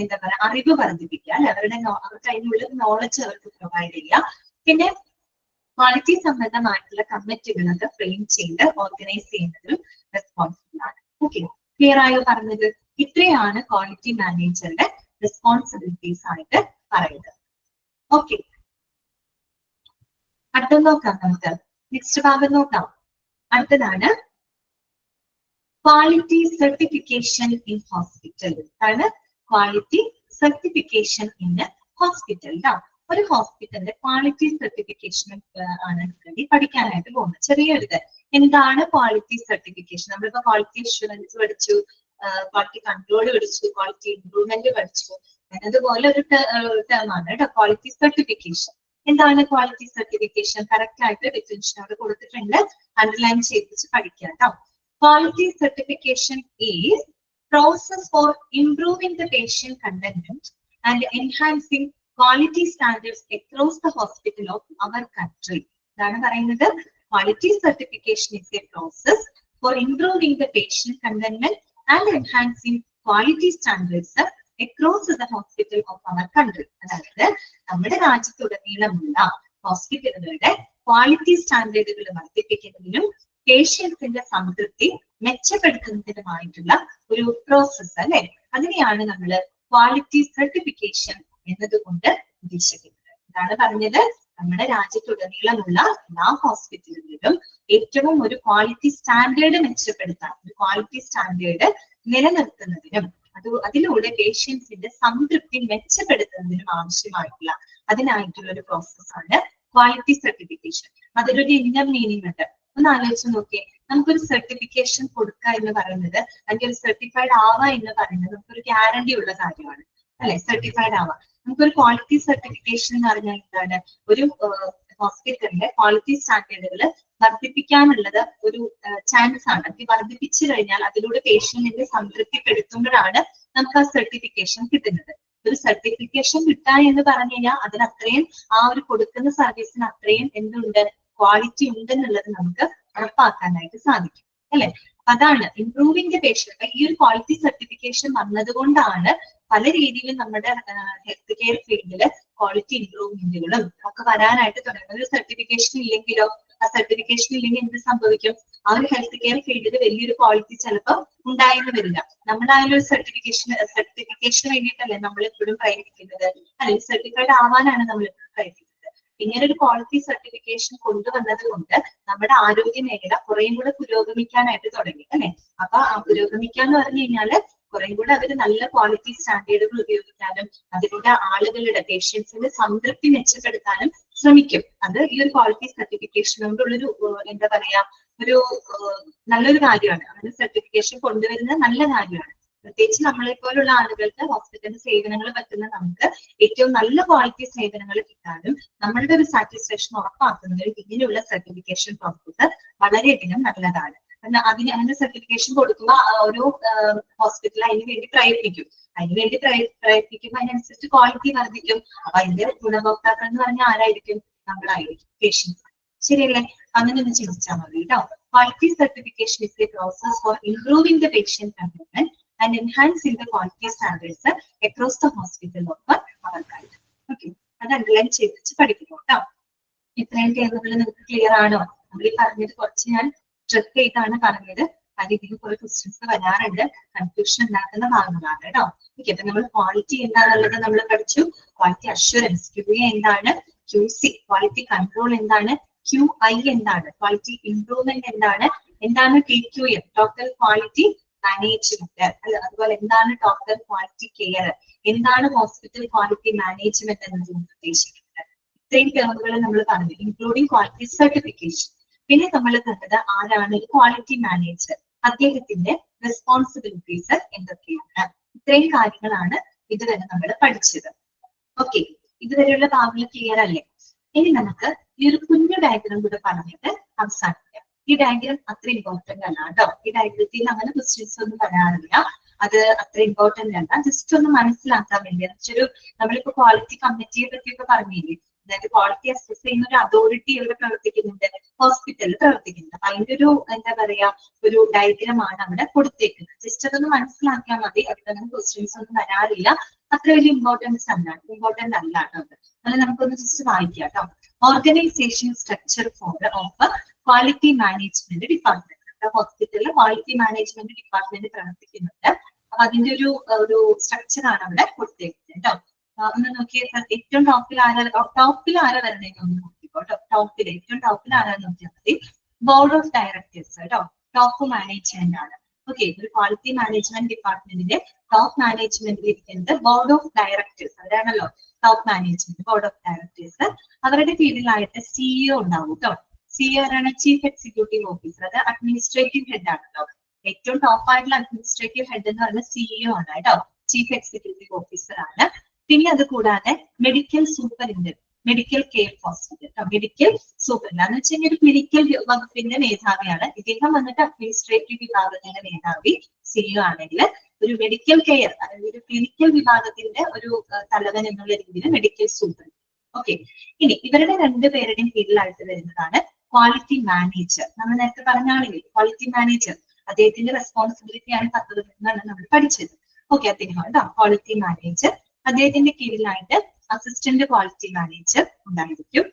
എന്താ പറയുക അറിവ് വർദ്ധിപ്പിക്കുക അല്ലെ, അവർക്ക് അതിനുള്ള നോളജ് അവർക്ക് പ്രൊവൈഡ് ചെയ്യുക. പിന്നെ ക്വാളിറ്റി സംബന്ധമായിട്ടുള്ള കമ്മിറ്റികളൊക്കെ ഫ്രെയിം ചെയ്ത് ഓർഗനൈസ് ചെയ്യുന്നതിലും റെസ്പോൺസിബിൾ ആണ്. ഓക്കെ, ക്ലിയർ ആയോ പറഞ്ഞത്? ഇത്രയാണ് ക്വാളിറ്റി മാനേജറുടെ റെസ്പോൺസിബിലിറ്റീസ് ആയിട്ട് പറയുന്നത്. ഓക്കെ, അടുത്ത നോക്കാം നമുക്ക്. നെക്സ്റ്റ് ഭാഗം നോക്കാം. അടുത്തതാണ് ക്വാളിറ്റി സർട്ടിഫിക്കേഷൻ ഇൻ ഹോസ്പിറ്റൽ. ആണ് ക്വാളിറ്റി സർട്ടിഫിക്കേഷൻ ഇൻ ഹോസ്പിറ്റൽ. ഒരു ഹോസ്പിറ്റലിന്റെ ക്വാളിറ്റി സർട്ടിഫിക്കേഷൻ ആണ് വേണ്ടി പഠിക്കാനായിട്ട് പോകുന്നത്. ചെറിയൊരിത് എന്താണ് ക്വാളിറ്റി സർട്ടിഫിക്കേഷൻ? നമ്മളിപ്പോ ക്വാളിറ്റി അഷ്വറൻസ് പഠിച്ചു, ക്വാളിറ്റി കൺട്രോൾ പഠിച്ചു, ക്വാളിറ്റി ഇംപ്രൂവ്മെന്റ് പഠിച്ചു. അതുപോലെ ഒരു ടേം ആണ് കേട്ടോ ക്വാളിറ്റി സർട്ടിഫിക്കേഷൻ. എന്താണ് ക്വാളിറ്റി സർട്ടിഫിക്കേഷൻ? കറക്റ്റ് ആയിട്ട് ഡെഫിനിഷൻ അവിടെ കൊടുത്തിട്ടുണ്ട്, അണ്ടർലൈൻ ചെയ്ത് പഠിക്കാം കേട്ടോ. Quality certification is process for improving the patient content and enhancing quality standards across the hospital of our country. ഇതാണ് പറയുന്നത്. Quality certification is a process for improving the patient content and enhancing quality standards across the hospital of our country. അതായത് നമ്മുടെ രാജ്യത്തുടനീളമുള്ള ഹോസ്പിറ്റലുകളുടെ quality സ്റ്റാൻഡേർഡുകൾ വർദ്ധിപ്പിക്കുന്നതിനും പേഷ്യൻസിന്റെ സംതൃപ്തി മെച്ചപ്പെടുത്തുന്നതിനുമായിട്ടുള്ള ഒരു process അല്ലെ, അതിനെയാണ് നമ്മൾ ക്വാളിറ്റി സർട്ടിഫിക്കേഷൻ എന്നതുകൊണ്ട് ഉദ്ദേശിക്കുന്നത്. ഇതാണ് പറഞ്ഞത്. നമ്മുടെ രാജ്യത്തുടനീളമുള്ള എല്ലാ ഹോസ്പിറ്റലുകളിലും ഏറ്റവും ഒരു ക്വാളിറ്റി സ്റ്റാൻഡേർഡ് മെച്ചപ്പെടുത്താൻ, ഒരു ക്വാളിറ്റി സ്റ്റാൻഡേർഡ് നിലനിർത്തുന്നതിനും അതിലൂടെ പേഷ്യൻസിന്റെ സംതൃപ്തി മെച്ചപ്പെടുത്തുന്നതിനും ആവശ്യമായിട്ടുള്ള അതിനായിട്ടുള്ള ഒരു പ്രോസസ്സാണ് ക്വാളിറ്റി സർട്ടിഫിക്കേഷൻ. അതിലൊരു ഇന്നർ മീനിങ് ഉണ്ട്. ഒന്ന് ആലോചിച്ച് നോക്കിയേ, നമുക്കൊരു സർട്ടിഫിക്കേഷൻ കൊടുക്കുക എന്ന് പറയുന്നത്, അല്ലെങ്കിൽ ഒരു സർട്ടിഫൈഡ് ആവുക എന്ന് പറയുന്നത് നമുക്കൊരു ഗ്യാരണ്ടി ഉള്ള കാര്യമാണ് അല്ലെ. സർട്ടിഫൈഡ് ആവുക, നമുക്കൊരു ക്വാളിറ്റി സർട്ടിഫിക്കേഷൻ എന്ന് പറഞ്ഞാൽ എന്താണ്? ഒരു ഹോസ്പിറ്റലിന്റെ ക്വാളിറ്റി സ്റ്റാൻഡേർഡുകൾ വർദ്ധിപ്പിക്കാനുള്ളത് ഒരു ചാൻസ് ആണ്. അത് വർദ്ധിപ്പിച്ചു കഴിഞ്ഞാൽ അതിലൂടെ പേഷ്യന്റിനെ സംതൃപ്തിപ്പെടുത്തുമ്പോഴാണ് നമുക്ക് ആ സർട്ടിഫിക്കേഷൻ കിട്ടുന്നത്. ഒരു സർട്ടിഫിക്കേഷൻ കിട്ടുക എന്ന് പറഞ്ഞു കഴിഞ്ഞാൽ അതിനത്രയും ആ ഒരു കൊടുക്കുന്ന സർവീസിന് അത്രയും എന്തുണ്ട്, ക്വാളിറ്റി ഉണ്ടെന്നുള്ളത് നമുക്ക് ഉറപ്പാക്കാനായിട്ട് സാധിക്കും അല്ലെ. അതാണ് ഇംപ്രൂവിംഗ് ദ പേഷ്യന്റ്. ഈ ഒരു ക്വാളിറ്റി സർട്ടിഫിക്കേഷൻ വന്നതുകൊണ്ടാണ് പല രീതിയിലും നമ്മുടെ ഹെൽത്ത് കെയർ ഫീൽഡില് ക്വാളിറ്റി ഇംപ്രൂവ്മെന്റുകളും ഒക്കെ വരാനായിട്ട് തുടങ്ങുന്നത്. ഒരു സർട്ടിഫിക്കേഷൻ ഇല്ലെങ്കിലോ, ആ സർട്ടിഫിക്കേഷൻ ഇല്ലെങ്കിൽ എന്ത് സംഭവിക്കും? ആ ഒരു ഹെൽത്ത് കെയർ ഫീൽഡിൽ വലിയൊരു ക്വാളിറ്റി ചിലപ്പോൾ ഉണ്ടായെന്ന് വരില്ല. നമ്മളായാലും ഒരു സർട്ടിഫിക്കേഷന് വേണ്ടിയിട്ടല്ലേ നമ്മൾ എപ്പോഴും പ്രയത്നിക്കുന്നത്, അല്ലെങ്കിൽ സർട്ടിഫൈഡ് ആവാനാണ് നമ്മൾ എപ്പോഴും പ്രയത്നിക്കുന്നത്. ഇങ്ങനെ ഒരു ക്വാളിറ്റി സർട്ടിഫിക്കേഷൻ കൊണ്ടുവന്നത് കൊണ്ട് നമ്മുടെ ആരോഗ്യ മേഖല കുറേയും കൂടെ പുരോഗമിക്കാനായിട്ട് തുടങ്ങി അല്ലെ. അപ്പൊ ആ പുരോഗമിക്കാന്ന് പറഞ്ഞു കഴിഞ്ഞാല് കുറേയും കൂടെ അവർ നല്ല ക്വാളിറ്റി സ്റ്റാൻഡേർഡുകൾ ഉപയോഗിക്കാനും അതിലൂടെ ആളുകളുടെ പേഷ്യൻസിന്റെ സംതൃപ്തി മെച്ചപ്പെടുത്താനും ശ്രമിക്കും. അത് ഈ ഒരു ക്വാളിറ്റി സർട്ടിഫിക്കേഷൻ കൊണ്ടുള്ളൊരു എന്താ പറയാ ഒരു നല്ലൊരു കാര്യമാണ്. അങ്ങനെ സർട്ടിഫിക്കേഷൻ കൊണ്ടുവരുന്നത് നല്ല കാര്യമാണ്. പ്രത്യേകിച്ച് നമ്മളെ പോലുള്ള ആളുകൾക്ക് ഹോസ്പിറ്റലിന്റെ സേവനങ്ങൾ പറ്റുന്ന നമുക്ക് ഏറ്റവും നല്ല ക്വാളിറ്റി സേവനങ്ങൾ കിട്ടാനും നമ്മളുടെ ഒരു സാറ്റിസ്ഫാക്ഷൻ ഉറപ്പാക്കുന്നതിൽ ഇങ്ങനെയുള്ള സർട്ടിഫിക്കേഷൻ പ്രോസസ് വളരെയധികം നല്ലതാണ്. അങ്ങനെ സർട്ടിഫിക്കേഷൻ കൊടുക്കുമ്പോൾ ഓരോ ഹോസ്പിറ്റൽ അതിന് വേണ്ടി പ്രയത്നിക്കും. പ്രയത്നിക്കുമ്പോൾ അതിനനുസരിച്ച് ക്വാളിറ്റി വർദ്ധിക്കും. അപ്പൊ അതിന്റെ ഗുണഭോക്താക്കൾ എന്ന് പറഞ്ഞാൽ ആരായിരിക്കും? നമ്മളായിരിക്കും, പേഷ്യൻസ്. ശരിയല്ലേ? അങ്ങനെ ഒന്ന് ചിന്തിച്ചാൽ മതി കേട്ടോ. Quality certification is A process four improving the patient content and enhancing the quality standards across the hospital of our country. Okay, അത് അണ്ടർലൈൻ ചെയ്ത് പഠിക്കുന്നു കേട്ടോ. ഇത്രയും ടേമുകൾ നിങ്ങൾക്ക് ക്ലിയർ ആണോ? നമ്മൾ ഈ പറഞ്ഞത് കുറച്ച് ഞാൻ സ്ട്രെസ് ചെയ്താണ് പറഞ്ഞത്. കാര്യം ഇതിന് കുറെ ക്വസ്റ്റ്യൻസ് വരാറുണ്ട്, കൺഫ്യൂഷൻ ഉണ്ടാക്കുന്ന ഭാഗങ്ങളാണ് കേട്ടോ. ഓക്കെ, അപ്പൊ നമ്മൾ ക്വാളിറ്റി എന്താണെന്നുള്ളത് നമ്മൾ പഠിച്ചു. ക്വാളിറ്റി അഷ്വറൻസ് QA എന്താണ്, QC ക്വാളിറ്റി കൺട്രോൾ എന്താണ്, QI എന്താണ്, ക്വാളിറ്റി ഇംപ്രൂവ്മെന്റ് എന്താണ് TQM ടോട്ടൽ ക്വാളിറ്റി മാനേജ്മെന്റ്, അതുപോലെ എന്താണ് ടോട്ടൽ ക്വാളിറ്റി കെയർ, എന്താണ് ഹോസ്പിറ്റൽ ക്വാളിറ്റി മാനേജ്മെന്റ് എന്നത് ഉദ്ദേശിക്കുന്നത്. ഇത്രയും ടേമുകൾ നമ്മൾ പറഞ്ഞു, ഇൻക്ലൂഡിംഗ് ക്വാളിറ്റി സർട്ടിഫിക്കേഷൻ. പിന്നെ നമ്മൾ കണ്ടത് ആരാണ് ക്വാളിറ്റി മാനേജർ, അദ്ദേഹത്തിന്റെ റെസ്പോൺസിബിലിറ്റീസ് എന്തൊക്കെയാണ്. ഇത്രയും കാര്യങ്ങളാണ് ഇതുവരെ നമ്മൾ പഠിച്ചത്. ഓക്കെ, ഇതുവരെയുള്ള ഭാഗങ്ങൾ ക്ലിയർ അല്ലേ? ഇനി നമുക്ക് ഈ ഒരു കുഞ്ഞു ഡയഗ്രാം കൂടെ പറഞ്ഞിട്ട് അവസാനിക്കാം. ഈ ഡയഗ്രാം അത്ര ഇമ്പോർട്ടന്റ് അല്ല കേട്ടോ. ഈ ഡയഗ്രത്തിൽ അങ്ങനെ ക്വസ്റ്റ്യൻസ് ഒന്നും വരാറില്ല. അത് അത്ര ഇമ്പോർട്ടന്റ് അല്ല, ജസ്റ്റ് ഒന്ന് മനസ്സിലാക്കാൻ വേണ്ടി. എന്നുവെച്ചൊരു നമ്മളിപ്പോ ക്വാളിറ്റി കമ്മിറ്റിയെ പറ്റിയൊക്കെ പറഞ്ഞില്ലേ, അതായത് ക്വാളിറ്റി അസസ് ചെയ്യുന്ന ഒരു അതോറിറ്റി എവിടെ പ്രവർത്തിക്കുന്നുണ്ട്, ഹോസ്പിറ്റലിൽ പ്രവർത്തിക്കുന്നുണ്ട്. അപ്പൊ അതിന്റെ ഒരു എന്താ പറയാ ഒരു ഡയഗ്രമാണ് അവിടെ കൊടുത്തേക്കുന്നത്. ജസ്റ്റ് അതൊന്ന് മനസ്സിലാക്കിയാൽ മതി. അവിടെ അങ്ങനെ ക്വസ്റ്റ്യൻസ് ഒന്നും വരാറില്ല, അത്ര വലിയ ഇമ്പോർട്ടൻസ് അല്ല കേട്ടോ. അത് നമുക്കൊന്ന് ജസ്റ്റ് വായിക്കാം കേട്ടോ. Organisation structure of quality management department. ഹോസ്പിറ്റലിൽ ക്വാളിറ്റി മാനേജ്മെന്റ് ഡിപ്പാർട്ട്മെന്റ് പ്രവർത്തിക്കുന്നുണ്ട്. അപ്പൊ അതിന്റെ ഒരു സ്ട്രക്ചർ ആണ് അവിടെ കൊടുത്തേക്കുന്നത് കേട്ടോ. ഒന്ന് നോക്കിയാൽ ഏറ്റവും ടോപ്പിൽ ആരാ വരണമെന്ന് ഒന്ന് നോക്കിക്കോ കേട്ടോ. ഏറ്റവും ടോപ്പിൽ ആരാന്ന് നോക്കിയാൽ മതി. ബോർഡ് ഓഫ് ഡയറക്ടേഴ്സ് കേട്ടോ, ടോപ്പ് മാനേജ്മെന്റ് ആണ്. ഓക്കെ, ഒരു ക്വാളിറ്റി മാനേജ്മെന്റ് ഡിപ്പാർട്ട്മെന്റിന്റെ ടോപ്പ് മാനേജ്മെന്റിൽ ഇരിക്കുന്നത് ബോർഡ് ഓഫ് ഡയറക്ടേഴ്സ്, അവരാണല്ലോ top management. Board of directors, അവരുടെ കീഴിലായിട്ട് സിഇഒ ഉണ്ടാവും കേട്ടോ. സിഇഒ ആണ് ചീഫ് എക്സിക്യൂട്ടീവ് ഓഫീസർ, അത് അഡ്മിനിസ്ട്രേറ്റീവ് ഹെഡ് ആണ് കേട്ടോ. ഏറ്റവും ടോപ്പ് ആയിട്ടുള്ള അഡ്മിനിസ്ട്രേറ്റീവ് ഹെഡ് എന്ന് പറയുന്നത് സിഇഒ ആണ് കേട്ടോ, ചീഫ് എക്സിക്യൂട്ടീവ് ഓഫീസർ ആണ്. പിന്നെ അത് കൂടാതെ medical superintendent, medical care hospital, medical superintendent എന്ന് വെച്ചാൽ ഒരു ക്ലിനിക്കൽ വകുപ്പിന്റെ മേധാവിയാണ്. ഇദ്ദേഹം വന്നിട്ട് അഡ്മിനിസ്ട്രേറ്റീവ് വിഭാഗത്തിന്റെ മേധാവി സിഇഒ ആണെങ്കിൽ, ഒരു മെഡിക്കൽ കെയർ അതായത് ഒരു ക്ലിനിക്കൽ വിഭാഗത്തിന്റെ ഒരു തലവൻ എന്നുള്ള രീതിയിൽ മെഡിക്കൽ സൂപ്പറിൻഡന്റ്. ഓക്കെ, ഇനി ഇവരുടെ രണ്ടുപേരുടെയും കീഴിലായിട്ട് വരുന്നതാണ് ക്വാളിറ്റി മാനേജർ. നമ്മൾ നേരത്തെ പറഞ്ഞാണെങ്കിൽ ക്വാളിറ്റി മാനേജർ അദ്ദേഹത്തിന്റെ റെസ്പോൺസിബിലിറ്റിയാണ് 10 എന്നാണ് നമ്മൾ പഠിച്ചത്. ഓക്കെ, അദ്ദേഹം ക്വാളിറ്റി മാനേജർ. അദ്ദേഹത്തിന്റെ കീഴിലായിട്ട് അസിസ്റ്റന്റ് ക്വാളിറ്റി മാനേജർ ഉണ്ടായിരിക്കും.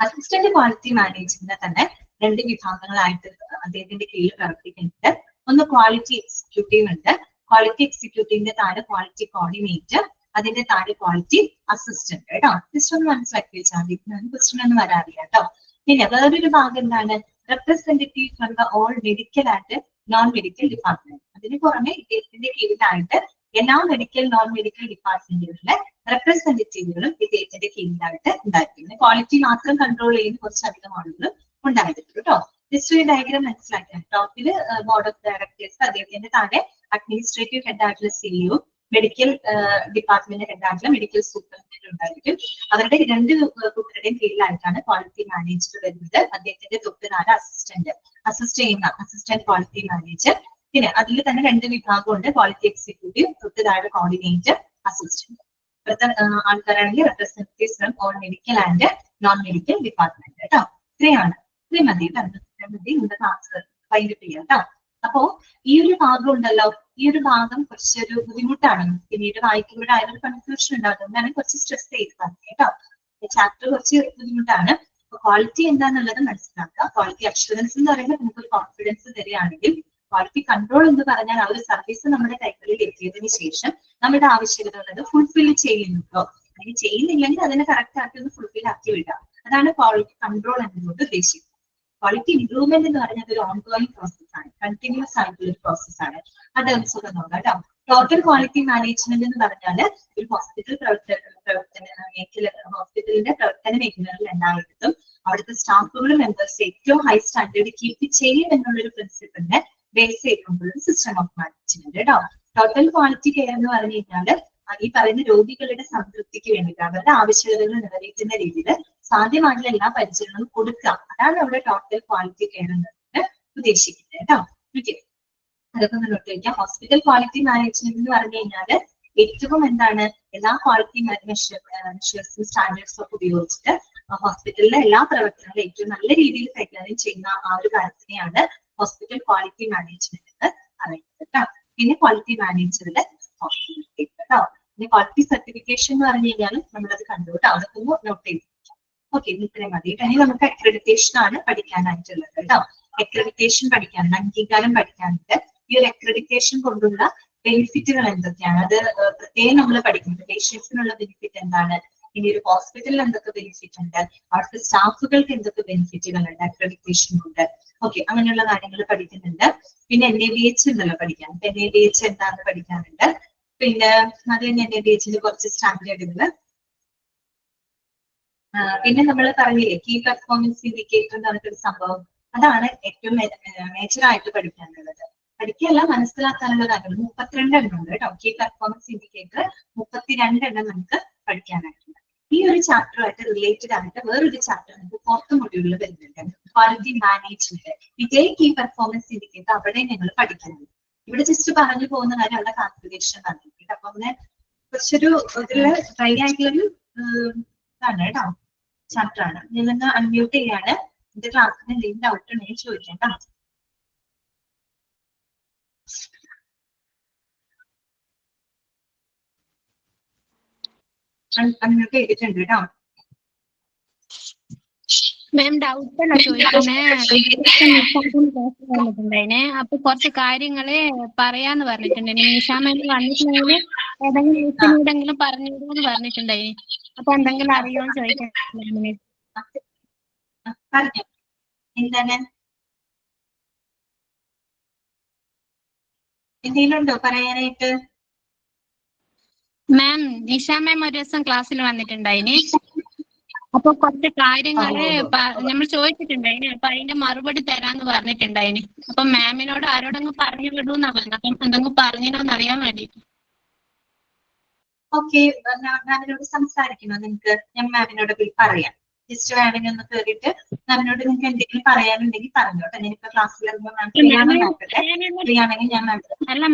അസിസ്റ്റന്റ് ക്വാളിറ്റി മാനേജറിനെ തന്നെ 2 വിഭാഗങ്ങളായിട്ട് അദ്ദേഹത്തിന്റെ കീഴിൽ പ്രവർത്തിക്കുന്നുണ്ട്. ഒന്ന് ക്വാളിറ്റി എക്സിക്യൂട്ടീവ് ഉണ്ട്. ക്വാളിറ്റി എക്സിക്യൂട്ടീവിന്റെ താഴെ ക്വാളിറ്റി കോർഡിനേറ്റർ, അതിന്റെ താഴെ ക്വാളിറ്റി അസിസ്റ്റന്റ് കേട്ടോ. ജസ്റ്റ് ഒന്ന് മനസ്സിലാക്കി വെച്ചാൽ മതി, ക്വസ്റ്റ്യൻ ഒന്നും വരാറില്ല കേട്ടോ. പിന്നെ വേറൊരു ഭാഗം എന്താണ്, representative from the all medical and non medical department. അതിന് പുറമെ ഇദ്ദേഹത്തിന്റെ കീഴിലായിട്ട് എല്ലാ മെഡിക്കൽ നോൺ മെഡിക്കൽ ഡിപ്പാർട്ട്മെന്റുകളിലെ റെപ്രസെന്റേറ്റീവുകളും ഇദ്ദേഹത്തിന്റെ കീഴിലായിട്ട് ഉണ്ടായിരിക്കുന്നത്. ക്വാളിറ്റി മാത്രം കൺട്രോൾ ചെയ്യുന്ന കുറച്ചധികം ആളുകളും ഉണ്ടായിരുന്നു കേട്ടോ. ജസ്റ്റ് ഒരു ഡയഗ്രാം മനസ്സിലാക്കിയാൽ, ടോപ്പില് ബോർഡ് ഓഫ് ഡയറക്ടേഴ്സ്, അദ്ദേഹത്തിന്റെ താഴെ അഡ്മിനിസ്ട്രേറ്റീവ് ഹെഡ് ആയിട്ടുള്ള സിഇഒ, മെഡിക്കൽ ഡിപ്പാർട്ട്മെന്റ് ഹെഡ് ആയിട്ടുള്ള മെഡിക്കൽ സൂപ്പറിൻഡന്റ് ഉണ്ടായിരിക്കും. അവരുടെ 2 കൂട്ടരുടെയും കീഴിലായിട്ടാണ് ക്വാളിറ്റി മാനേജർ വരുന്നത്. അദ്ദേഹത്തിന്റെ തൊട്ട് താഴെ അസിസ്റ്റ് ചെയ്യുന്ന അസിസ്റ്റന്റ് ക്വാളിറ്റി മാനേജർ. പിന്നെ അതിൽ തന്നെ 2 വിഭാഗമുണ്ട്, ക്വാളിറ്റി എക്സിക്യൂട്ടീവ്, തൊട്ട് താഴെ കോർഡിനേറ്റർ, അസിസ്റ്റന്റ്. ഇവിടുത്തെ ആൾക്കാരാണെങ്കിൽ representatives from all medical and non medical department കേട്ടോ. ഇത്രയും മതി നമ്മുടെ ക്ലാസ് വൈൻഡപ്പ് ചെയ്യാം കേട്ടോ. അപ്പോ ഈ ഒരു ഭാഗം ഉണ്ടല്ലോ, ഈ ഒരു ഭാഗം കുറച്ചൊരു ബുദ്ധിമുട്ടാണ്, പിന്നീട് വായിക്കുമ്പോഴായാലും കൺഫ്യൂഷൻ ഉണ്ടാകും. അതുകൊണ്ടാണ് കുറച്ച് സ്ട്രെസ് ചെയ്ത് പറഞ്ഞത് കേട്ടോ. ചാപ്റ്റർ കുറച്ച് ബുദ്ധിമുട്ടാണ്. അപ്പൊ ക്വാളിറ്റി എന്താണെന്നുള്ളത് മനസ്സിലാക്കുക. ക്വാളിറ്റി അഷുറൻസ് എന്ന് പറയുമ്പോൾ നമുക്കൊരു കോൺഫിഡൻസ് തരികയാണെങ്കിൽ, ക്വാളിറ്റി കൺട്രോൾ എന്ന് പറഞ്ഞാൽ ആ ഒരു സർവീസ് നമ്മുടെ കൈകളിൽ എത്തിയതിനു ശേഷം നമ്മുടെ ആവശ്യകതകൾ ഫുൾഫിൽ ചെയ്യുന്നുണ്ടോ, അല്ലെങ്കിൽ ചെയ്യുന്നില്ലെങ്കിൽ അതിനെ കറക്റ്റ് ആക്കി ഒന്ന് ഫുൾഫിൽ ആക്കി വിടാം. അതാണ് ക്വാളിറ്റി കൺട്രോൾ എന്നതുകൊണ്ട് ഉദ്ദേശിക്കുന്നത്. ക്വാളിറ്റി ഇംപ്രൂവ്മെന്റ് എന്ന് പറഞ്ഞാൽ ഒരു ഓൺഗോയിങ് പ്രോസസ് ആണ്, കണ്ടിന്യൂസ് ആയിട്ടുള്ള ഒരു പ്രോസസ് ആണ്. അത് സുഖം നോക്കാം കേട്ടോ. ടോട്ടൽ ക്വാളിറ്റി മാനേജ്മെന്റ് എന്ന് പറഞ്ഞാൽ ഒരു ഹോസ്പിറ്റലിന്റെ പ്രവർത്തന മേഖലകളിൽ എല്ലായിടത്തും അവിടുത്തെ സ്റ്റാഫുകളും മെമ്പേഴ്സ് ഏറ്റവും ഹൈ സ്റ്റാൻഡേർഡ് കീപ്പ് ചെയ്യും എന്നുള്ളൊരു പ്രിൻസിപ്പിളിനെ ബേസ് ചെയ്തുകൊണ്ടുള്ള സിസ്റ്റം ഓഫ് മാനേജ്മെന്റ് കേട്ടോ. ടോട്ടൽ ക്വാളിറ്റി കെയർ എന്ന് പറഞ്ഞു കഴിഞ്ഞാൽ ഈ പറയുന്ന രോഗികളുടെ സംതൃപ്തിക്ക് വേണ്ടിയിട്ട് അവരുടെ ആവശ്യകതകൾ നിറവേറ്റുന്ന രീതിയിൽ സാധ്യമായിട്ടുള്ള എല്ലാ പരിചരണവും കൊടുക്കുക. അതാണ് അവിടെ ടോട്ടൽ ക്വാളിറ്റി കെയർ എന്നത് ഉദ്ദേശിക്കുന്നത് കേട്ടോ. ഓക്കെ, അതൊക്കെ ഒന്ന് നോട്ട് വയ്ക്കാം. ഹോസ്പിറ്റൽ ക്വാളിറ്റി മാനേജ്മെന്റ് എന്ന് പറഞ്ഞു കഴിഞ്ഞാൽ ഏറ്റവും എന്താണ്, എല്ലാ ക്വാളിറ്റി മെഷേഴ്സും സ്റ്റാൻഡേർഡ്സും ഒക്കെ ഉപയോഗിച്ചിട്ട് ഹോസ്പിറ്റലിലെ എല്ലാ പ്രവർത്തനങ്ങളും ഏറ്റവും നല്ല രീതിയിൽ കൈകാര്യം ചെയ്യുന്ന ആ ഒരു കാര്യത്തിനെയാണ് ഹോസ്പിറ്റൽ ക്വാളിറ്റി മാനേജ്മെന്റ് എന്ന് പറയുന്നത് കേട്ടോ. പിന്നെ ക്വാളിറ്റി മാനേജറുടെ കേട്ടോ. പിന്നെ ക്വാളിറ്റി സർട്ടിഫിക്കേഷൻ എന്ന് പറഞ്ഞു കഴിഞ്ഞാൽ നമ്മളത് കണ്ടു കേട്ടോ. അതൊക്കെ ഒന്ന് നോട്ട് ചെയ്ത് ഓക്കെ, ഇത്രയും മതി. ഇനി നമുക്ക് അക്രഡിറ്റേഷൻ ആണ് പഠിക്കാനായിട്ടുള്ളത് കേട്ടോ. അക്രഡിറ്റേഷൻ പഠിക്കാനുണ്ട്, അംഗീകാരം പഠിക്കാനുണ്ട്. ഈ ഒരു അക്രഡിറ്റേഷൻ കൊണ്ടുള്ള ബെനിഫിറ്റുകൾ എന്തൊക്കെയാണ്, അത് പ്രത്യേകം നമ്മൾ പഠിക്കുന്നത്. പേഷ്യൻസിനുള്ള ബെനിഫിറ്റ് എന്താണ്, ഇനി ഒരു ഹോസ്പിറ്റലിൽ എന്തൊക്കെ ബെനിഫിറ്റ് ഉണ്ട്, അവിടുത്തെ സ്റ്റാഫുകൾക്ക് എന്തൊക്കെ ബെനിഫിറ്റുകൾ ഉണ്ട് അക്രഡിറ്റേഷൻ കൊണ്ട്. ഓക്കെ, അങ്ങനെയുള്ള കാര്യങ്ങൾ പഠിക്കുന്നുണ്ട്. പിന്നെ NABH ഉണ്ടല്ലോ പഠിക്കാൻ, NABH എന്താണെന്ന് പഠിക്കാനുണ്ട്. പിന്നെ അത് തന്നെ NABHന്റെ കുറച്ച് സ്റ്റാൻഡേർഡുകൾ. പിന്നെ നമ്മൾ പറഞ്ഞില്ലേ കീ പെർഫോമൻസ് ഇൻഡിക്കേറ്റർ എന്ന് പറഞ്ഞൊരു സംഭവം, അതാണ് ഏറ്റവും മേജറായിട്ട് പഠിക്കാനുള്ളത്. പഠിക്കുകയല്ല, മനസ്സിലാക്കാനുള്ള കാര്യങ്ങൾ 32 എണ്ണം ഉണ്ട് കേട്ടോ. കീ പെർഫോമൻസ് ഇൻഡിക്കേറ്റർ 32 എണ്ണം നമുക്ക് പഠിക്കാനായിട്ടുണ്ട്. ഈ ഒരു ചാപ്റ്ററുമായിട്ട് റിലേറ്റഡ് ആയിട്ട് വേറൊരു ചാപ്റ്റർ നമുക്ക് 4th മൊഡ്യൂളിൽ വരുന്നുണ്ട്, ക്വാളിറ്റി മാനേജ്മെന്റ്. ഇതേ കീ പെർഫോമൻസ് ഇൻഡിക്കേറ്റർ അവിടെ ഞങ്ങൾ പഠിക്കുന്നുണ്ട്. ഇവിടെ ജസ്റ്റ് പറഞ്ഞു പോകുന്ന കാര്യം അവിടെ കാൽക്കുലേഷൻ പറഞ്ഞിട്ട്. അപ്പൊ അങ്ങനെ കുറച്ചൊരു ഇതില് ഡ്രൈ ആയിട്ടുള്ളൊരു ഇതാണ് കേട്ടോ, ചാപ്റ്റർ ആണ്. ഞാനൊന്ന് അൺമ്യൂട്ട് ചെയ്യാണ്. എന്റെ ക്ലാസ്സിന് എന്തെങ്കിലും ഡൗട്ട് ഉണ്ടെങ്കിൽ ചോദിക്കാം കേട്ടോ. അൺമ്യൂട്ട് ചെയ്തിട്ടുണ്ട് കേട്ടോ. മാം ഡൗട്ട് അല്ല ചോദിക്കുന്നേ, വന്നിട്ടുണ്ടായിനെ. അപ്പൊ കുറച്ച് കാര്യങ്ങള് പറയാന്ന് പറഞ്ഞിട്ടുണ്ടായിന്. നിഷാ മാം വന്നിട്ടുണ്ടെങ്കിൽ ഏതെങ്കിലും മിസ്സിനോടെങ്കിലും പറഞ്ഞിരുന്നു പറഞ്ഞിട്ടുണ്ടായിന്. അപ്പൊ എന്തെങ്കിലും അറിയോന്ന് ചോദിക്കാൻ പറഞ്ഞു. എന്താണ്, എന്തെങ്കിലും ഉണ്ടോ പറയാനായിട്ട്? മാം നിഷാ മാം ഒരു ദിവസം ക്ലാസ്സിൽ വന്നിട്ടുണ്ടായിന്. അപ്പൊ കുറച്ച് കാര്യങ്ങള് നമ്മൾ ചോദിച്ചിട്ടുണ്ടായിന്. അപ്പൊ അതിന്റെ മറുപടി തരാന്ന് പറഞ്ഞിട്ടുണ്ടായിന്. അപ്പൊ മാമിനോട് ആരോടെങ്കിലും പറഞ്ഞു വിടൂന്നാ പറഞ്ഞത്. അപ്പം എന്തെങ്കിലും പറഞ്ഞിനോന്ന് അറിയാൻ വേണ്ടിട്ട്. ഓക്കെ, മാമിനോട് സംസാരിക്കണോ നിങ്ങൾക്ക്? ഞാൻ മാമിനോട് പറയാം. ജസ്റ്റ് മാമിനെ ഒന്ന് കയറിയിട്ട് മാമിനോട് നിങ്ങൾക്ക് എന്തെങ്കിലും പറയാനുണ്ടെങ്കിൽ പറഞ്ഞോട്ടെ. ഞാനിപ്പോ ക്ലാസ്സിൽ മാം ഫ്രീ ആണെന്ന് നോക്കട്ടെ. ഫ്രീ ആണെങ്കിൽ ഞാൻ അല്ല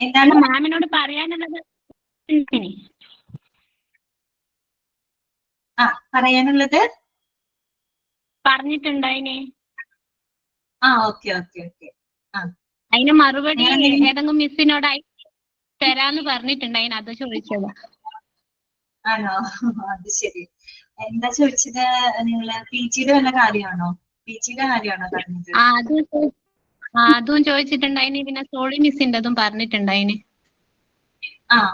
എന്താണ് മാമിനോട് പറയാനുള്ളത്? പറയാനുള്ളത് പറഞ്ഞിട്ടുണ്ടായിനെ. Okay okay okay. അതിന് മറുപടി ഏതെങ്കിലും മിസ്സിനോടായി തരാന്ന് പറഞ്ഞിട്ടുണ്ടായിന്. അത് ചോദിച്ചത്. ആണോ? അത് ശരി. എന്താ ചോദിച്ചത്? നിങ്ങള് PGയുടെ വല്ല കാര്യമാണോ? PGയുടെ കാര്യമാണോ പറഞ്ഞത്? അതും ചോദിച്ചിട്ടുണ്ടായിന്. പിന്നെ സോളി മിസ്സിൻ്റെതും പറഞ്ഞിട്ടുണ്ടായിന്.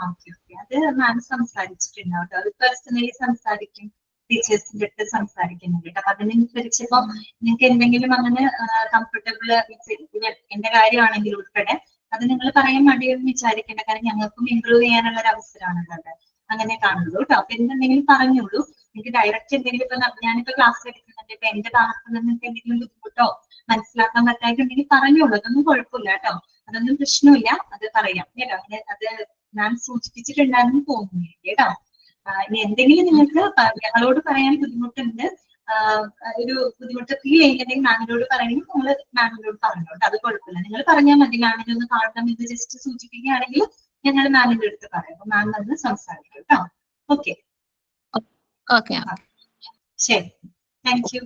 Okay okay. അത് മാം സംസാരിച്ചിട്ടുണ്ടാവും കേട്ടോ. അത് പേഴ്സണലി സംസാരിക്കും, ടീച്ചേഴ്സിന്റെ അടുത്ത് സംസാരിക്കുന്നുണ്ട് കേട്ടോ. അപ്പൊ അതിനനുസരിച്ച് ഇപ്പൊ നിങ്ങൾക്ക് എന്തെങ്കിലും അങ്ങനെ കംഫർട്ടബിൾ, എന്റെ കാര്യമാണെങ്കിൽ ഉൾപ്പെടെ അത് നിങ്ങൾ പറയാൻ മടിയൊന്നും വിചാരിക്കേണ്ട. കാരണം ഞങ്ങൾക്കും ഇംപ്രൂവ് ചെയ്യാനുള്ള ഒരു അവസരമാണല്ലോ അത്. അങ്ങനെ കാണുള്ളൂ കേട്ടോ. അപ്പൊ എന്തെങ്കിലും പറഞ്ഞോളൂ. എനിക്ക് ഡയറക്റ്റ് എന്തെങ്കിലും ഇപ്പൊ ഞാനിപ്പോ ക്ലാസ് എടുക്കുന്നുണ്ട്, ഇപ്പൊ എന്റെ ഭാഗത്ത് നിന്ന് നിങ്ങൾക്ക് എന്തെങ്കിലും ബുദ്ധിമുട്ടോ മനസ്സിലാക്കാൻ പറ്റായിട്ടുണ്ടെങ്കിൽ പറഞ്ഞോളൂ. അതൊന്നും കുഴപ്പമില്ല കേട്ടോ. അതൊന്നും പ്രശ്നമില്ല. അത് പറയാം കേട്ടോ. അങ്ങനെ അത് മാം സൂചിപ്പിച്ചിട്ടുണ്ടായിരുന്നു തോന്നുന്നില്ല കേട്ടോ. ഇനി എന്തെങ്കിലും നിങ്ങൾക്ക് ഞങ്ങളോട് പറയാൻ ബുദ്ധിമുട്ടുണ്ട്, ഒരു ബുദ്ധിമുട്ട് ഫീൽ ചെയ്യുന്നുണ്ടെങ്കിൽ മാമിനോട് പറയണമെങ്കിൽ നിങ്ങൾ മാമിനോട് പറഞ്ഞോട്ടെ. അത് കുഴപ്പമില്ല. നിങ്ങൾ പറഞ്ഞാൽ മതി. മാമിനെ ഒന്ന് കാണണം എന്ന് ജസ്റ്റ് സൂചിപ്പിക്കുകയാണെങ്കിൽ ഞങ്ങൾ മാമിന്റെ അടുത്ത് പറയാം. അപ്പൊ മാം വന്ന് സംസാരിക്കും കേട്ടോ. ഓക്കെ ഓക്കെ ശരി. Thank you.